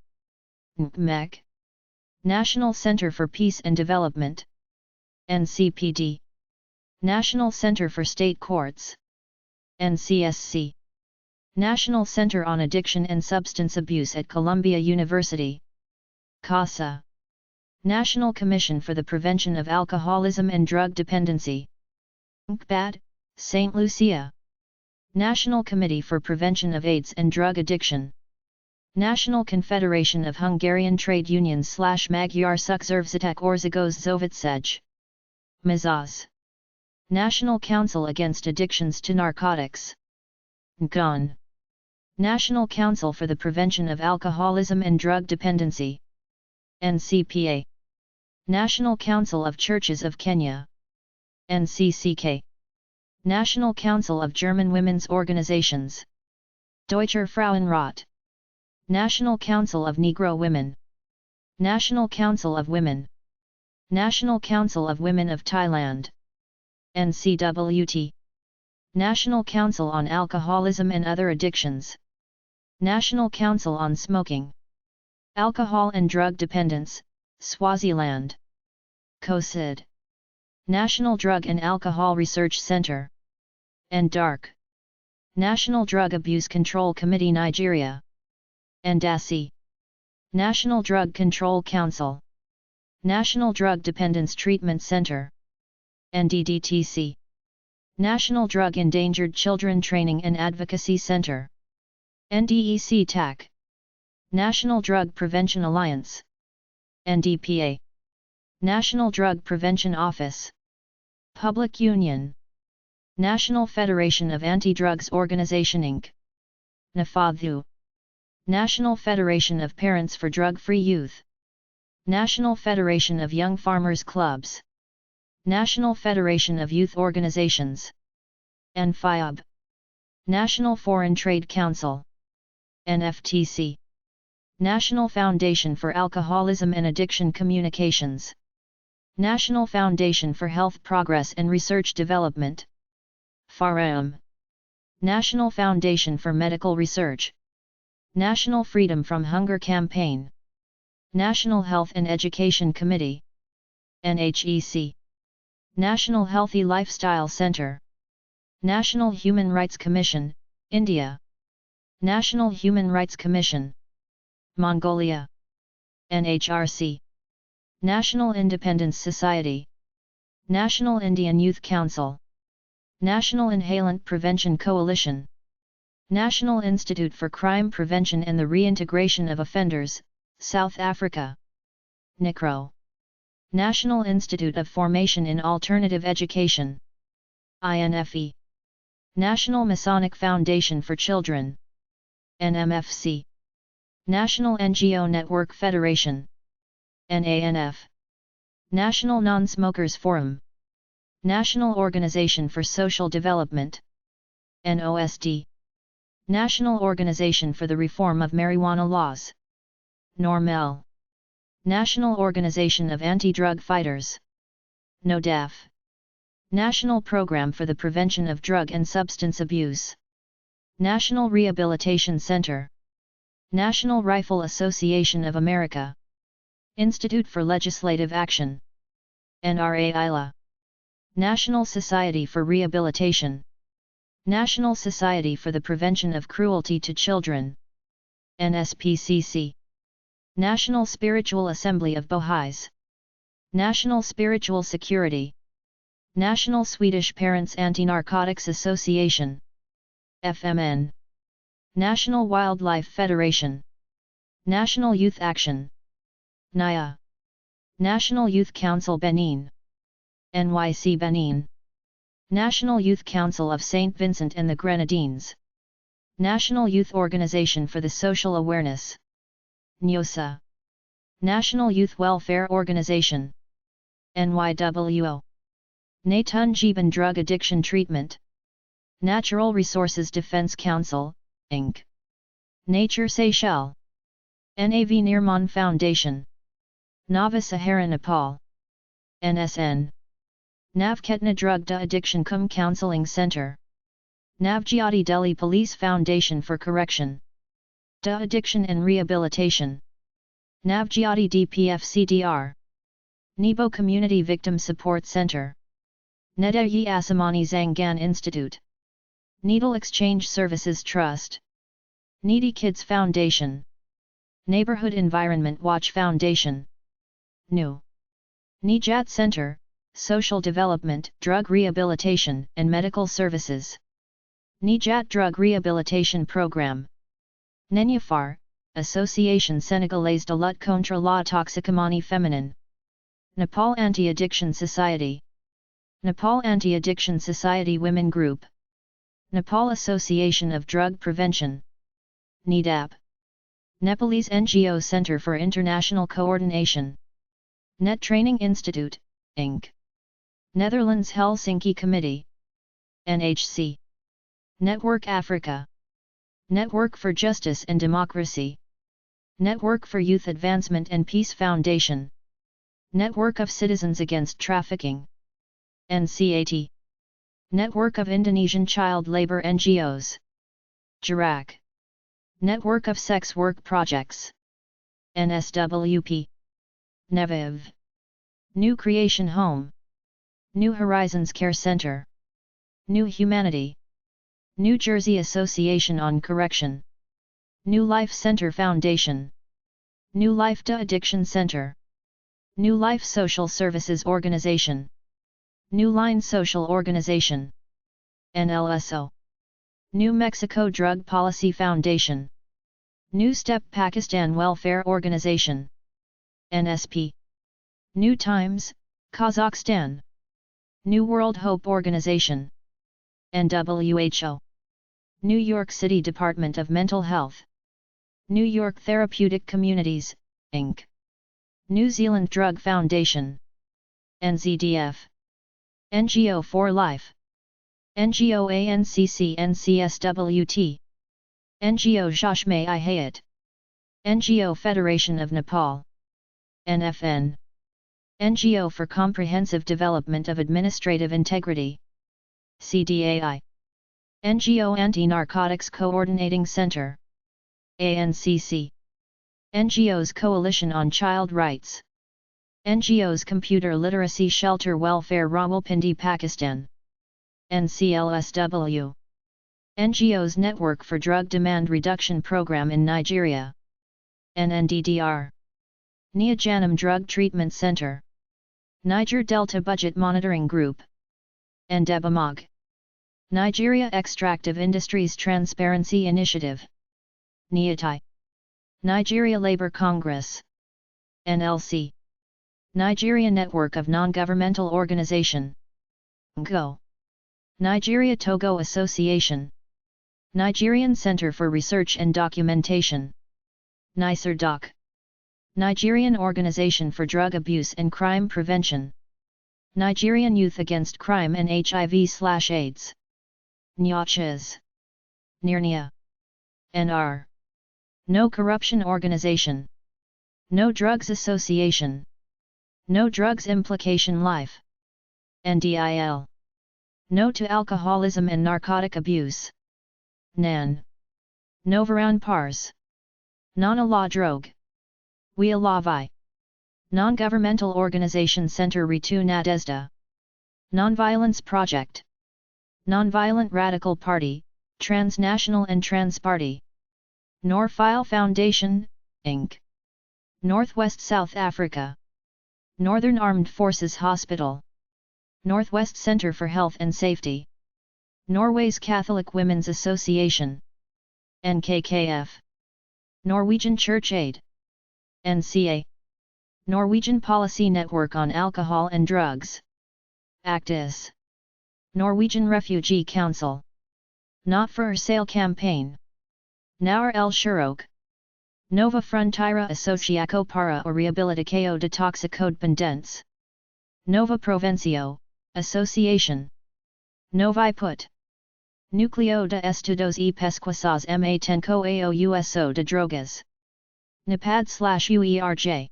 NCMEC. National Center for Peace and Development. NCPD. National Center for State Courts. NCSC. National Center on Addiction and Substance Abuse at Columbia University. CASA. National Commission for the Prevention of Alcoholism and Drug Dependency. NCBAD, St. Lucia. National Committee for Prevention of AIDS and Drug Addiction. National Confederation of Hungarian Trade Unions / Magyar Szakszervezetek Országos Szövetség. MIZAS. National Council Against Addictions to Narcotics. NCON. National Council for the Prevention of Alcoholism and Drug Dependency. NCPA. National Council of Churches of Kenya. NCCK. National Council of German Women's Organizations. Deutscher Frauenrat. National Council of Negro Women. National Council of Women. National Council of Women of Thailand. NCWT. National Council on Alcoholism and Other Addictions. National Council on Smoking, Alcohol and Drug Dependence, Swaziland. COSID. National Drug and Alcohol Research Center. NDARC. National Drug Abuse Control Committee Nigeria. NDACI. National Drug Control Council. National Drug Dependence Treatment Center. NDDTC. National Drug Endangered Children Training and Advocacy Center. NDEC TAC. National Drug Prevention Alliance. NDPA. National Drug Prevention Office. Public Union. National Federation of Anti-Drugs Organization Inc. NAFADHU. National Federation of Parents for Drug-Free Youth. National Federation of Young Farmers Clubs. National Federation of Youth Organizations. NFIOB. National Foreign Trade Council. NFTC. National Foundation for Alcoholism and Addiction Communications. National Foundation for Health Progress and Research Development. FARAM. National Foundation for Medical Research. National Freedom from Hunger Campaign. National Health and Education Committee. NHEC. National Healthy Lifestyle Center. National Human Rights Commission, India. National Human Rights Commission. Mongolia. NHRC. National Independence Society. National Indian Youth Council. National Inhalant Prevention Coalition. National Institute for Crime Prevention and the Reintegration of Offenders, South Africa. NICRO. National Institute of Formation in Alternative Education. INFE. National Masonic Foundation for Children. NMFC. National NGO Network Federation. NANF. National Non-Smokers Forum. National Organization for Social Development. NOSD. National Organization for the Reform of Marijuana Laws. NORML. National Organization of Anti-Drug Fighters. NODAF. National Program for the Prevention of Drug and Substance Abuse. National Rehabilitation Center. National Rifle Association of America. Institute for Legislative Action. NRA-ILA. National Society for Rehabilitation. National Society for the Prevention of Cruelty to Children. NSPCC. National Spiritual Assembly of Baha'is. National Spiritual Security. National Swedish Parents Anti-Narcotics Association. FMN. National Wildlife Federation. National Youth Action. NIA. National Youth Council Benin. NYC Benin. National Youth Council of St. Vincent and the Grenadines. National Youth Organization for the Social Awareness. NYOSA. National Youth Welfare Organization. NYWO. Natunjiban Drug Addiction Treatment. Natural Resources Defense Council, Inc. Nature Seychelles. NAV Nirman Foundation. Nava Sahara Nepal. NSN. Navketna Drug Addiction Cum Counseling Center. Navjyoti Delhi Police Foundation for Correction. Addiction and Rehabilitation. Navjyoti DPFCDR. Nebo Community Victim Support Center. Nedayi Asamani Zangan Institute. Needle Exchange Services Trust. Needy Kids Foundation. Neighborhood Environment Watch Foundation. New Nijat Center, Social Development, Drug Rehabilitation and Medical Services. Nijat Drug Rehabilitation Program. Nenufar, Association Sénégalaise de lutte contre la toxicomanie féminine. Nepal Anti-Addiction Society. Nepal Anti-Addiction Society Women Group. Nepal Association of Drug Prevention. NEDAP. Nepalese NGO Center for International Coordination. Net Training Institute, Inc. Netherlands Helsinki Committee. NHC. Network Africa. Network for Justice and Democracy. Network for Youth Advancement and Peace Foundation. Network of Citizens Against Trafficking. NCAT. Network of Indonesian Child Labor NGOs. JIRAC. Network of Sex Work Projects. NSWP. NEVIV. New Creation Home. New Horizons Care Center. New Humanity. New Jersey Association on Correction. New Life Center Foundation. New Life De-Addiction Center. New Life Social Services Organization. New Line Social Organization. NLSO. New Mexico Drug Policy Foundation. New Step Pakistan Welfare Organization. NSP. New Times, Kazakhstan. New World Hope Organization. NWHO. New York City Department of Mental Health. New York Therapeutic Communities, Inc. New Zealand Drug Foundation. NZDF. NGO for Life. NGO ANCC NCSWT. NGO Chashme I Hayat. NGO Federation of Nepal. NFN. NGO for Comprehensive Development of Administrative Integrity. CDAI. NGO Anti-Narcotics Coordinating Center. ANCC. NGOs Coalition on Child Rights. NGOs Computer Literacy Shelter Welfare Rawalpindi Pakistan. NCLSW. NGOs Network for Drug Demand Reduction Program in Nigeria. NNDDR. Niajanam Drug Treatment Center. Niger Delta Budget Monitoring Group. NDEBAMOG. Nigeria Extractive Industries Transparency Initiative. NIATI. Nigeria Labour Congress. NLC. Nigeria Network of Non-Governmental Organization. Ngo. Nigeria Togo Association. Nigerian Center for Research and Documentation. NICER-DOC. Nigerian Organization for Drug Abuse and Crime Prevention. Nigerian Youth Against Crime and HIV/AIDS. NYACHES. NIRNIA. NR. No Corruption Organization. No Drugs Association. No Drugs Implication Life. NDIL. No to Alcoholism and Narcotic Abuse. NAN. Novaran Pars. Non-a-la drogue. We Alavi. Non-Governmental Organization Center Ritu Nadezda. Nonviolence Project. Nonviolent Radical Party, Transnational and Transparty. Norfile Foundation, Inc. Northwest South Africa. Northern Armed Forces Hospital. Northwest Center for Health and Safety. Norway's Catholic Women's Association. NKKF. Norwegian Church Aid. NCA. Norwegian Policy Network on Alcohol and Drugs. Actis. Norwegian Refugee Council. Not for Sale Campaign. Naur el Shurok. Nova Fronteira Asociação para o Reabilitação de Toxicodependentes. Nova Provencio, Association. Novi Put. Núcleo de Estudos e Pesquisas Matenco ao Uso de Drogas. NEPAD/UERJ.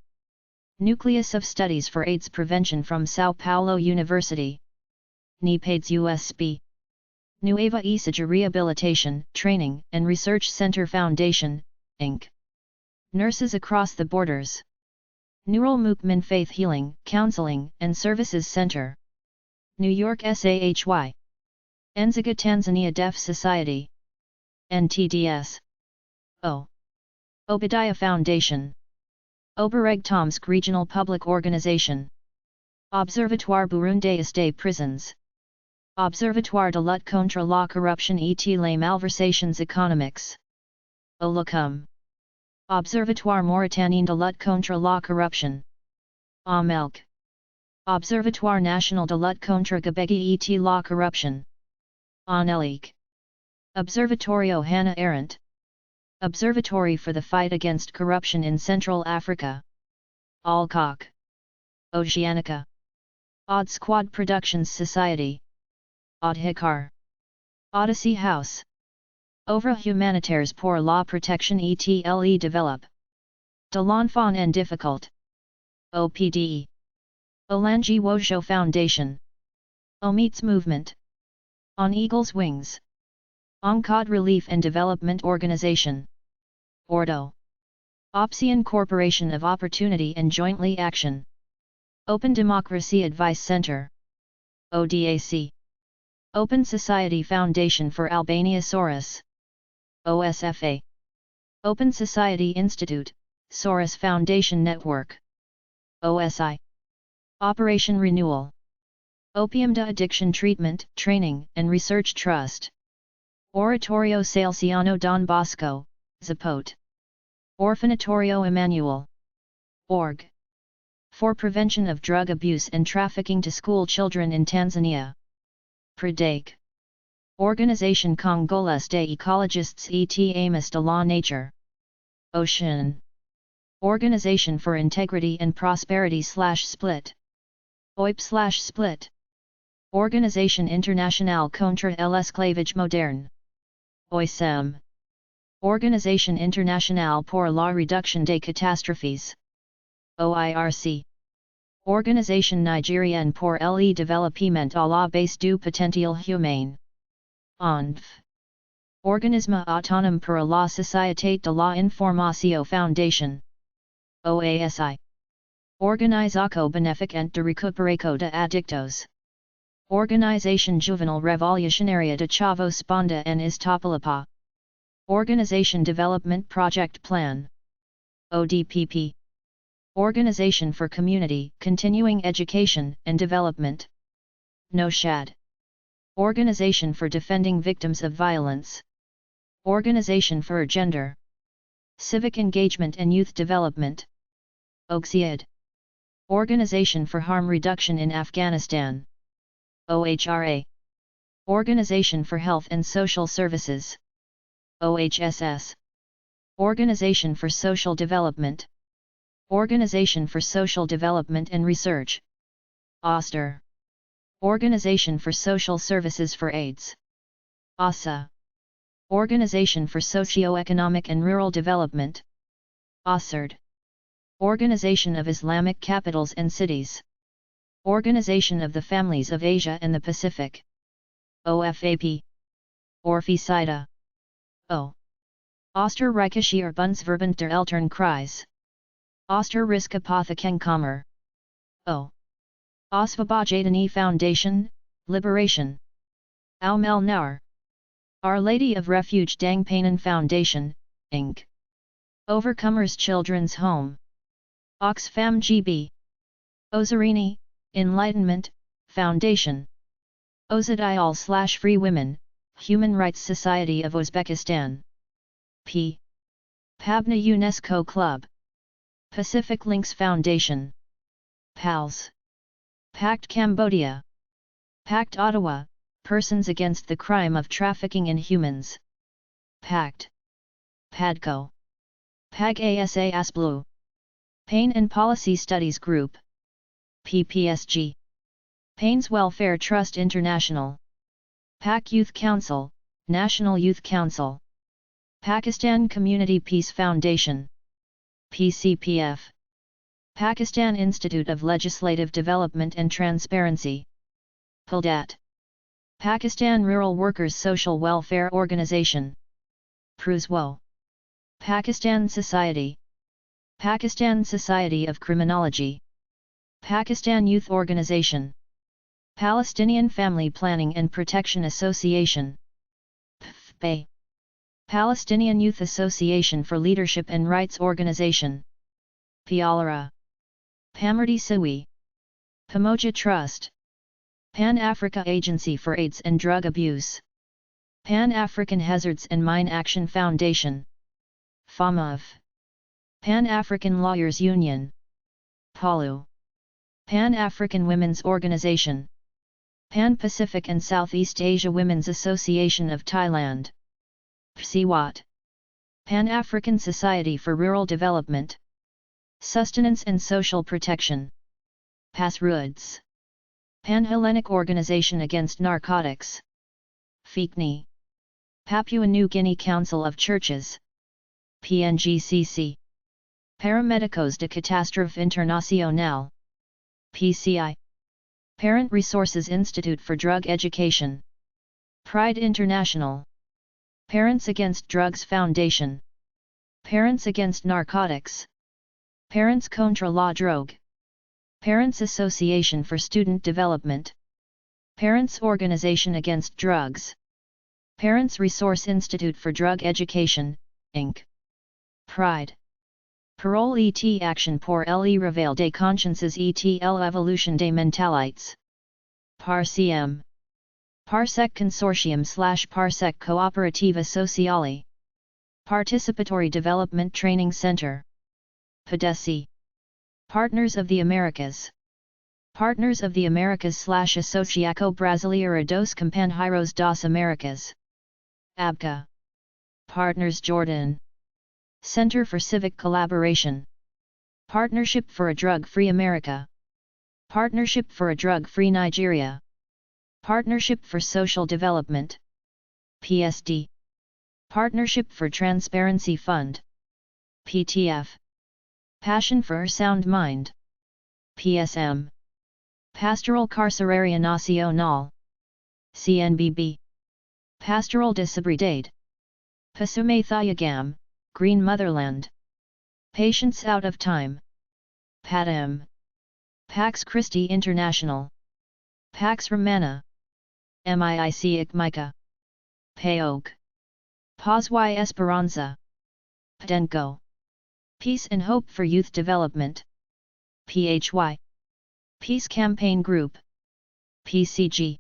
Nucleus of Studies for AIDS Prevention from São Paulo University. NEPADS USB. Nueva Isaja Rehabilitation, Training, and Research Center Foundation, Inc. Nurses Across the Borders. Neural Movement Faith Healing, Counseling, and Services Center. New York SAHY. Nziga Tanzania Deaf Society. NTDS. O. Obadiah Foundation. Obereg Tomsk Regional Public Organization. Observatoire Burundais des Prisons. Observatoire de lutte contre la corruption et les malversations économiques. Olacum. Observatoire Mauritanien de lutte contre la corruption. OMELC. Observatoire National de lutte contre Gabegi et la corruption. ONELIC. Observatorio Hannah Arendt. Observatory for the Fight Against Corruption in Central Africa. Alcock. Oceanica. Odd Squad Productions Society. Oddhikar. Odyssey House. Œuvre humanitaires pour la protection et le développement de l'enfant en difficulté. OPDE. Olangi Wojo Foundation. Omeets Movement. On Eagle's Wings. ONCOD Relief and Development Organization. Ordo. Opsian Corporation of Opportunity and Jointly Action. Open Democracy Advice Center. ODAC. Open Society Foundation for Albania Soros. OSFA. Open Society Institute, Soros Foundation Network. OSI. Operation Renewal. Opium de Addiction Treatment, Training, and Research Trust. Oratorio Salesiano Don Bosco, Zapote. Orfanatorio Emmanuel. Org. For Prevention of Drug Abuse and Trafficking to School Children in Tanzania. PREDAC. Organisation Congolaise des Ecologistes et Amis de la Nature. Ocean. Organization for Integrity and Prosperity/Split. OIP/Split. Organisation Internationale contre l'Esclavage Moderne. OISEM. Organisation Internationale pour la Réduction des Catastrophes. OIRC. Organisation Nigérienne pour le Développement à la base du potentiel humain. ONF. Organisme Autonome pour la Société de la Information Foundation. OASI. Organização Beneficente de Recuperação de Adictos. Organization Juvenile Revolucionária de Chavos Banda and Iztapalapa. Organization Development Project Plan. ODPP. Organization for Community, Continuing Education, and Development. NOSHAD. Organization for Defending Victims of Violence. Organization for Gender, Civic Engagement and Youth Development. OGSIAD. Organization for Harm Reduction in Afghanistan. OHRA. Organization for Health and Social Services. OHSS. Organization for Social Development. Organization for Social Development and Research. OSTER. Organization for Social Services for AIDS. OSSA. Organization for Socio-Economic and Rural Development. OSERD. Organization of Islamic Capitals and Cities. Organization of the Families of Asia and the Pacific. OFAP. Orphi-SIDA. O. Osterreichischer Bundesverband der Elternkreis. Osterrisk-Apothekenkammer. O. Osvobodjenie Foundation, Liberation. Aumelnauer. Our Lady of Refuge Dangpanen Foundation, Inc. Overcomers Children's Home. Oxfam GB. Ozarini, Enlightenment, Foundation. Ozadial/Free Women, Human Rights Society of Uzbekistan. P. Pabna UNESCO Club. Pacific Links Foundation. PALS. Pact Cambodia. Pact Ottawa, Persons Against the Crime of Trafficking in Humans. Pact. PADCO. PAG ASA ASBLU. Pain and Policy Studies Group. PPSG. Pains Welfare Trust International. PAC Youth Council, National Youth Council. Pakistan Community Peace Foundation. PCPF. Pakistan Institute of Legislative Development and Transparency. PULDAT. Pakistan Rural Workers Social Welfare Organization. PRUSWO. Pakistan Society. Pakistan Society of Criminology. Pakistan Youth Organization. Palestinian Family Planning and Protection Association. PFBA. Palestinian Youth Association for Leadership and Rights Organization. PIALRA. Pamardi Siwi. Pamoja Trust. Pan-Africa Agency for AIDS and Drug Abuse. Pan-African Hazards and Mine Action Foundation. FAMAV. Pan-African Lawyers Union. PALU. Pan-African Women's Organization. Pan-Pacific and Southeast Asia Women's Association of Thailand. PSIWAT. Pan-African Society for Rural Development. Sustenance and Social Protection. PASRUDS. Pan-Hellenic Organization Against Narcotics. FICNI. Papua New Guinea Council of Churches. PNGCC. Paramédicos de Catástrofe Internacional. PCI. Parent Resources Institute for Drug Education. Pride International. Parents Against Drugs Foundation. Parents Against Narcotics. Parents Contra la Drogue. Parents Association for Student Development. Parents Organization Against Drugs. Parents Resource Institute for Drug Education, Inc. Pride. Parole et action pour le réveil des consciences et l'évolution des mentalités. PARCM. PARSEC Consortium/PARSEC Cooperativa Sociale. Participatory Development Training Center. PADESI. Partners of the Americas. Partners of the Americas/Asociação Brasileira dos Companheiros das Americas. ABCA. Partners Jordan. Center for Civic Collaboration. Partnership for a Drug-Free America. Partnership for a Drug-Free Nigeria. Partnership for Social Development. PSD. Partnership for Transparency Fund. PTF. Passion for a Sound Mind. PSM. Pastoral Carceraria Nacional. CNBB. Pastoral de Sobriedade. Pasumathayagam, Green Motherland. Patience Out of Time. PADM. Pax Christi International. Pax Romana. MIIC ICMICA. PAOG. Paz y Esperanza. PDENCO. Peace and Hope for Youth Development. PHY. Peace Campaign Group. PCG.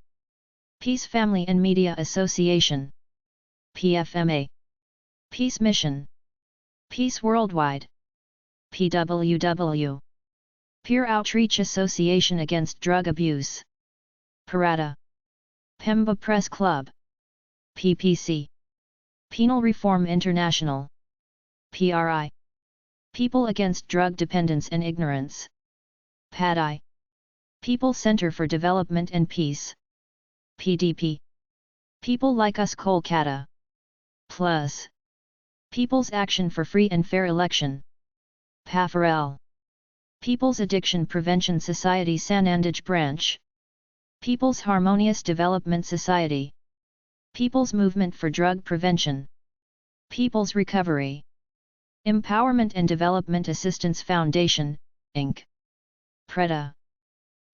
Peace Family and Media Association. PFMA. Peace Mission. Peace Worldwide. PWW. Peer Outreach Association Against Drug Abuse. Parata. Pemba Press Club. PPC. Penal Reform International. PRI. People Against Drug Dependence and Ignorance. PADI. People Center for Development and Peace. PDP. People Like Us Kolkata. Plus. People's Action for Free and Fair Election. PAFRL. People's Addiction Prevention Society Sanandaj Branch. People's Harmonious Development Society. People's Movement for Drug Prevention. People's Recovery. Empowerment and Development Assistance Foundation, Inc. PRETA.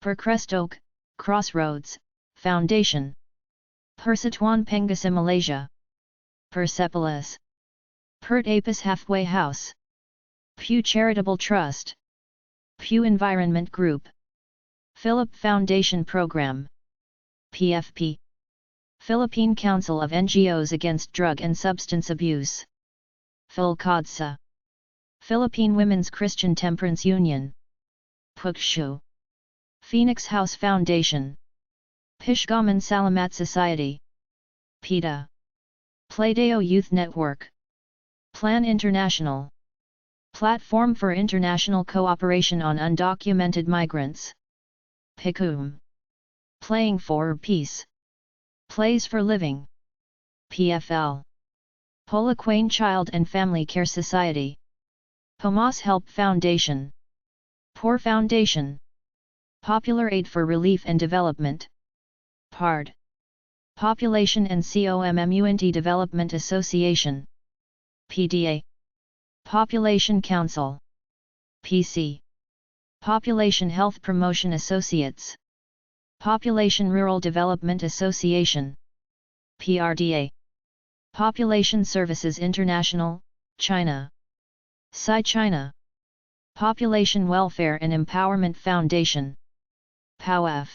Percrestok, Crossroads, Foundation. Persatuan Pengasi Malaysia. Persepolis. Pert Apis Halfway House. Pew Charitable Trust. Pew Environment Group. Philip Foundation Program. PFP. Philippine Council of NGOs Against Drug and Substance Abuse. PhilCodsa. Philippine Women's Christian Temperance Union. PUCSHU. Phoenix House Foundation. Pishgaman Salamat Society. PETA. Playdeo Youth Network. Plan International. Platform for International Cooperation on Undocumented Migrants. PICUM. Playing for Peace. Plays for Living. PFL. Polokwane Child and Family Care Society. Pomas Help Foundation. Poor Foundation. Popular Aid for Relief and Development. PARD. Population and Community Development Association. PDA. Population Council. PC. Population Health Promotion Associates. Population Rural Development Association. PRDA. Population Services International, China. PSI China. Population Welfare and Empowerment Foundation. POWF.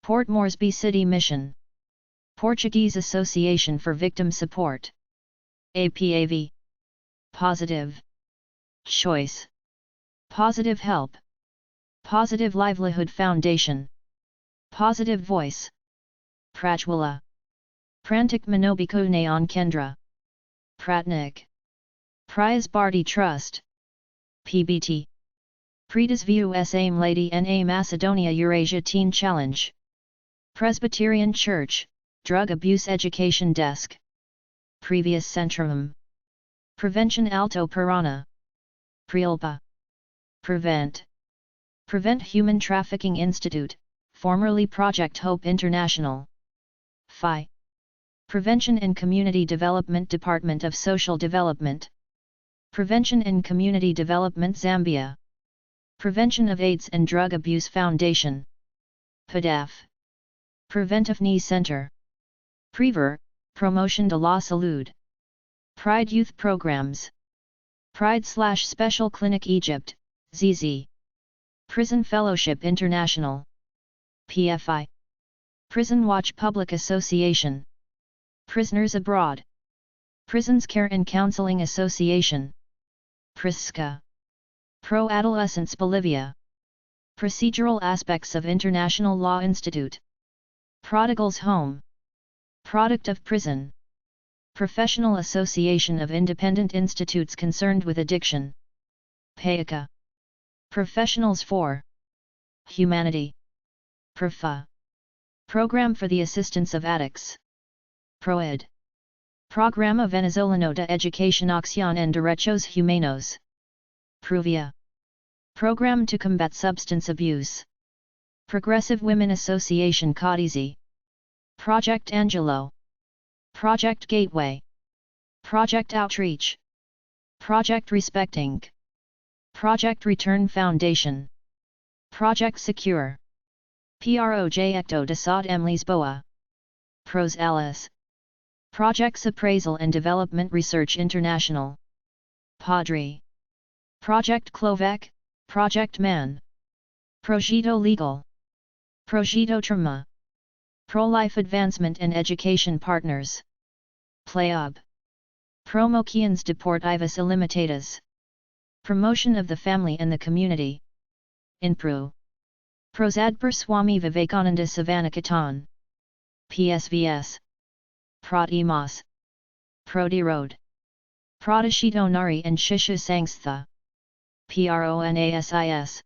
Port Moresby City Mission. Portuguese Association for Victim Support. APAV. Positive Choice. Positive Help. Positive Livelihood Foundation. Positive Voice. Prajwala. Prantik Manobiko Nayan Kendra. Pratnik. Prize Bharti Trust. PBT. Predas View Same Lady Na Macedonia Eurasia Teen Challenge. Presbyterian Church, Drug Abuse Education Desk. Previous Centrum. Prevention Alto Purana. Prealpa. Prevent. Prevent Human Trafficking Institute, formerly Project Hope International. PHI. Prevention and Community Development Department of Social Development. Prevention and Community Development Zambia. Prevention of AIDS and Drug Abuse Foundation. PDAF. Preventive Knee Center. Prever, Promotion de la Salud. Pride Youth Programs. Pride/Special Clinic Egypt, ZZ. Prison Fellowship International. PFI. Prison Watch Public Association. Prisoners Abroad. Prisons Care and Counseling Association. PRISCA. Pro-Adolescents Bolivia. Procedural Aspects of International Law Institute. Prodigal's Home. Product of Prison. Professional Association of Independent Institutes Concerned with Addiction. PAICA. Professionals for Humanity. PRFA. Program for the Assistance of Addicts. PROED. Programa Venezolano de Educación en Derechos Humanos. PRUVIA. Program to Combat Substance Abuse. Progressive Women Association Codizi. Project Angelo. Project Gateway. Project Outreach. Project Respect Inc. Project Return Foundation. Project Secure. Projecto de Saúde em Lisboa. Pros Alice. Projects Appraisal and Development Research International. Padre. Project Clovec, Project Man. Projeto Legal. Projeto Trama. Pro-Life Advancement and Education Partners. Playub. Promociones Deportivas Ilimitadas. Promotion of the Family and the Community. INPRU. Prosadpur Swami Vivekananda Savanakatan. PSVS. Pratimas. Prodirode. Pradashito Nari and Shishu Sangstha. PRONASIS.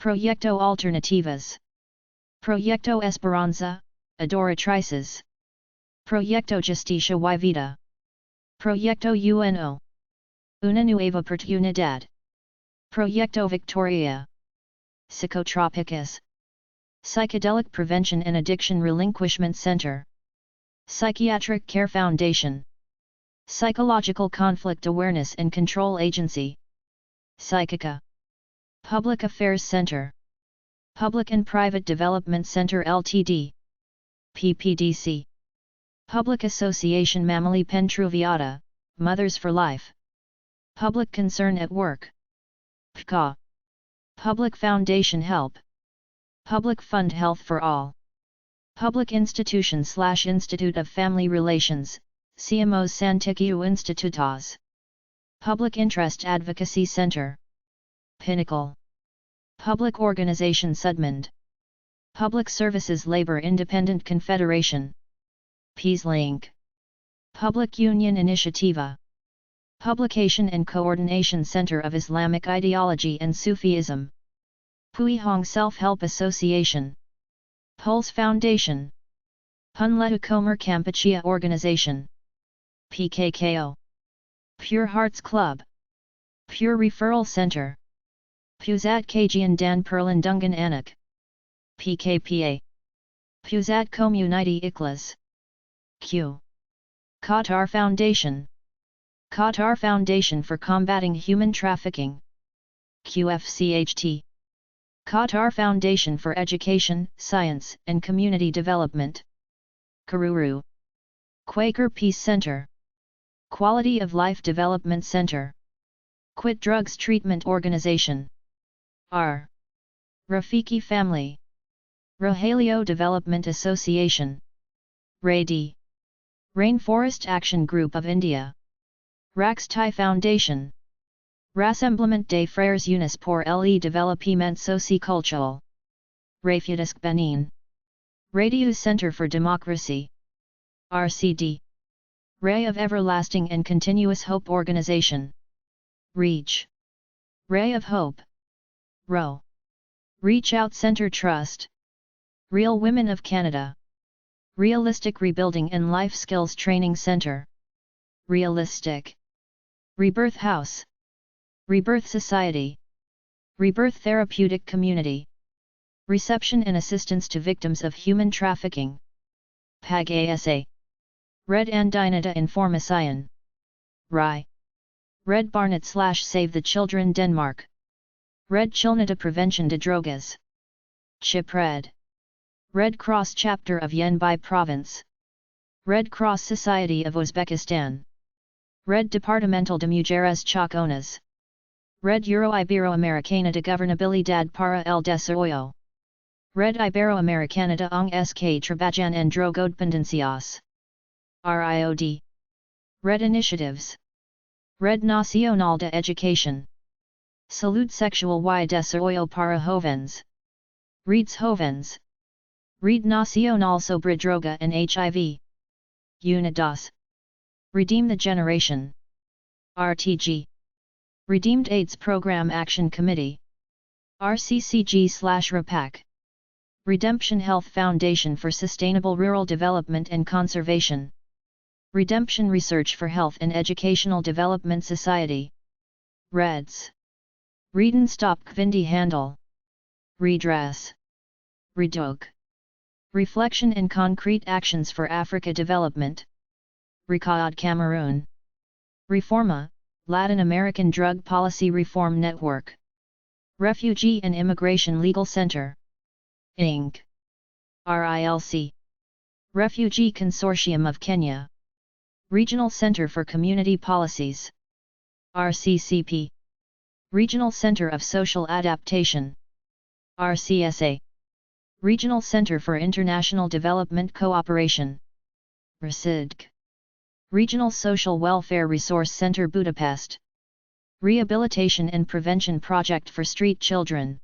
Proyecto Alternativas. Proyecto Esperanza, Adoratrices. Proyecto Justicia y Vida. Proyecto UNO. Una nueva oportunidad. Proyecto Victoria. Psicotropicas. Psychedelic Prevention and Addiction Relinquishment Center. Psychiatric Care Foundation. Psychological Conflict Awareness and Control Agency. Psychica. Public Affairs Center. Public and Private Development Center Ltd. PPDC. Public Association Mamali Pentruviata, Mothers for Life. Public Concern at Work. PCA. Public Foundation Help. Public Fund Health for All. Public Institution/Institute of Family Relations, CMOs Santiago Institutos. Public Interest Advocacy Center. Pinnacle. Public Organization Sudmund. Public Services Labor Independent Confederation. PeaceLink. Public Union Initiativa. Publication and Coordination Center of Islamic Ideology and Sufism. Puihong Self-Help Association. Pulse Foundation. Punletu Komer Kampuchea Organization. PKKO. Pure Hearts Club. Pure Referral Center. Pusat Kajian Dan Perlindungan Anak. PKPA. Pusat Komuniti Ikhlas. Q. Qatar Foundation. Qatar Foundation for Combating Human Trafficking. QFCHT. Qatar Foundation for Education, Science, and Community Development. Karuru. Quaker Peace Center. Quality of Life Development Center. Quit Drugs Treatment Organization. R. Rafiki Family. Rohalio Development Association. RAID. Rainforest Action Group of India. Rax Thai Foundation. Rassemblement des Frères Unis pour le Développement Socioculturel. Rafidisk Benin. Radio Center for Democracy. RCD. Ray of Everlasting and Continuous Hope Organization. REACH. Ray of Hope. RO. Reach Out Center Trust. Real Women of Canada. Realistic Rebuilding and Life Skills Training Center. Realistic. Rebirth House. Rebirth Society. Rebirth Therapeutic Community. Reception and Assistance to Victims of Human Trafficking. PAG-ASA. Red Andinata Information. RAI. Red Barnet/Save the Children Denmark. Red Chilnata Prevention de Drogas. CHIPRED. Red Cross Chapter of Yenbai Province. Red Cross Society of Uzbekistan. Red Departamental de Mujeres Chaconas. Red Euro-Ibero-Americana de Gobernabilidad para el Desarrollo. Red Ibero-Americana de ONG Trabajan en Drogodependencias. RIOD. Red Initiatives. Red Nacional de Education. Salud Sexual y Desarrollo para Jóvenes. Reeds Jóvenes. Red Nacional sobre Droga and HIV. Unidas. Redeem the Generation. RTG. Redeemed AIDS Program Action Committee. RCCG/RAPAC. Redemption Health Foundation for Sustainable Rural Development and Conservation. Redemption Research for Health and Educational Development Society. REDS. Reden Stop Kvindi Handel. Redress. Redog. Reflection and Concrete Actions for Africa Development. RECAD Cameroon. Reforma, Latin American Drug Policy Reform Network. Refugee and Immigration Legal Center. Inc. RILC. Refugee Consortium of Kenya. Regional Center for Community Policies. RCCP. Regional Center of Social Adaptation. RCSA. Regional Center for International Development Cooperation. RSIDC. Regional Social Welfare Resource Center Budapest. Rehabilitation and Prevention Project for Street Children.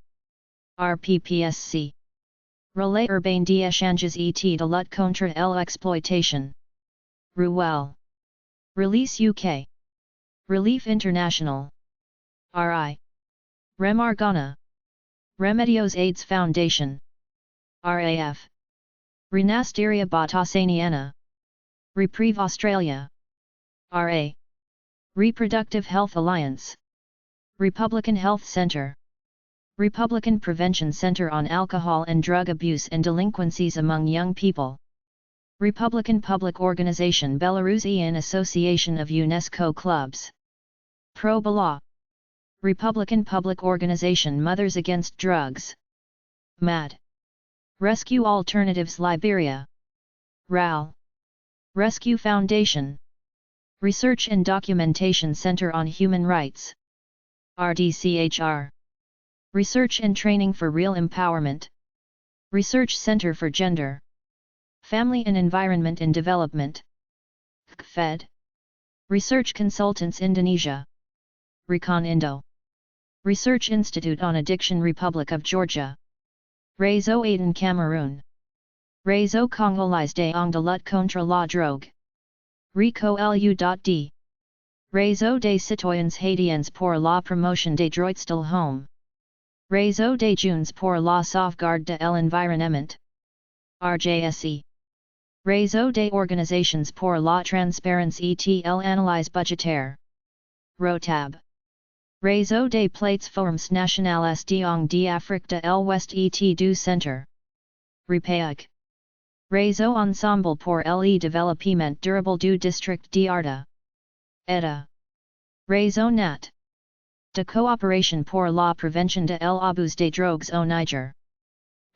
RPPSC. Relais urbain d'échanges et de lutte contre l'exploitation. Ruel. Release UK. Relief International. RI. Remar Ghana. Remedios AIDS Foundation. RAF. Renasteria Botassaniana. Reprieve Australia. RA. Reproductive Health Alliance. Republican Health Center. Republican Prevention Center on Alcohol and Drug Abuse and Delinquencies Among Young People. Republican Public Organization Belarusian Association of UNESCO Clubs. Pro-Bala. Republican Public Organization Mothers Against Drugs. MAD. Rescue Alternatives Liberia. RAL. Rescue Foundation. Research and Documentation Center on Human Rights. RDCHR. Research and Training for Real Empowerment. Research Center for Gender, Family and Environment in Development. CFED. Research Consultants Indonesia. Recon Indo. Research Institute on Addiction Republic of Georgia. Réseau Aiden Cameroon. Réseau Congolais de lutte contre la drogue. RECO-LU.D. Réseau des citoyens haïtiens pour la promotion des droits de l'homme. Réseau des jeunes pour la sauvegarde de l'environnement. RJSE. Réseau des organisations pour la transparence et l'analyse budgétaire. ROTAB. Réseau des plateformes nationales d'Afrique de l'Ouest et du Centre. REPAOG. Réseau Ensemble pour le développement durable du district d'Arta. ETA. Réseau NAT. De coopération pour la prévention de l'abus des drogues au Niger.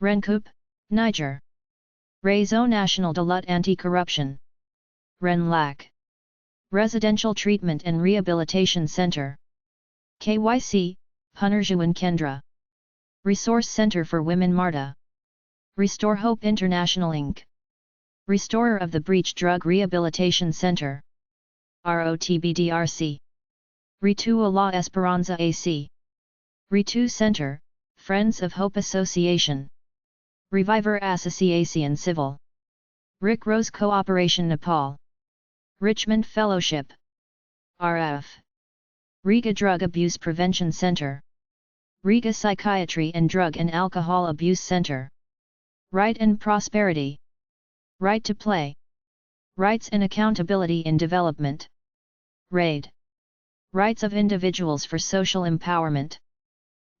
RENCOUP, Niger. Réseau National de Lutte Anti-Corruption. RENLAC. Residential Treatment and Rehabilitation Center. KYC, Punerjuan Kendra. Resource Center for Women Marta. Restore Hope International Inc. Restorer of the Breach Drug Rehabilitation Center. ROTBDRC. Ritu a la Esperanza AC. Ritu Center, Friends of Hope Association. Reviver Association Civil. Rick Rose Cooperation Nepal. Richmond Fellowship. RF. Riga Drug Abuse Prevention Center. Riga Psychiatry and Drug and Alcohol Abuse Center. Right and Prosperity. Right to Play. Rights and Accountability in Development. RAID. Rights of Individuals for Social Empowerment.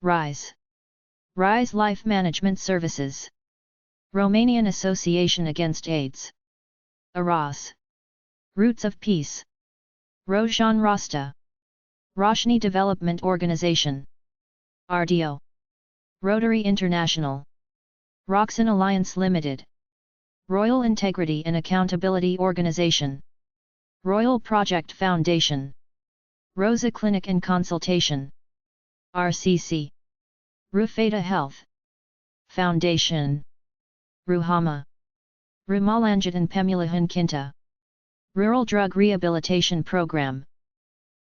RISE. RISE Life Management Services. Romanian Association Against AIDS. ARAS. Roots of Peace. Rojan Rasta. Roshni Development Organization. RDO. Rotary International. Roxan Alliance Limited. Royal Integrity and Accountability Organization. Royal Project Foundation. Rosa Clinic and Consultation. RCC. Rufeta Health Foundation. Ruhama. Rumalanjatan Pemulahan Kinta. Rural Drug Rehabilitation Program.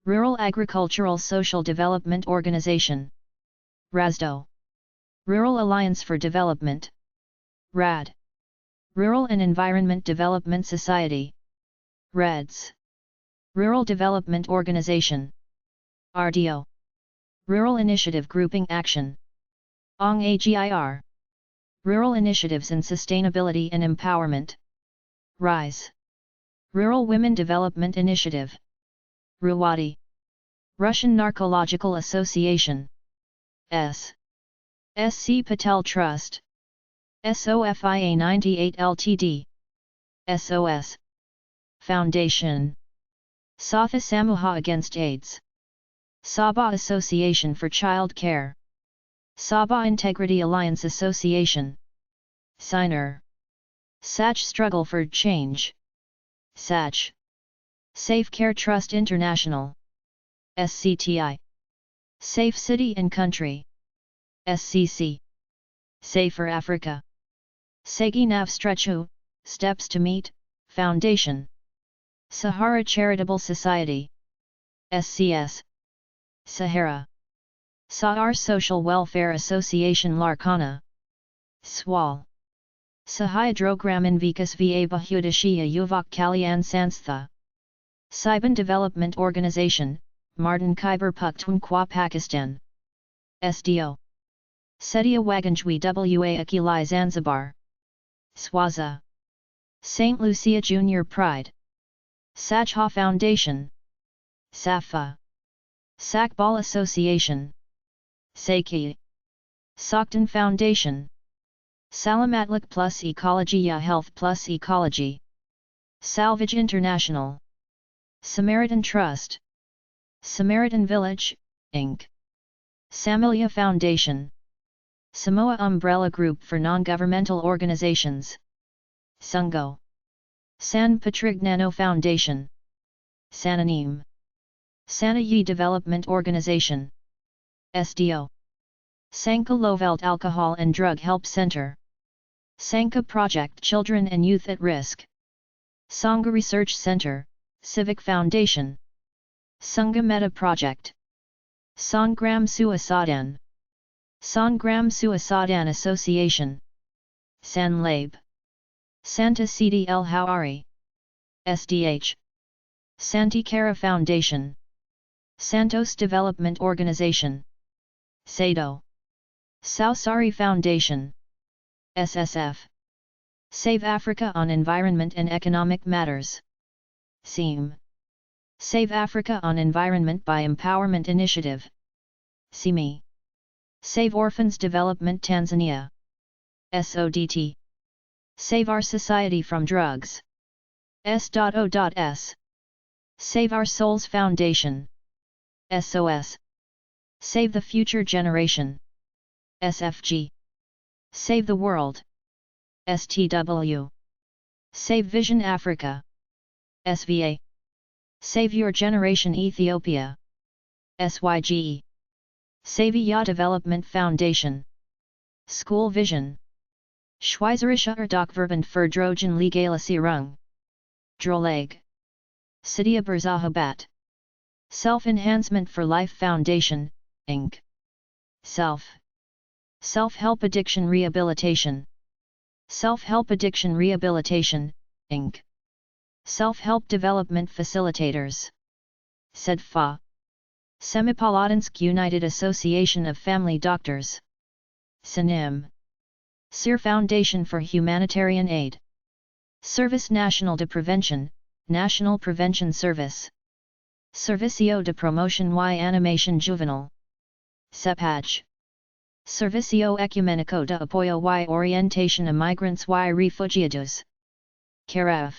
Rural Agricultural Social Development Organization. RASDO. Rural Alliance for Development. RAD. Rural and Environment Development Society. REDS. Rural Development Organization. RDO. Rural Initiative Grouping Action. ONG AGIR. Rural Initiatives in Sustainability and Empowerment. RISE. Rural Women Development Initiative. Ruwadi. Russian Narcological Association. SC Patel Trust. SOFIA 98 Ltd. SOS. Foundation. Safa Samuha Against AIDS. Sabah Association for Child Care. Sabah Integrity Alliance Association. Signer. SACH Struggle for Change. SACH. Safe Care Trust International. SCTI. Safe City and Country. SCC. Safer Africa. Segi Navstrechu, Steps to Meet, Foundation. Sahara Charitable Society. SCS. Sahara. Sahar Social Welfare Association Larkana. Swal. Sahayadrograman Vikas Va Bahudashiya Yuvak Kalyan Sanstha. Saiban Development Organization, Martin Khyber Pakhtunkhwa Pakistan. SDO. Setia Waganjwi Wa Akilai Zanzibar. Swaza. St. Lucia Junior Pride. Sajha Foundation. Safa. Sakbal Association. Saki. Saktan Foundation. Salamatlik Plus Ecology Ya Health Plus Ecology. Salvage International. Samaritan Trust. Samaritan Village, Inc. Samilia Foundation. Samoa Umbrella Group for Non-Governmental Organizations. Sungo. San Patrignano Foundation. Sananim. Sanayi Development Organization. SDO. Sanka Lovelt Alcohol and Drug Help Center. Sanka Project Children and Youth at Risk. Sangha Research Center, Civic Foundation. Sangha Meta Project. Sangram Suisadan. Sangram Suisadan Association. Sanlab. Santa Sidi El Hawari. SDH. Santikara Foundation. Santos Development Organization. SADO. Sausari Foundation. SSF. Save Africa on Environment and Economic Matters. SEAM. Save Africa on Environment by Empowerment Initiative. SEMI. Save Orphans Development Tanzania. SODT. Save Our Society from Drugs. S.O.S. Save Our Souls Foundation. SOS. Save the Future Generation. SFG. Save the World. STW. Save Vision Africa. SVA. Save Your Generation Ethiopia. SYGE. Save Ya Development Foundation. School Vision. Schweizerische Erdachverband für Drogen Legalisierung. Droleg. Sidia Berzahabat. Self-Enhancement for Life Foundation, Inc. Self. Self-Help Addiction Rehabilitation. Self-Help Addiction Rehabilitation, Inc. Self-Help Development Facilitators. SEDFA. Semipalatinsk United Association of Family Doctors. SINIM. SIR Foundation for Humanitarian Aid. Service National de Prevention, National Prevention Service. Servicio de Promoción y Animación Juvenil. SEPAJ. Servicio Ecumenico de Apoyo y Orientación a Migrantes y Refugiados. CAREF.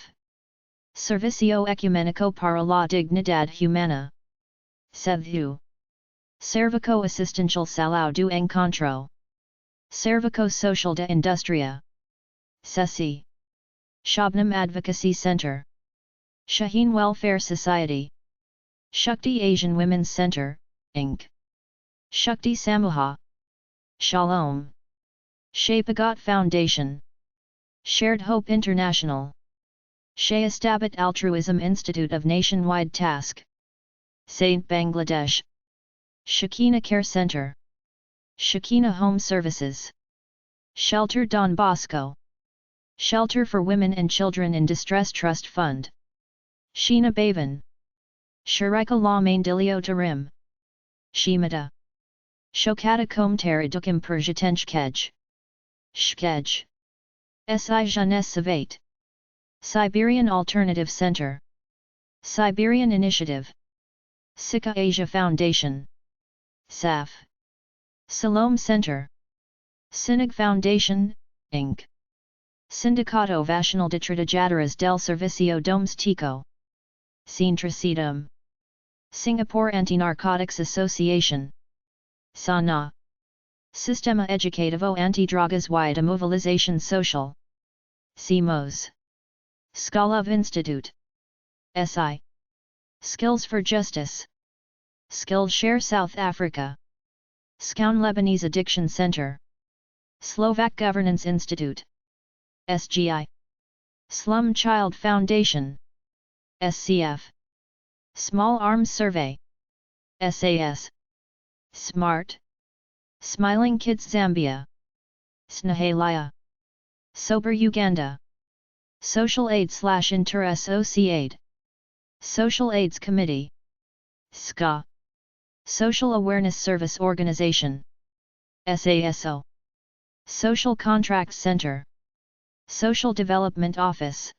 Servicio Ecumenico para la Dignidad Humana. SEVHU. Servicio Asistencial Salud do Encontro. Servicio Social de Industria. SESI. Shabnam Advocacy Center. Shaheen Welfare Society. Shakti Asian Women's Center, Inc. Shakti Samuha. Shalom. Shapagat Foundation. Shared Hope International. Shayastabat Altruism Institute of Nationwide Task. Saint Bangladesh. Shakina Care Center. Shakina Home Services. Shelter Don Bosco. Shelter for Women and Children in Distress Trust Fund. Sheena Bavan. Sharika La Maindilio Tarim. Shimada. Shokata Komtara Dukim Perjatenshkej. Shkej. Si Jeunesse Savate. Siberian Alternative Center. Siberian Initiative. Sika Asia Foundation. SAF. Salome Center. Sinig Foundation, Inc. Sindicato Vacional de Trabajadoras del Servicio Doméstico. Sintracidum. Singapore Anti-Narcotics Association. SANA. Sistema Educativo Anti-Drogas y de Movilización Social. SIMOS. Skolov Institute. SI. Skills for Justice. Skillshare South Africa. Skoun Lebanese Addiction Center. Slovak Governance Institute. SGI. Slum Child Foundation. SCF. Small Arms Survey. SAS. Smart. Smiling Kids Zambia. Snahalaya. Sober Uganda. Social Aid/Inter-Associate. Social AIDS Committee. SCA. Social Awareness Service Organization. SASO. Social Contract Center. Social Development Office.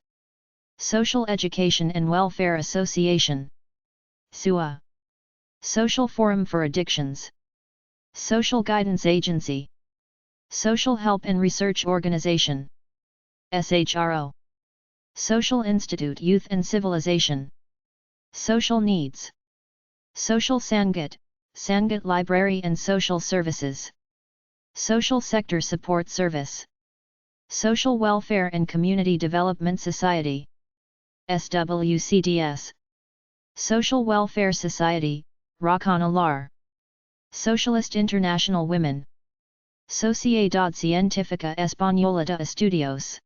Social Education and Welfare Association. SUA. Social Forum for Addictions. Social Guidance Agency. Social Help and Research Organization. SHRO. Social Institute Youth and Civilization. Social Needs. Social Sangat, Sangat Library and Social Services. Social Sector Support Service. Social Welfare and Community Development Society. SWCDS. Social Welfare Society, Rakan-Alar. Socialist International Women. Sociedad Científica Española de Estudios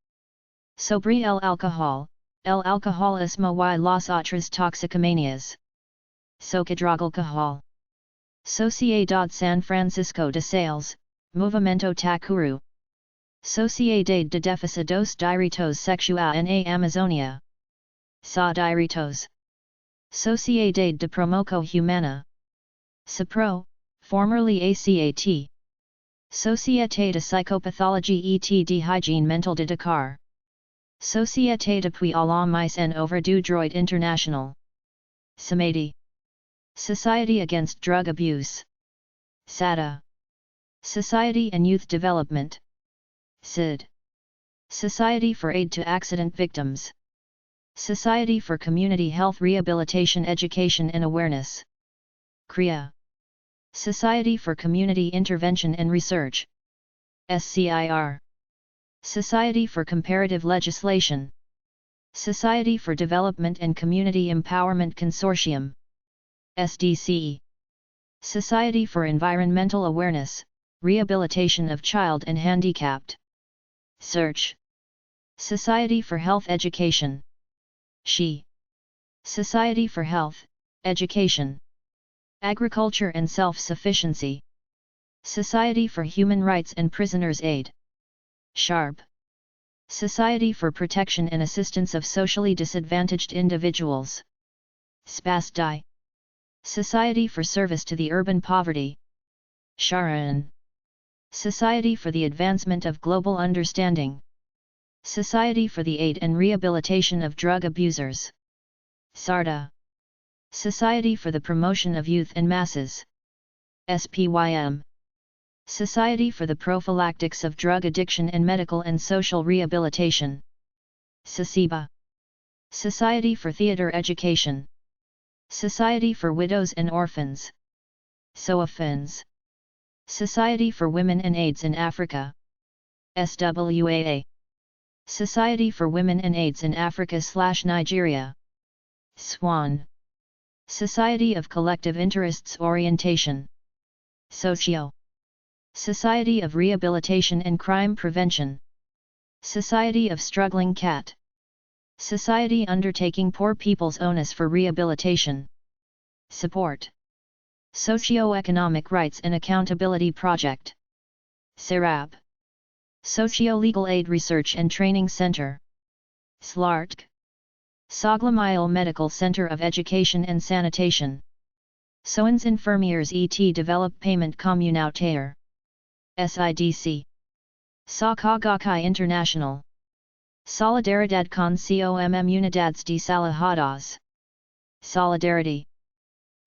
sobre el alcoholismo y las otras toxicomanias. Socadragalcahol. Sociedad San Francisco de Sales, Movimiento Takuru. Sociedad de Defensa dos Direitos Sexuais na Amazonia. SA Direitos. Sociedad de Promoção Humana. SAPRO, formerly ACAT. Société de Psychopathologie et de Hygiène Mentale de Dakar. Société d'appui à la mise en œuvre du droit international. SAMADI. Society Against Drug Abuse. SADA. Society and Youth Development. SID. Society for Aid to Accident Victims. Society for Community Health Rehabilitation Education and Awareness. CREA. Society for Community Intervention and Research. SCIR. Society for Comparative Legislation. Society for Development and Community Empowerment Consortium. SDCE. Society for Environmental Awareness, Rehabilitation of Child and Handicapped. SEARCH. Society for Health Education. SHE. Society for Health, Education, Agriculture and Self-Sufficiency. Society for Human Rights and Prisoners' Aid. SHARP. Society for Protection and Assistance of Socially Disadvantaged Individuals. SPASDI. Society for Service to the Urban Poverty. SHARAN. Society for the Advancement of Global Understanding. Society for the Aid and Rehabilitation of Drug Abusers. SARDA. Society for the Promotion of Youth and Masses. SPYM. Society for the Prophylactics of Drug Addiction and Medical and Social Rehabilitation. SOCIBA. Society for Theatre Education. Society for Widows and Orphans. SOAFINS. Society for Women and AIDS in Africa. SWAA. Society for Women and AIDS in Africa/Nigeria. SWAN. Society of Collective Interests Orientation. SOCIO. Society of Rehabilitation and Crime Prevention. Society of Struggling Cat. Society undertaking poor people's onus for rehabilitation. Support. Socio-Economic Rights and Accountability Project. SERAP. Socio-Legal Aid Research and Training Center. SLARTC. Saglamile Medical Center of Education and Sanitation. Soins Infirmiers et Develop Payment Communautaire. SIDC. Sakagakai International. Solidaridad con Unidades Desalajadas. Solidarity.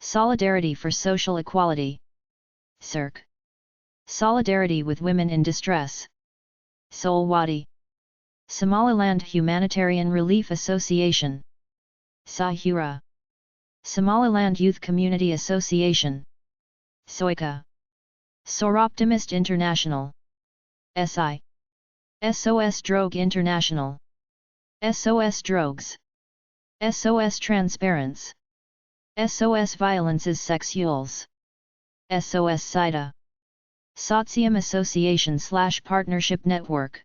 Solidarity for Social Equality. CIRC. Solidarity with Women in Distress. Solwadi. Somaliland Humanitarian Relief Association. Sahura. Somaliland Youth Community Association. Soika. Soroptimist International. SI. SOS Drogue International. SOS Drogues. SOS Transparence. SOS Violences Sexuelles. SOS SIDA. Sotsium Association/Partnership Network.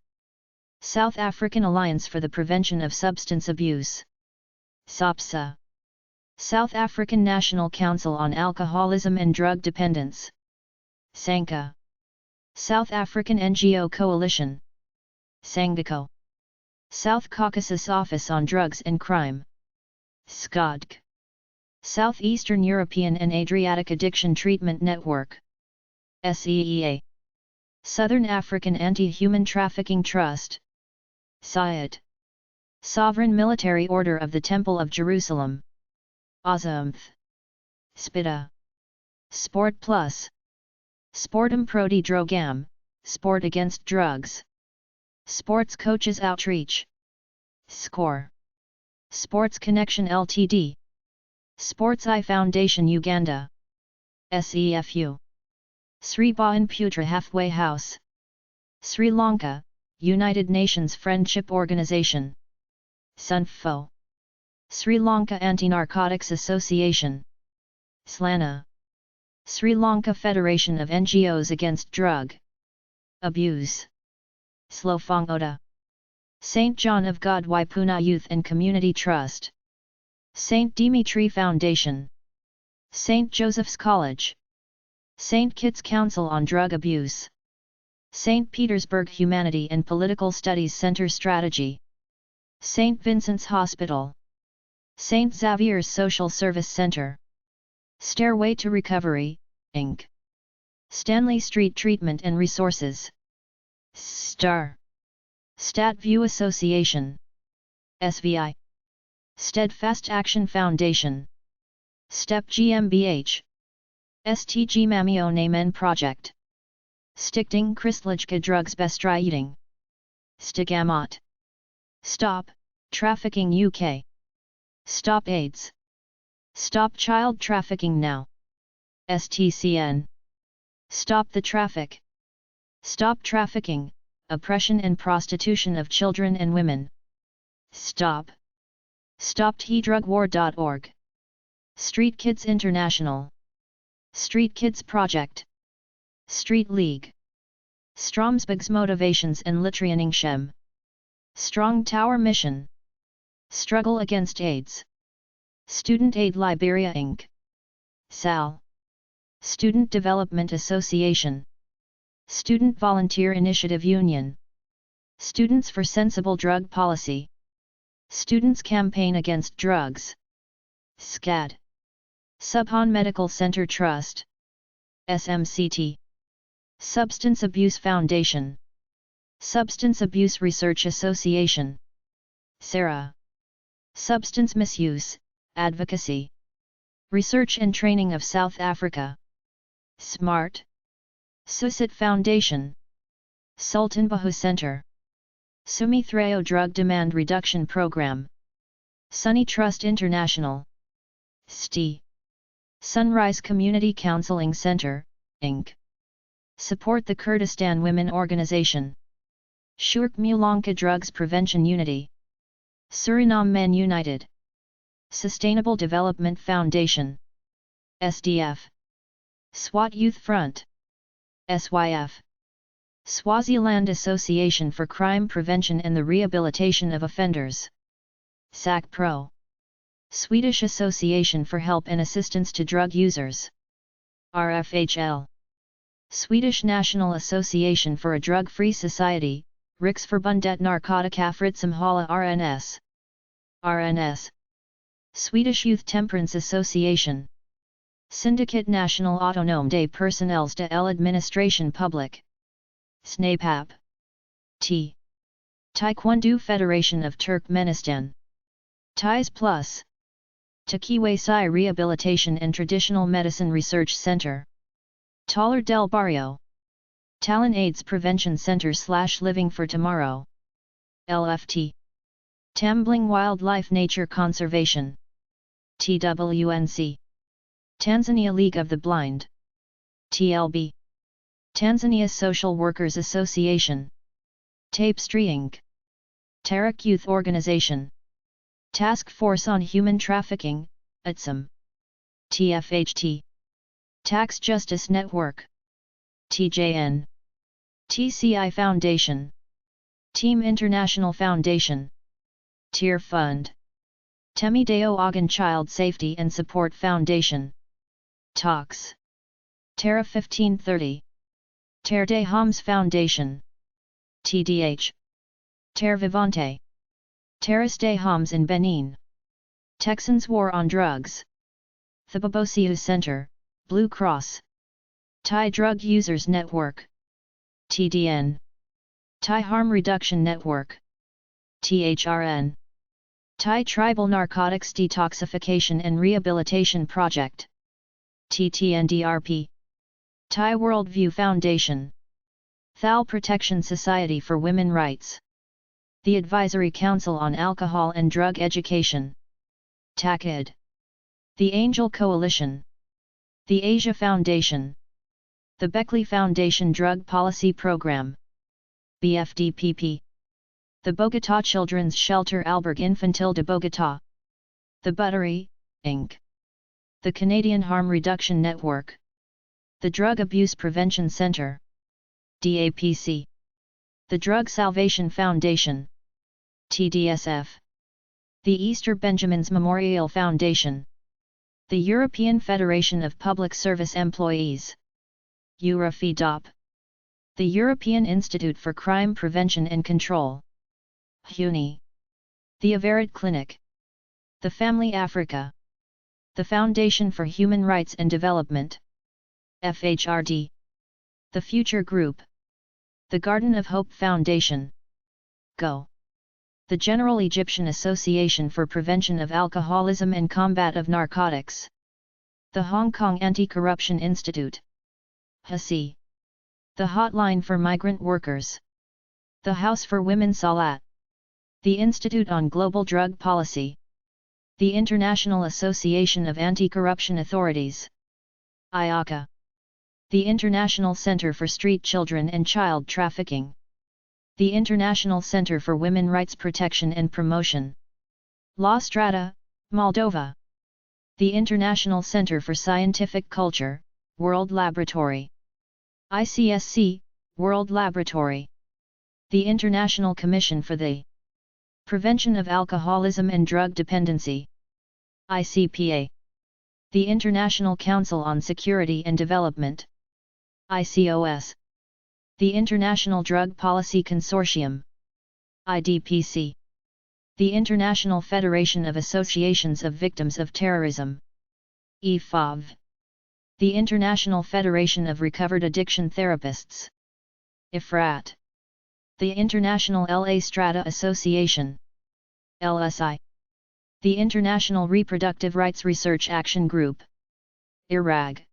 South African Alliance for the Prevention of Substance Abuse. SAPSA. South African National Council on Alcoholism and Drug Dependence. Sanka. South African NGO Coalition. Sangako. South Caucasus Office on Drugs and Crime. SCODC. Southeastern European and Adriatic Addiction Treatment Network. SEEA. Southern African Anti-Human Trafficking Trust. SIAT. Sovereign Military Order of the Temple of Jerusalem. Azamth. SPIDA. Sport Plus. Sportum Proti Drogam, Sport Against Drugs. Sports Coaches Outreach. SCORE. Sports Connection Ltd. Sports Eye Foundation Uganda. SEFU. Sri Bhavan Putra Halfway House. Sri Lanka, United Nations Friendship Organization. SUNFO. Sri Lanka Anti-Narcotics Association. SLANA. Sri Lanka Federation of NGOs Against Drug Abuse. Slofong-Oda. St. John of God Waipuna Youth and Community Trust. St. Dimitri Foundation. St. Joseph's College. St. Kitts Council on Drug Abuse. St. Petersburg Humanity and Political Studies Center Strategy. St. Vincent's Hospital. St. Xavier's Social Service Center. Stairway to Recovery, Inc. Stanley Street Treatment and Resources. STAR. StatView Association. SVI. Steadfast Action Foundation. STEP GmbH. STG Mamio Namen Project. Stichting Christelijke Drugsbestrijding. Stigamot. Stop Trafficking UK. Stop AIDS. Stop Child Trafficking Now. STCN. Stop the Traffic. Stop Trafficking, Oppression and Prostitution of Children and Women. STOP. StopTheDrugWar.org. Street Kids International. Street Kids Project. Street League. Stromsburg's Motivations and Literaningshem. Strong Tower Mission. Struggle Against AIDS. Student Aid Liberia Inc. SAL. Student Development Association. Student Volunteer Initiative Union. Students for Sensible Drug Policy. Students Campaign Against Drugs. SCAD. Subhan Medical Center Trust. SMCT. Substance Abuse Foundation. Substance Abuse Research Association. SARA. Substance Misuse, Advocacy. Research and Training of South Africa. SMART. Susit Foundation. Sultan Bahu Center. Sumithreo Drug Demand Reduction Program. Sunny Trust International. STI. Sunrise Community Counseling Center, Inc. Support the Kurdistan Women Organization. Shurk Mulanka Drugs Prevention Unity. Suriname Men United. Sustainable Development Foundation. SDF. SWAT Youth Front. SYF. Swaziland Association for Crime Prevention and the Rehabilitation of Offenders. SACPRO. Swedish Association for Help and Assistance to Drug Users. RFHL. Swedish National Association for a Drug-Free Society, Riksförbundet Narkotikafritsamhälle RNS. RNS. Swedish Youth Temperance Association. Syndicat National Autonome des Personnels de l'Administration Publique. SNAPAP. T. Taekwondo Federation of Turkmenistan. TIES Plus. Takiwe Sai Rehabilitation and Traditional Medicine Research Center. Taller del Barrio. Talon AIDS Prevention Center / Living for Tomorrow. LFT. Tambling Wildlife Nature Conservation. TWNC. Tanzania League of the Blind. TLB. Tanzania Social Workers Association. Tapestry Inc. Tarak Youth Organization. Task Force on Human Trafficking, ATSM. TFHT. Tax Justice Network. TJN. TCI Foundation. Team International Foundation. Tier Fund. Temideo Ogun Child Safety and Support Foundation. Talks. Tara 1530. Terre des Hommes Foundation. TDH. Terre Vivante. Terres des Hommes in Benin. Texans War on Drugs. Thibabosiu Center, Blue Cross. Thai Drug Users Network. TDN. Thai Harm Reduction Network. THRN. Thai Tribal Narcotics Detoxification and Rehabilitation Project. TTNDRP. Thai Worldview Foundation. Thal Protection Society for Women Rights. The Advisory Council on Alcohol and Drug Education. TACID. The Angel Coalition. The Asia Foundation. The Beckley Foundation Drug Policy Program. BFDPP. The Bogotá Children's Shelter Albergue Infantil de Bogotá. The Buttery, Inc. The Canadian Harm Reduction Network. The Drug Abuse Prevention Center. DAPC. The Drug Salvation Foundation. TDSF. The Easter Benjamins Memorial Foundation. The European Federation of Public Service Employees. EUROFEDOP. The European Institute for Crime Prevention and Control. HUNI. The Averit Clinic. The Family Africa. The Foundation for Human Rights and Development. FHRD. The Future Group. The Garden of Hope Foundation. GO. The General Egyptian Association for Prevention of Alcoholism and Combat of Narcotics. The Hong Kong Anti-Corruption Institute. HASI. The Hotline for Migrant Workers. The House for Women Salat. The Institute on Global Drug Policy. The International Association of Anti-Corruption Authorities. IACA. The International Center for Street Children and Child Trafficking. The International Center for Women Rights Protection and Promotion. La Strada, Moldova. The International Center for Scientific Culture, World Laboratory. ICSC, World Laboratory. The International Commission for the Prevention of Alcoholism and Drug Dependency. ICPA. The International Council on Security and Development. ICOS. The International Drug Policy Consortium. IDPC. The International Federation of Associations of Victims of Terrorism. IFAV. The International Federation of Recovered Addiction Therapists. IFRAT. The International LA Strata Association. LSI. The International Reproductive Rights Research Action Group. IRAG.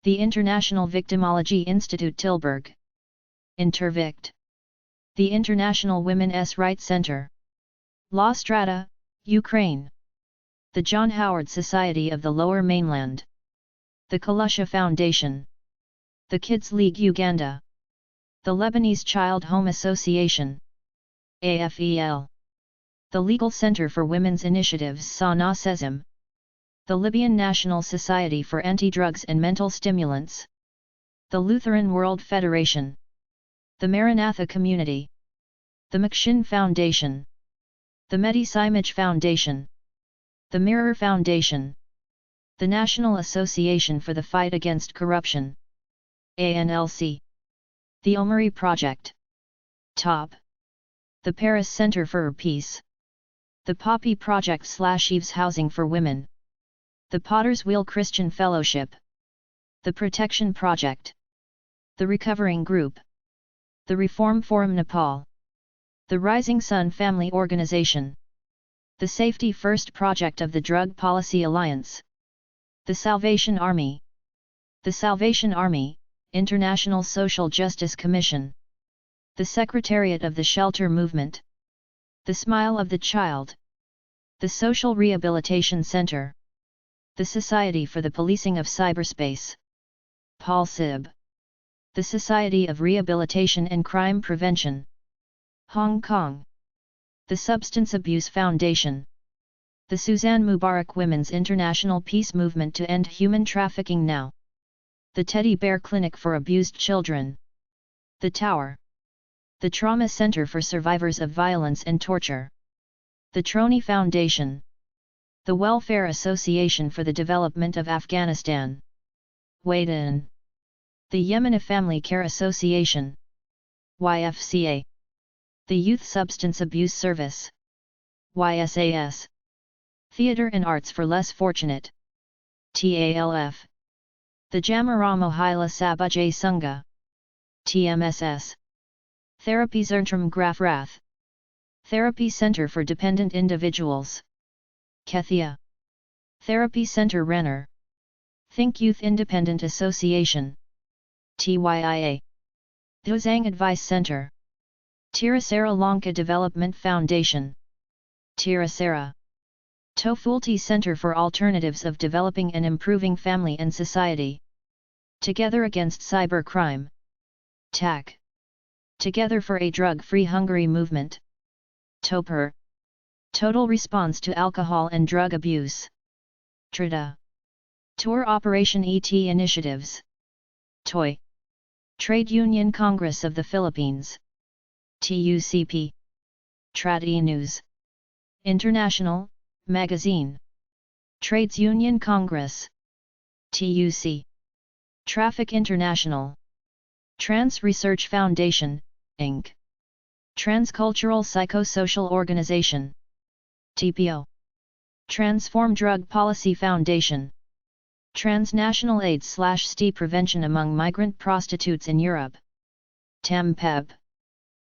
The International Victimology Institute Tilburg. Intervict. The International Women's Rights Center. La Strata, Ukraine. The John Howard Society of the Lower Mainland. The Kalusha Foundation. The Kids League Uganda. The Lebanese Child Home Association. AFEL. The Legal Center for Women's Initiatives Sana Sezim. The Libyan National Society for Anti-Drugs and Mental Stimulants. The Lutheran World Federation. The Maranatha Community. The McShin Foundation. The Medi-Simage Foundation. The Mirror Foundation. The National Association for the Fight Against Corruption. ANLC. The Omari Project. TOP. The Paris Center for Peace. The Poppy Project / Eve's Housing for Women. The Potter's Wheel Christian Fellowship. The Protection Project. The Recovering Group. The Reform Forum Nepal. The Rising Sun Family Organization. The Safety First Project of the Drug Policy Alliance. The Salvation Army. The Salvation Army, International Social Justice Commission. The Secretariat of the Shelter Movement. The Smile of the Child. The Social Rehabilitation Center. The Society for the Policing of Cyberspace. PALSIB. The Society of Rehabilitation and Crime Prevention. Hong Kong. The Substance Abuse Foundation. The Suzanne Mubarak Women's International Peace Movement to End Human Trafficking Now. The Teddy Bear Clinic for Abused Children. The Tower. The Trauma Center for Survivors of Violence and Torture. The Troni Foundation. The Welfare Association for the Development of Afghanistan. Wade In. The Yemeni Family Care Association, YFCA. The Youth Substance Abuse Service, YSAS. Theatre and Arts for Less Fortunate, TALF. The Jamara Mohila Sabajay Sangha, TMSS. Therapy Zerntram Grafrath. Therapy Center for Dependent Individuals, Kethia. Therapy Center Renner. Think Youth Independent Association, TYIA. Dozang Advice Center. Tirasara Lanka Development Foundation, Tirasara. Tofulti Center for Alternatives of Developing and Improving Family and Society. Together Against Cybercrime, TAC. Together for a Drug-Free Hungary Movement, TOPER. Total Response to Alcohol and Drug Abuse, TRIDA. Tour Operation ET Initiatives, TOY. Trade Union Congress of the Philippines, TUCP. Trad E-News International, Magazine. Trades Union Congress, TUC. Traffic International. Trans Research Foundation, Inc. Transcultural Psychosocial Organization, TPO. Transform Drug Policy Foundation. Transnational AIDS/STI Prevention Among Migrant Prostitutes in Europe, TAMPEB.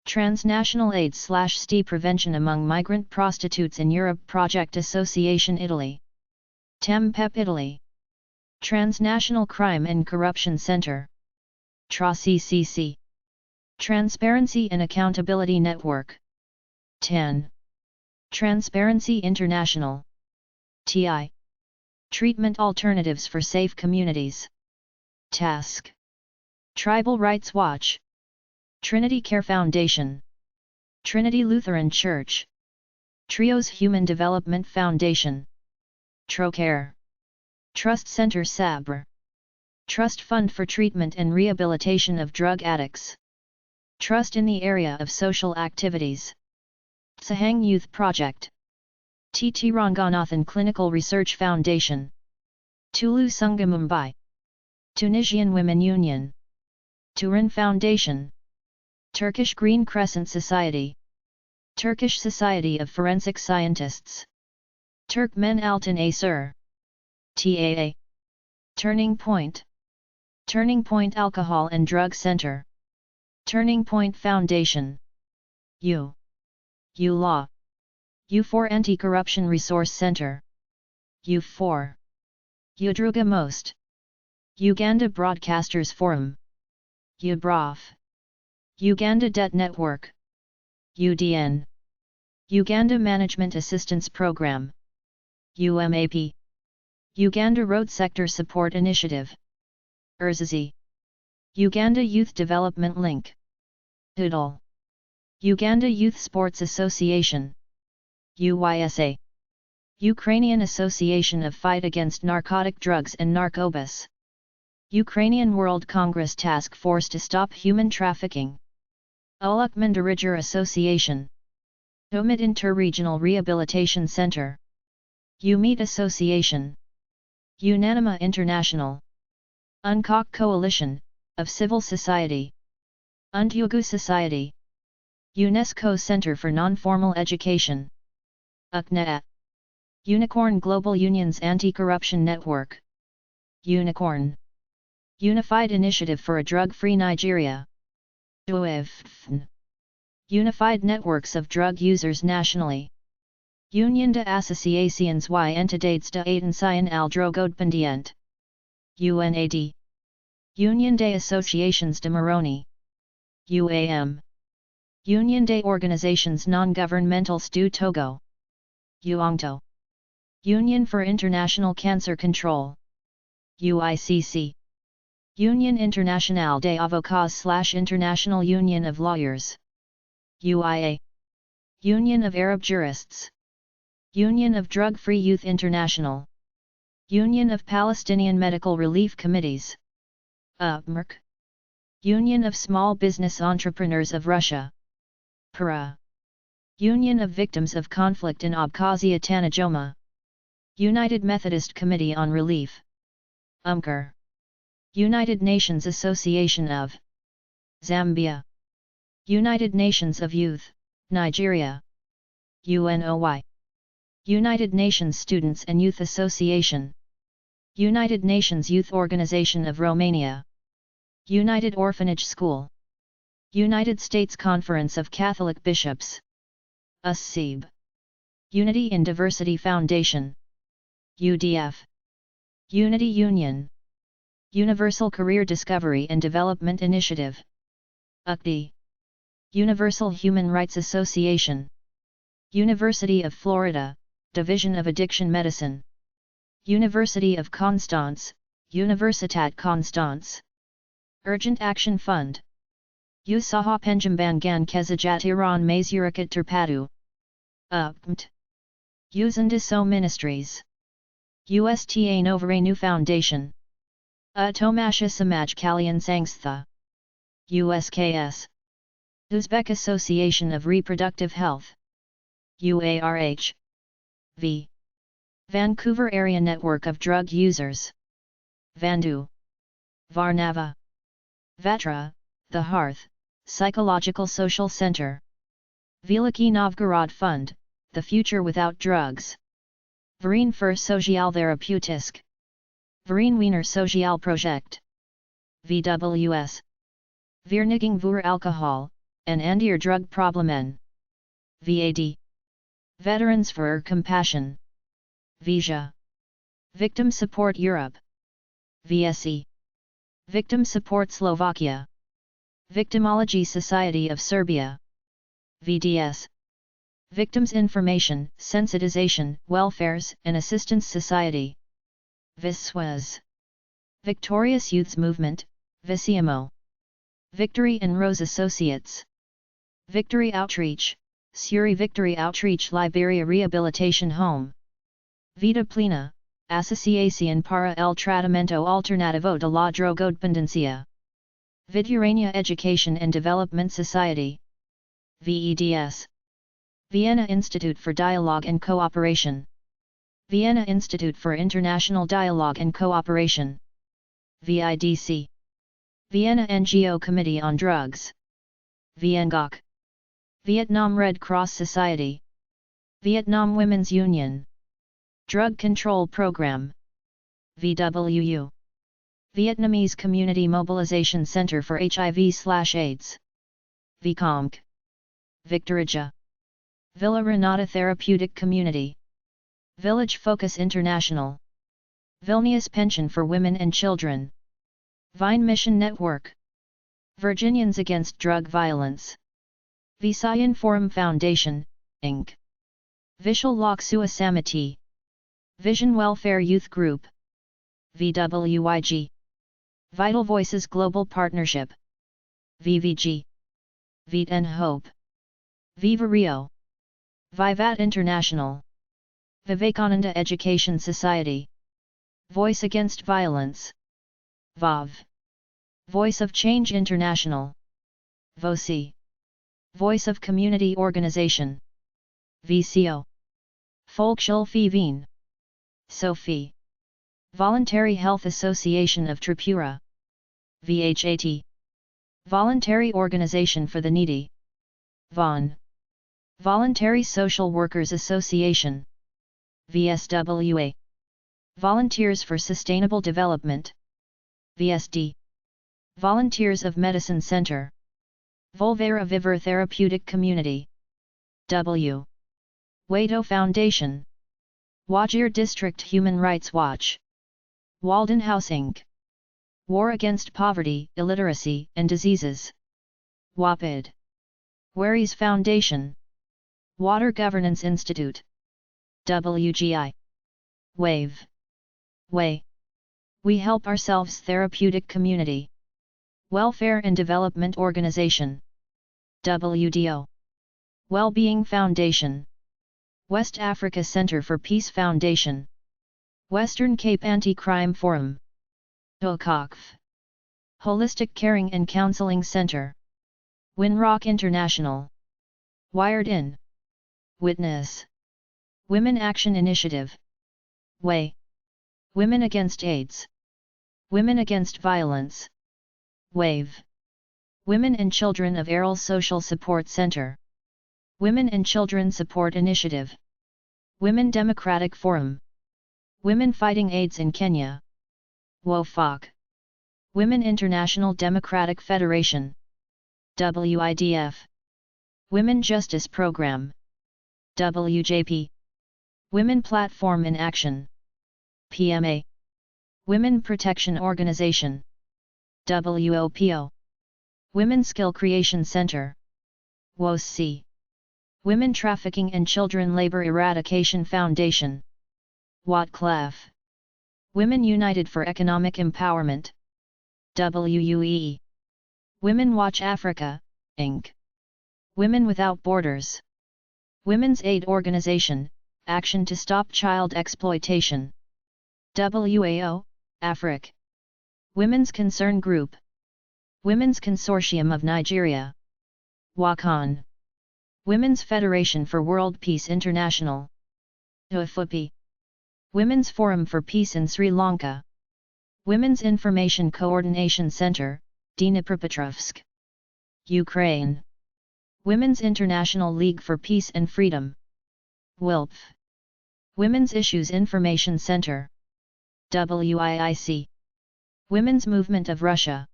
Transnational AIDS/STI Prevention Among Migrant Prostitutes in Europe Project Association Italy, TAMPEB Italy. Transnational Crime and Corruption Center, TRA-CCC. Transparency and Accountability Network, TAN. Transparency International, TI. Treatment Alternatives for Safe Communities, TASC. Tribal Rights Watch. Trinity Care Foundation. Trinity Lutheran Church. Trios Human Development Foundation, TROCARE. Trust Center Sabr. Trust Fund for Treatment and Rehabilitation of Drug Addicts. Trust in the Area of Social Activities, Sahang Youth Project. T.T. Ranganathan Clinical Research Foundation, Tulu Sangha Mumbai. Tunisian Women Union, Turan Foundation. Turkish Green Crescent Society. Turkish Society of Forensic Scientists. Turkmen Altın Asır. TAA. Turning Point. Turning Point Alcohol and Drug Center. Turning Point Foundation. U Law. U4 Anti-Corruption Resource Center, U4. Udruga Most. Uganda Broadcasters Forum, UBROF. Uganda Debt Network, UDN. Uganda Management Assistance Program, UMAP. Uganda Road Sector Support Initiative, URZZ. Uganda Youth Development Link, UDL. Uganda Youth Sports Association, UYSA. Ukrainian Association of Fight Against Narcotic Drugs and Narcobus. Ukrainian World Congress Task Force to Stop Human Trafficking. Ulukman Diriger Association. Umit Inter-Regional Rehabilitation Center. UMEET Association. Unanima International. Unkok Coalition, of Civil Society. Untyugu Society. UNESCO Center for Non-Formal Education, UCNEA. Unicorn Global Union's Anti-Corruption Network, Unicorn. Unified Initiative for a Drug-Free Nigeria, UIFN. Unified Networks of Drug Users Nationally. Union de Associaciones y Entidades de Atención al Drogodependiente, UNAD. Union de Asociaciones de Moroni, UAM. Union de Organizations Non-Governmentales du Togo, UONGTO. Union for International Cancer Control, UICC. Union Internationale des Avocats/International Union of Lawyers, UIA. Union of Arab Jurists. Union of Drug-Free Youth International. Union of Palestinian Medical Relief Committees, UPMERC. Union of Small Business Entrepreneurs of Russia, PRA. Union of Victims of Conflict in Abkhazia Tanajoma. United Methodist Committee on Relief, UMCR. United Nations Association of Zambia, United Nations of Youth, Nigeria, UNOY, United Nations Students and Youth Association, United Nations Youth Organization of Romania, United Orphanage School, United States Conference of Catholic Bishops, USCIB, Unity in Diversity Foundation, UDF, Unity Union, Universal Career Discovery and Development Initiative, UCD, Universal Human Rights Association, University of Florida, Division of Addiction Medicine, University of Constance, Universitat Constance, Urgent Action Fund, Usaha Penjambangan Kesejahteraan Masyarakat Terpadu, UPMT, Usandiso Ministries, USTA Novarenu Foundation, Atomasha Samaj Kalyan Sangstha, USKS, Uzbek Association of Reproductive Health, UARH, V. Vancouver Area Network of Drug Users, Vandu, Varnava, Vatra, The Hearth, Psychological Social Center, Veliki Novgorod Fund, The Future Without Drugs, Verein für Sozialtherapeutisk, Verein Wiener Sozialprojekt, VWS, Vereniging voor Alcohol, en Ander Drugproblemen, VAD, Veterans for Compassion, Vija, Victim Support Europe, VSE, Victim Support Slovakia, Victimology Society of Serbia, VDS, Victims Information, Sensitization, Welfares and Assistance Society, VISWAS, Victorious Youths Movement, VICIMO, Victory and Rose Associates, Victory Outreach, Suri Victory Outreach Liberia Rehabilitation Home, Vida Plena, Asociación para el Tratamiento Alternativo de la Drogodependencia, Vidurania Education and Development Society, VEDS, Vienna Institute for Dialogue and Cooperation, Vienna Institute for International Dialogue and Cooperation, VIDC, Vienna NGO Committee on Drugs, VNGOC, Vietnam Red Cross Society, Vietnam Women's Union, Drug Control Program, VWU, Vietnamese Community Mobilization Center for HIV/AIDS, VCOMC, Victorija, Villa Renata Therapeutic Community, Village Focus International, Vilnius Pension for Women and Children, Vine Mission Network, Virginians Against Drug Violence, Visayan Forum Foundation, Inc., Vishal Lok Sua Samiti, Vision Welfare Youth Group, VWYG, Vital Voices Global Partnership, VVG, Vit and Hope, Viva Rio, Vivat International, Vivekananda Education Society, Voice Against Violence, VAV, Voice of Change International, VOCI, Voice of Community Organization, VCO, Volksschule Wien, SOFI, Voluntary Health Association of Tripura, VHAT, Voluntary Organization for the Needy, VON, Voluntary Social Workers Association, VSWA, Volunteers for Sustainable Development, VSD, Volunteers of Medicine Center, Volvera Viver Therapeutic Community, W. Waito Foundation, Wajir District Human Rights Watch, Walden House Inc., War Against Poverty, Illiteracy and Diseases, WAPID, Waris Foundation, Water Governance Institute, WGI, WAVE, WAY, We Help Ourselves Therapeutic Community, Welfare and Development Organization, WDO, Wellbeing Foundation, West Africa Center for Peace Foundation, Western Cape Anti-Crime Forum, HOCOCF, Holistic Caring and Counseling Center, Winrock International, Wired In, Witness, Women Action Initiative, WAY, Women Against AIDS, Women Against Violence. WAVE. Women and Children of Errol Social Support Center. Women and Children Support Initiative. Women Democratic Forum. Women Fighting AIDS in Kenya. WOFOC. Women International Democratic Federation. WIDF. Women Justice Program. WJP. Women Platform in Action. PMA. Women Protection Organization. WOPO. Women Skill Creation Center. WOSC. Women Trafficking and Children Labor Eradication Foundation. WOTCLAF. Women United for Economic Empowerment. WUE. Women Watch Africa, Inc. Women Without Borders. Women's Aid Organization, Action to Stop Child Exploitation. WAO, Africa. Women's Concern Group. Women's Consortium of Nigeria. WACON. Women's Federation for World Peace International. WFUPI. Women's Forum for Peace in Sri Lanka. Women's Information Coordination Center, Dnipropetrovsk. Ukraine. Women's International League for Peace and Freedom. WILPF. Women's Issues Information Center. WIIC. Women's Movement of Russia.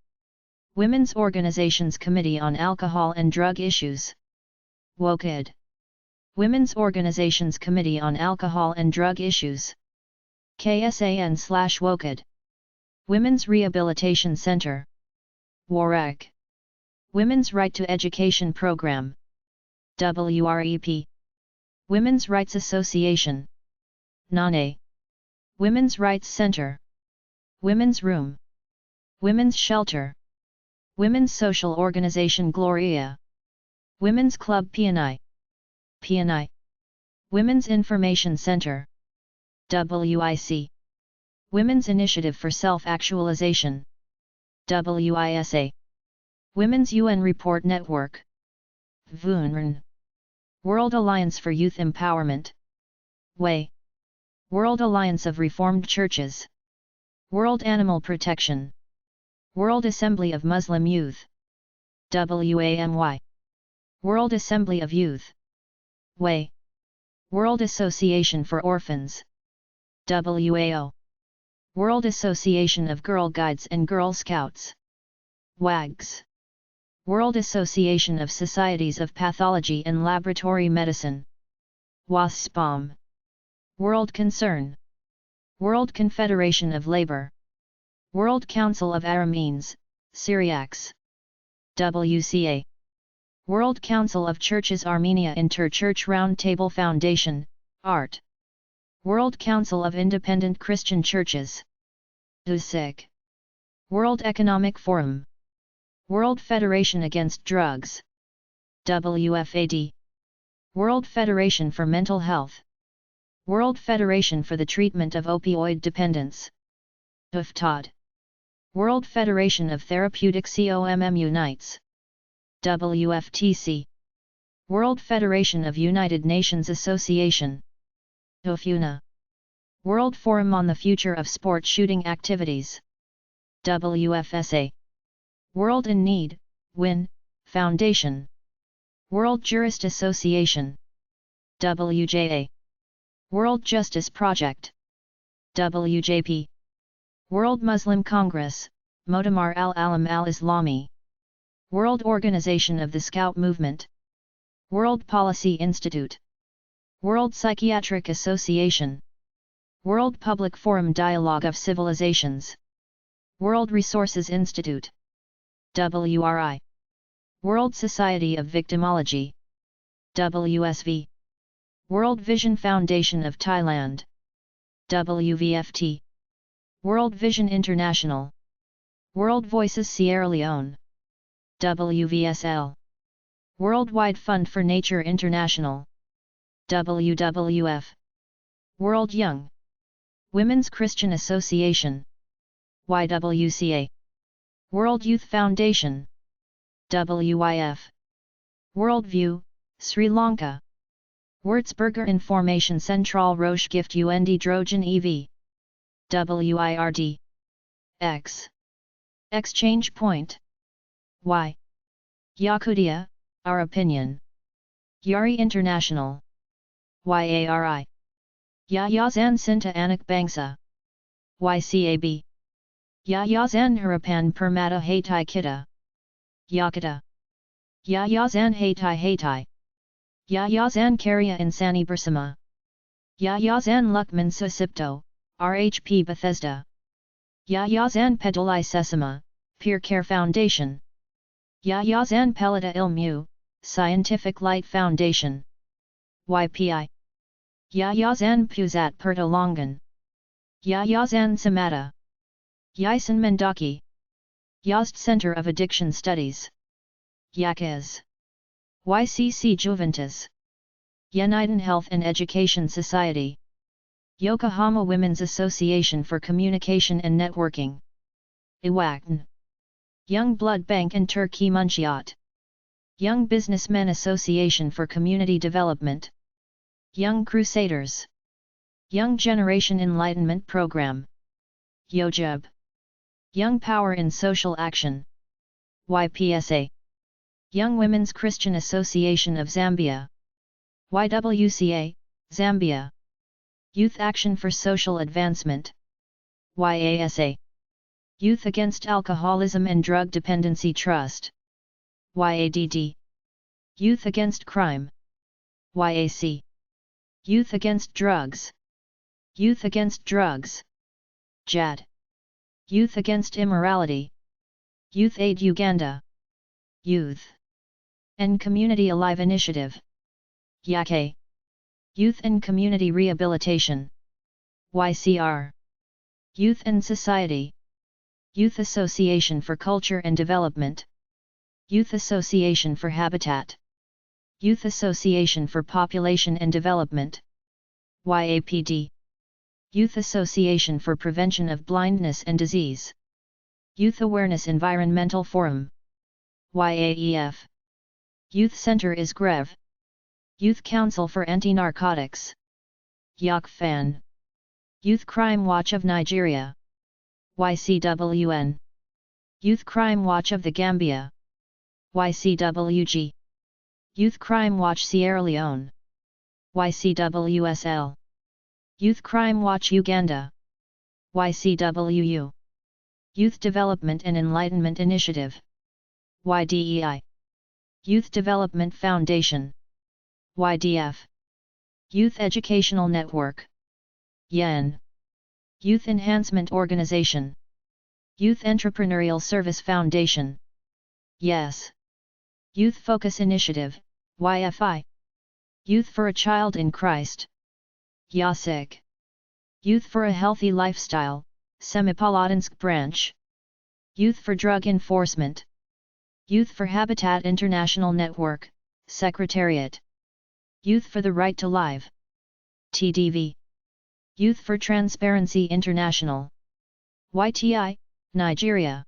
Women's Organizations Committee on Alcohol and Drug Issues. WOCAD. Women's Organizations Committee on Alcohol and Drug Issues. KSAN/WOCAD. Women's Rehabilitation Center. WARAG. Women's Right to Education Program. WREP. Women's Rights Association. NANE. Women's Rights Center. Women's Room. Women's Shelter. Women's Social Organization Gloria. Women's Club PNI. PNI. Women's Information Center. WIC. Women's Initiative for Self-Actualization. WISA. Women's UN Report Network. WUNRN. World Alliance for Youth Empowerment. WAY. World Alliance of Reformed Churches. World Animal Protection. World Assembly of Muslim Youth. WAMY. World Assembly of Youth. WAY. World Association for Orphans. WAO. World Association of Girl Guides and Girl Scouts. WAGS. World Association of Societies of Pathology and Laboratory Medicine. WASPOM. World Concern. World Confederation of Labor. World Council of Arameans, Syriacs. WCA. World Council of Churches Armenia Inter-Church Roundtable Foundation, ART. World Council of Independent Christian Churches. WSIC. World Economic Forum. World Federation Against Drugs. WFAD. World Federation for Mental Health. World Federation for the Treatment of Opioid Dependence. WFTOD. World Federation of Therapeutic COMM Unites. WFTC. World Federation of United Nations Association. WFUNA. World Forum on the Future of Sport Shooting Activities. WFSA. World in Need, WIN, Foundation. World Jurist Association. WJA. World Justice Project. WJP. World Muslim Congress, Motamar al-Alam al-Islami. World Organization of the Scout Movement. World Policy Institute. World Psychiatric Association. World Public Forum Dialogue of Civilizations. World Resources Institute. WRI. World Society of Victimology. WSV. World Vision Foundation of Thailand. WVFT. World Vision International. World Voices Sierra Leone. WVSL. Worldwide Fund for Nature International. WWF. World Young Women's Christian Association. YWCA. World Youth Foundation. WYF. Worldview, Sri Lanka. Würzburger Information Central Roche Gift und Drogen EV. WIRD. X. Exchange point. Y. Yakutia, our opinion. Yari International. YARI. Yayazan Sinta Anak Bangsa. YCAB. Yayazan Harapan Permata Hatai Kita. Yakita. Yayazan Hatai Hatai. Yayazan Karya Insani Bersama. Yayazan Lukman Susipto, RHP Bethesda. Yayazan Pedalai Sesama, Peer Care Foundation. Yayazan Pelita Ilmu, Scientific Light Foundation. YPI. Yayazan Puzat Pertolongan. Yayazan Samata. Yaisen Mendaki. Yazd Center of Addiction Studies. Yakaz. YCC Juventus. United Health and Education Society. Yokohama Women's Association for Communication and Networking. Iwakn. Young Blood Bank and Turkey Munchiat. Young Businessmen Association for Community Development. Young Crusaders. Young Generation Enlightenment Program. Yojeb. Young Power in Social Action. YPSA. Young Women's Christian Association of Zambia. YWCA, Zambia. Youth Action for Social Advancement. YASA. Youth Against Alcoholism and Drug Dependency Trust. YADD. Youth Against Crime. YAC. Youth Against Drugs. Youth Against Drugs. JAD. Youth Against Immorality. Youth Aid Uganda. Youth and Community Alive Initiative. YAKE. Youth and Community Rehabilitation. YCR. Youth and Society. Youth Association for Culture and Development. Youth Association for Habitat. Youth Association for Population and Development. YAPD. Youth Association for Prevention of Blindness and Disease. Youth Awareness Environmental Forum. YAEF. Youth Center is Grev. Youth Council for Anti-Narcotics. YAKFAN. Youth Crime Watch of Nigeria. YCWN. Youth Crime Watch of the Gambia. YCWG. Youth Crime Watch Sierra Leone. YCWSL. Youth Crime Watch Uganda. YCWU. Youth Development and Enlightenment Initiative. YDEI. Youth Development Foundation. YDF. Youth Educational Network. YEN. Youth Enhancement Organization. Youth Entrepreneurial Service Foundation. YES. Youth Focus Initiative, YFI. Youth for a Child in Christ. YASIC. Youth for a Healthy Lifestyle, Semipalatinsk Branch. Youth for Drug Enforcement. Youth for Habitat International Network, Secretariat. Youth for the Right to Life. TDV. Youth for Transparency International. YTI, Nigeria.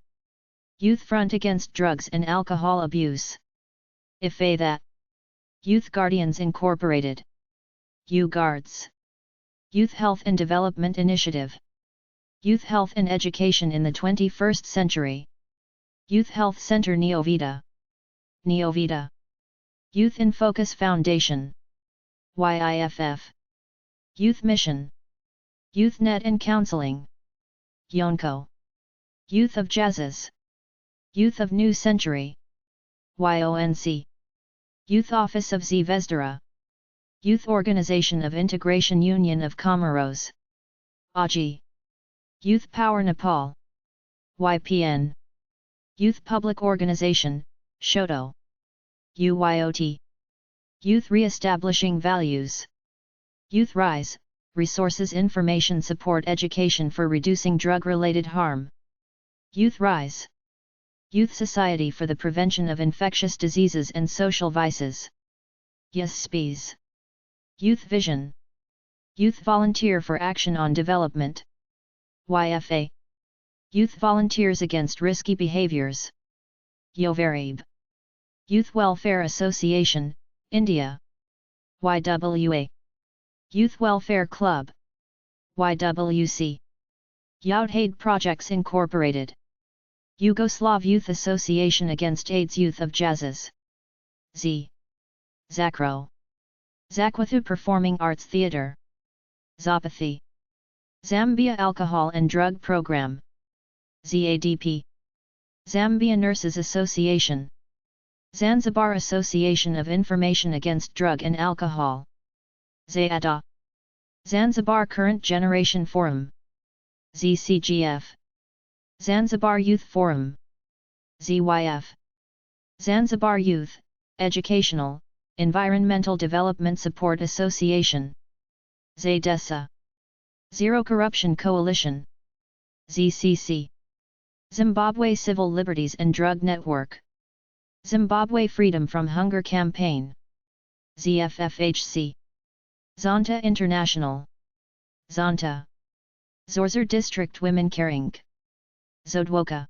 Youth Front Against Drugs and Alcohol Abuse. IFADA. Youth Guardians Incorporated. YouGuards. Youth Health and Development Initiative. Youth Health and Education in the 21st Century. Youth Health Center Neovita. Neovita. Youth in Focus Foundation. YIFF. Youth Mission. Youth Net and Counseling. YONCO. Youth of Jazzes. Youth of New Century. YONC. Youth Office of Zvezdara. Youth Organization of Integration Union of Comoros. AJI. Youth Power Nepal. YPN. Youth Public Organization, Shoto. UYOT. Youth Re-establishing Values. Youth Rise, Resources Information Support Education for Reducing Drug-Related Harm. Youth Rise. Youth Society for the Prevention of Infectious Diseases and Social Vices. YESPES. Youth Vision. Youth Volunteer for Action on Development. YFA. Youth Volunteers Against Risky Behaviors. YOVARIB. Youth Welfare Association, India. YWA. Youth Welfare Club. YWC. Youth Projects Incorporated. Yugoslav Youth Association Against AIDS Youth of Jazzes. Z. Zakro. Zakwathu Performing Arts Theatre. Zapathy. Zambia Alcohol and Drug Program. ZADP. Zambia Nurses Association. Zanzibar Association of Information Against Drug and Alcohol. ZADA. Zanzibar Current Generation Forum. ZCGF. Zanzibar Youth Forum. ZYF. Zanzibar Youth, Educational, Environmental Development Support Association. ZDESA. Zero Corruption Coalition. ZCC. Zimbabwe Civil Liberties and Drug Network. Zimbabwe Freedom from Hunger Campaign. ZFFHC. Zonta International. Zonta. Zorzer District Women Caring. Zodwoka.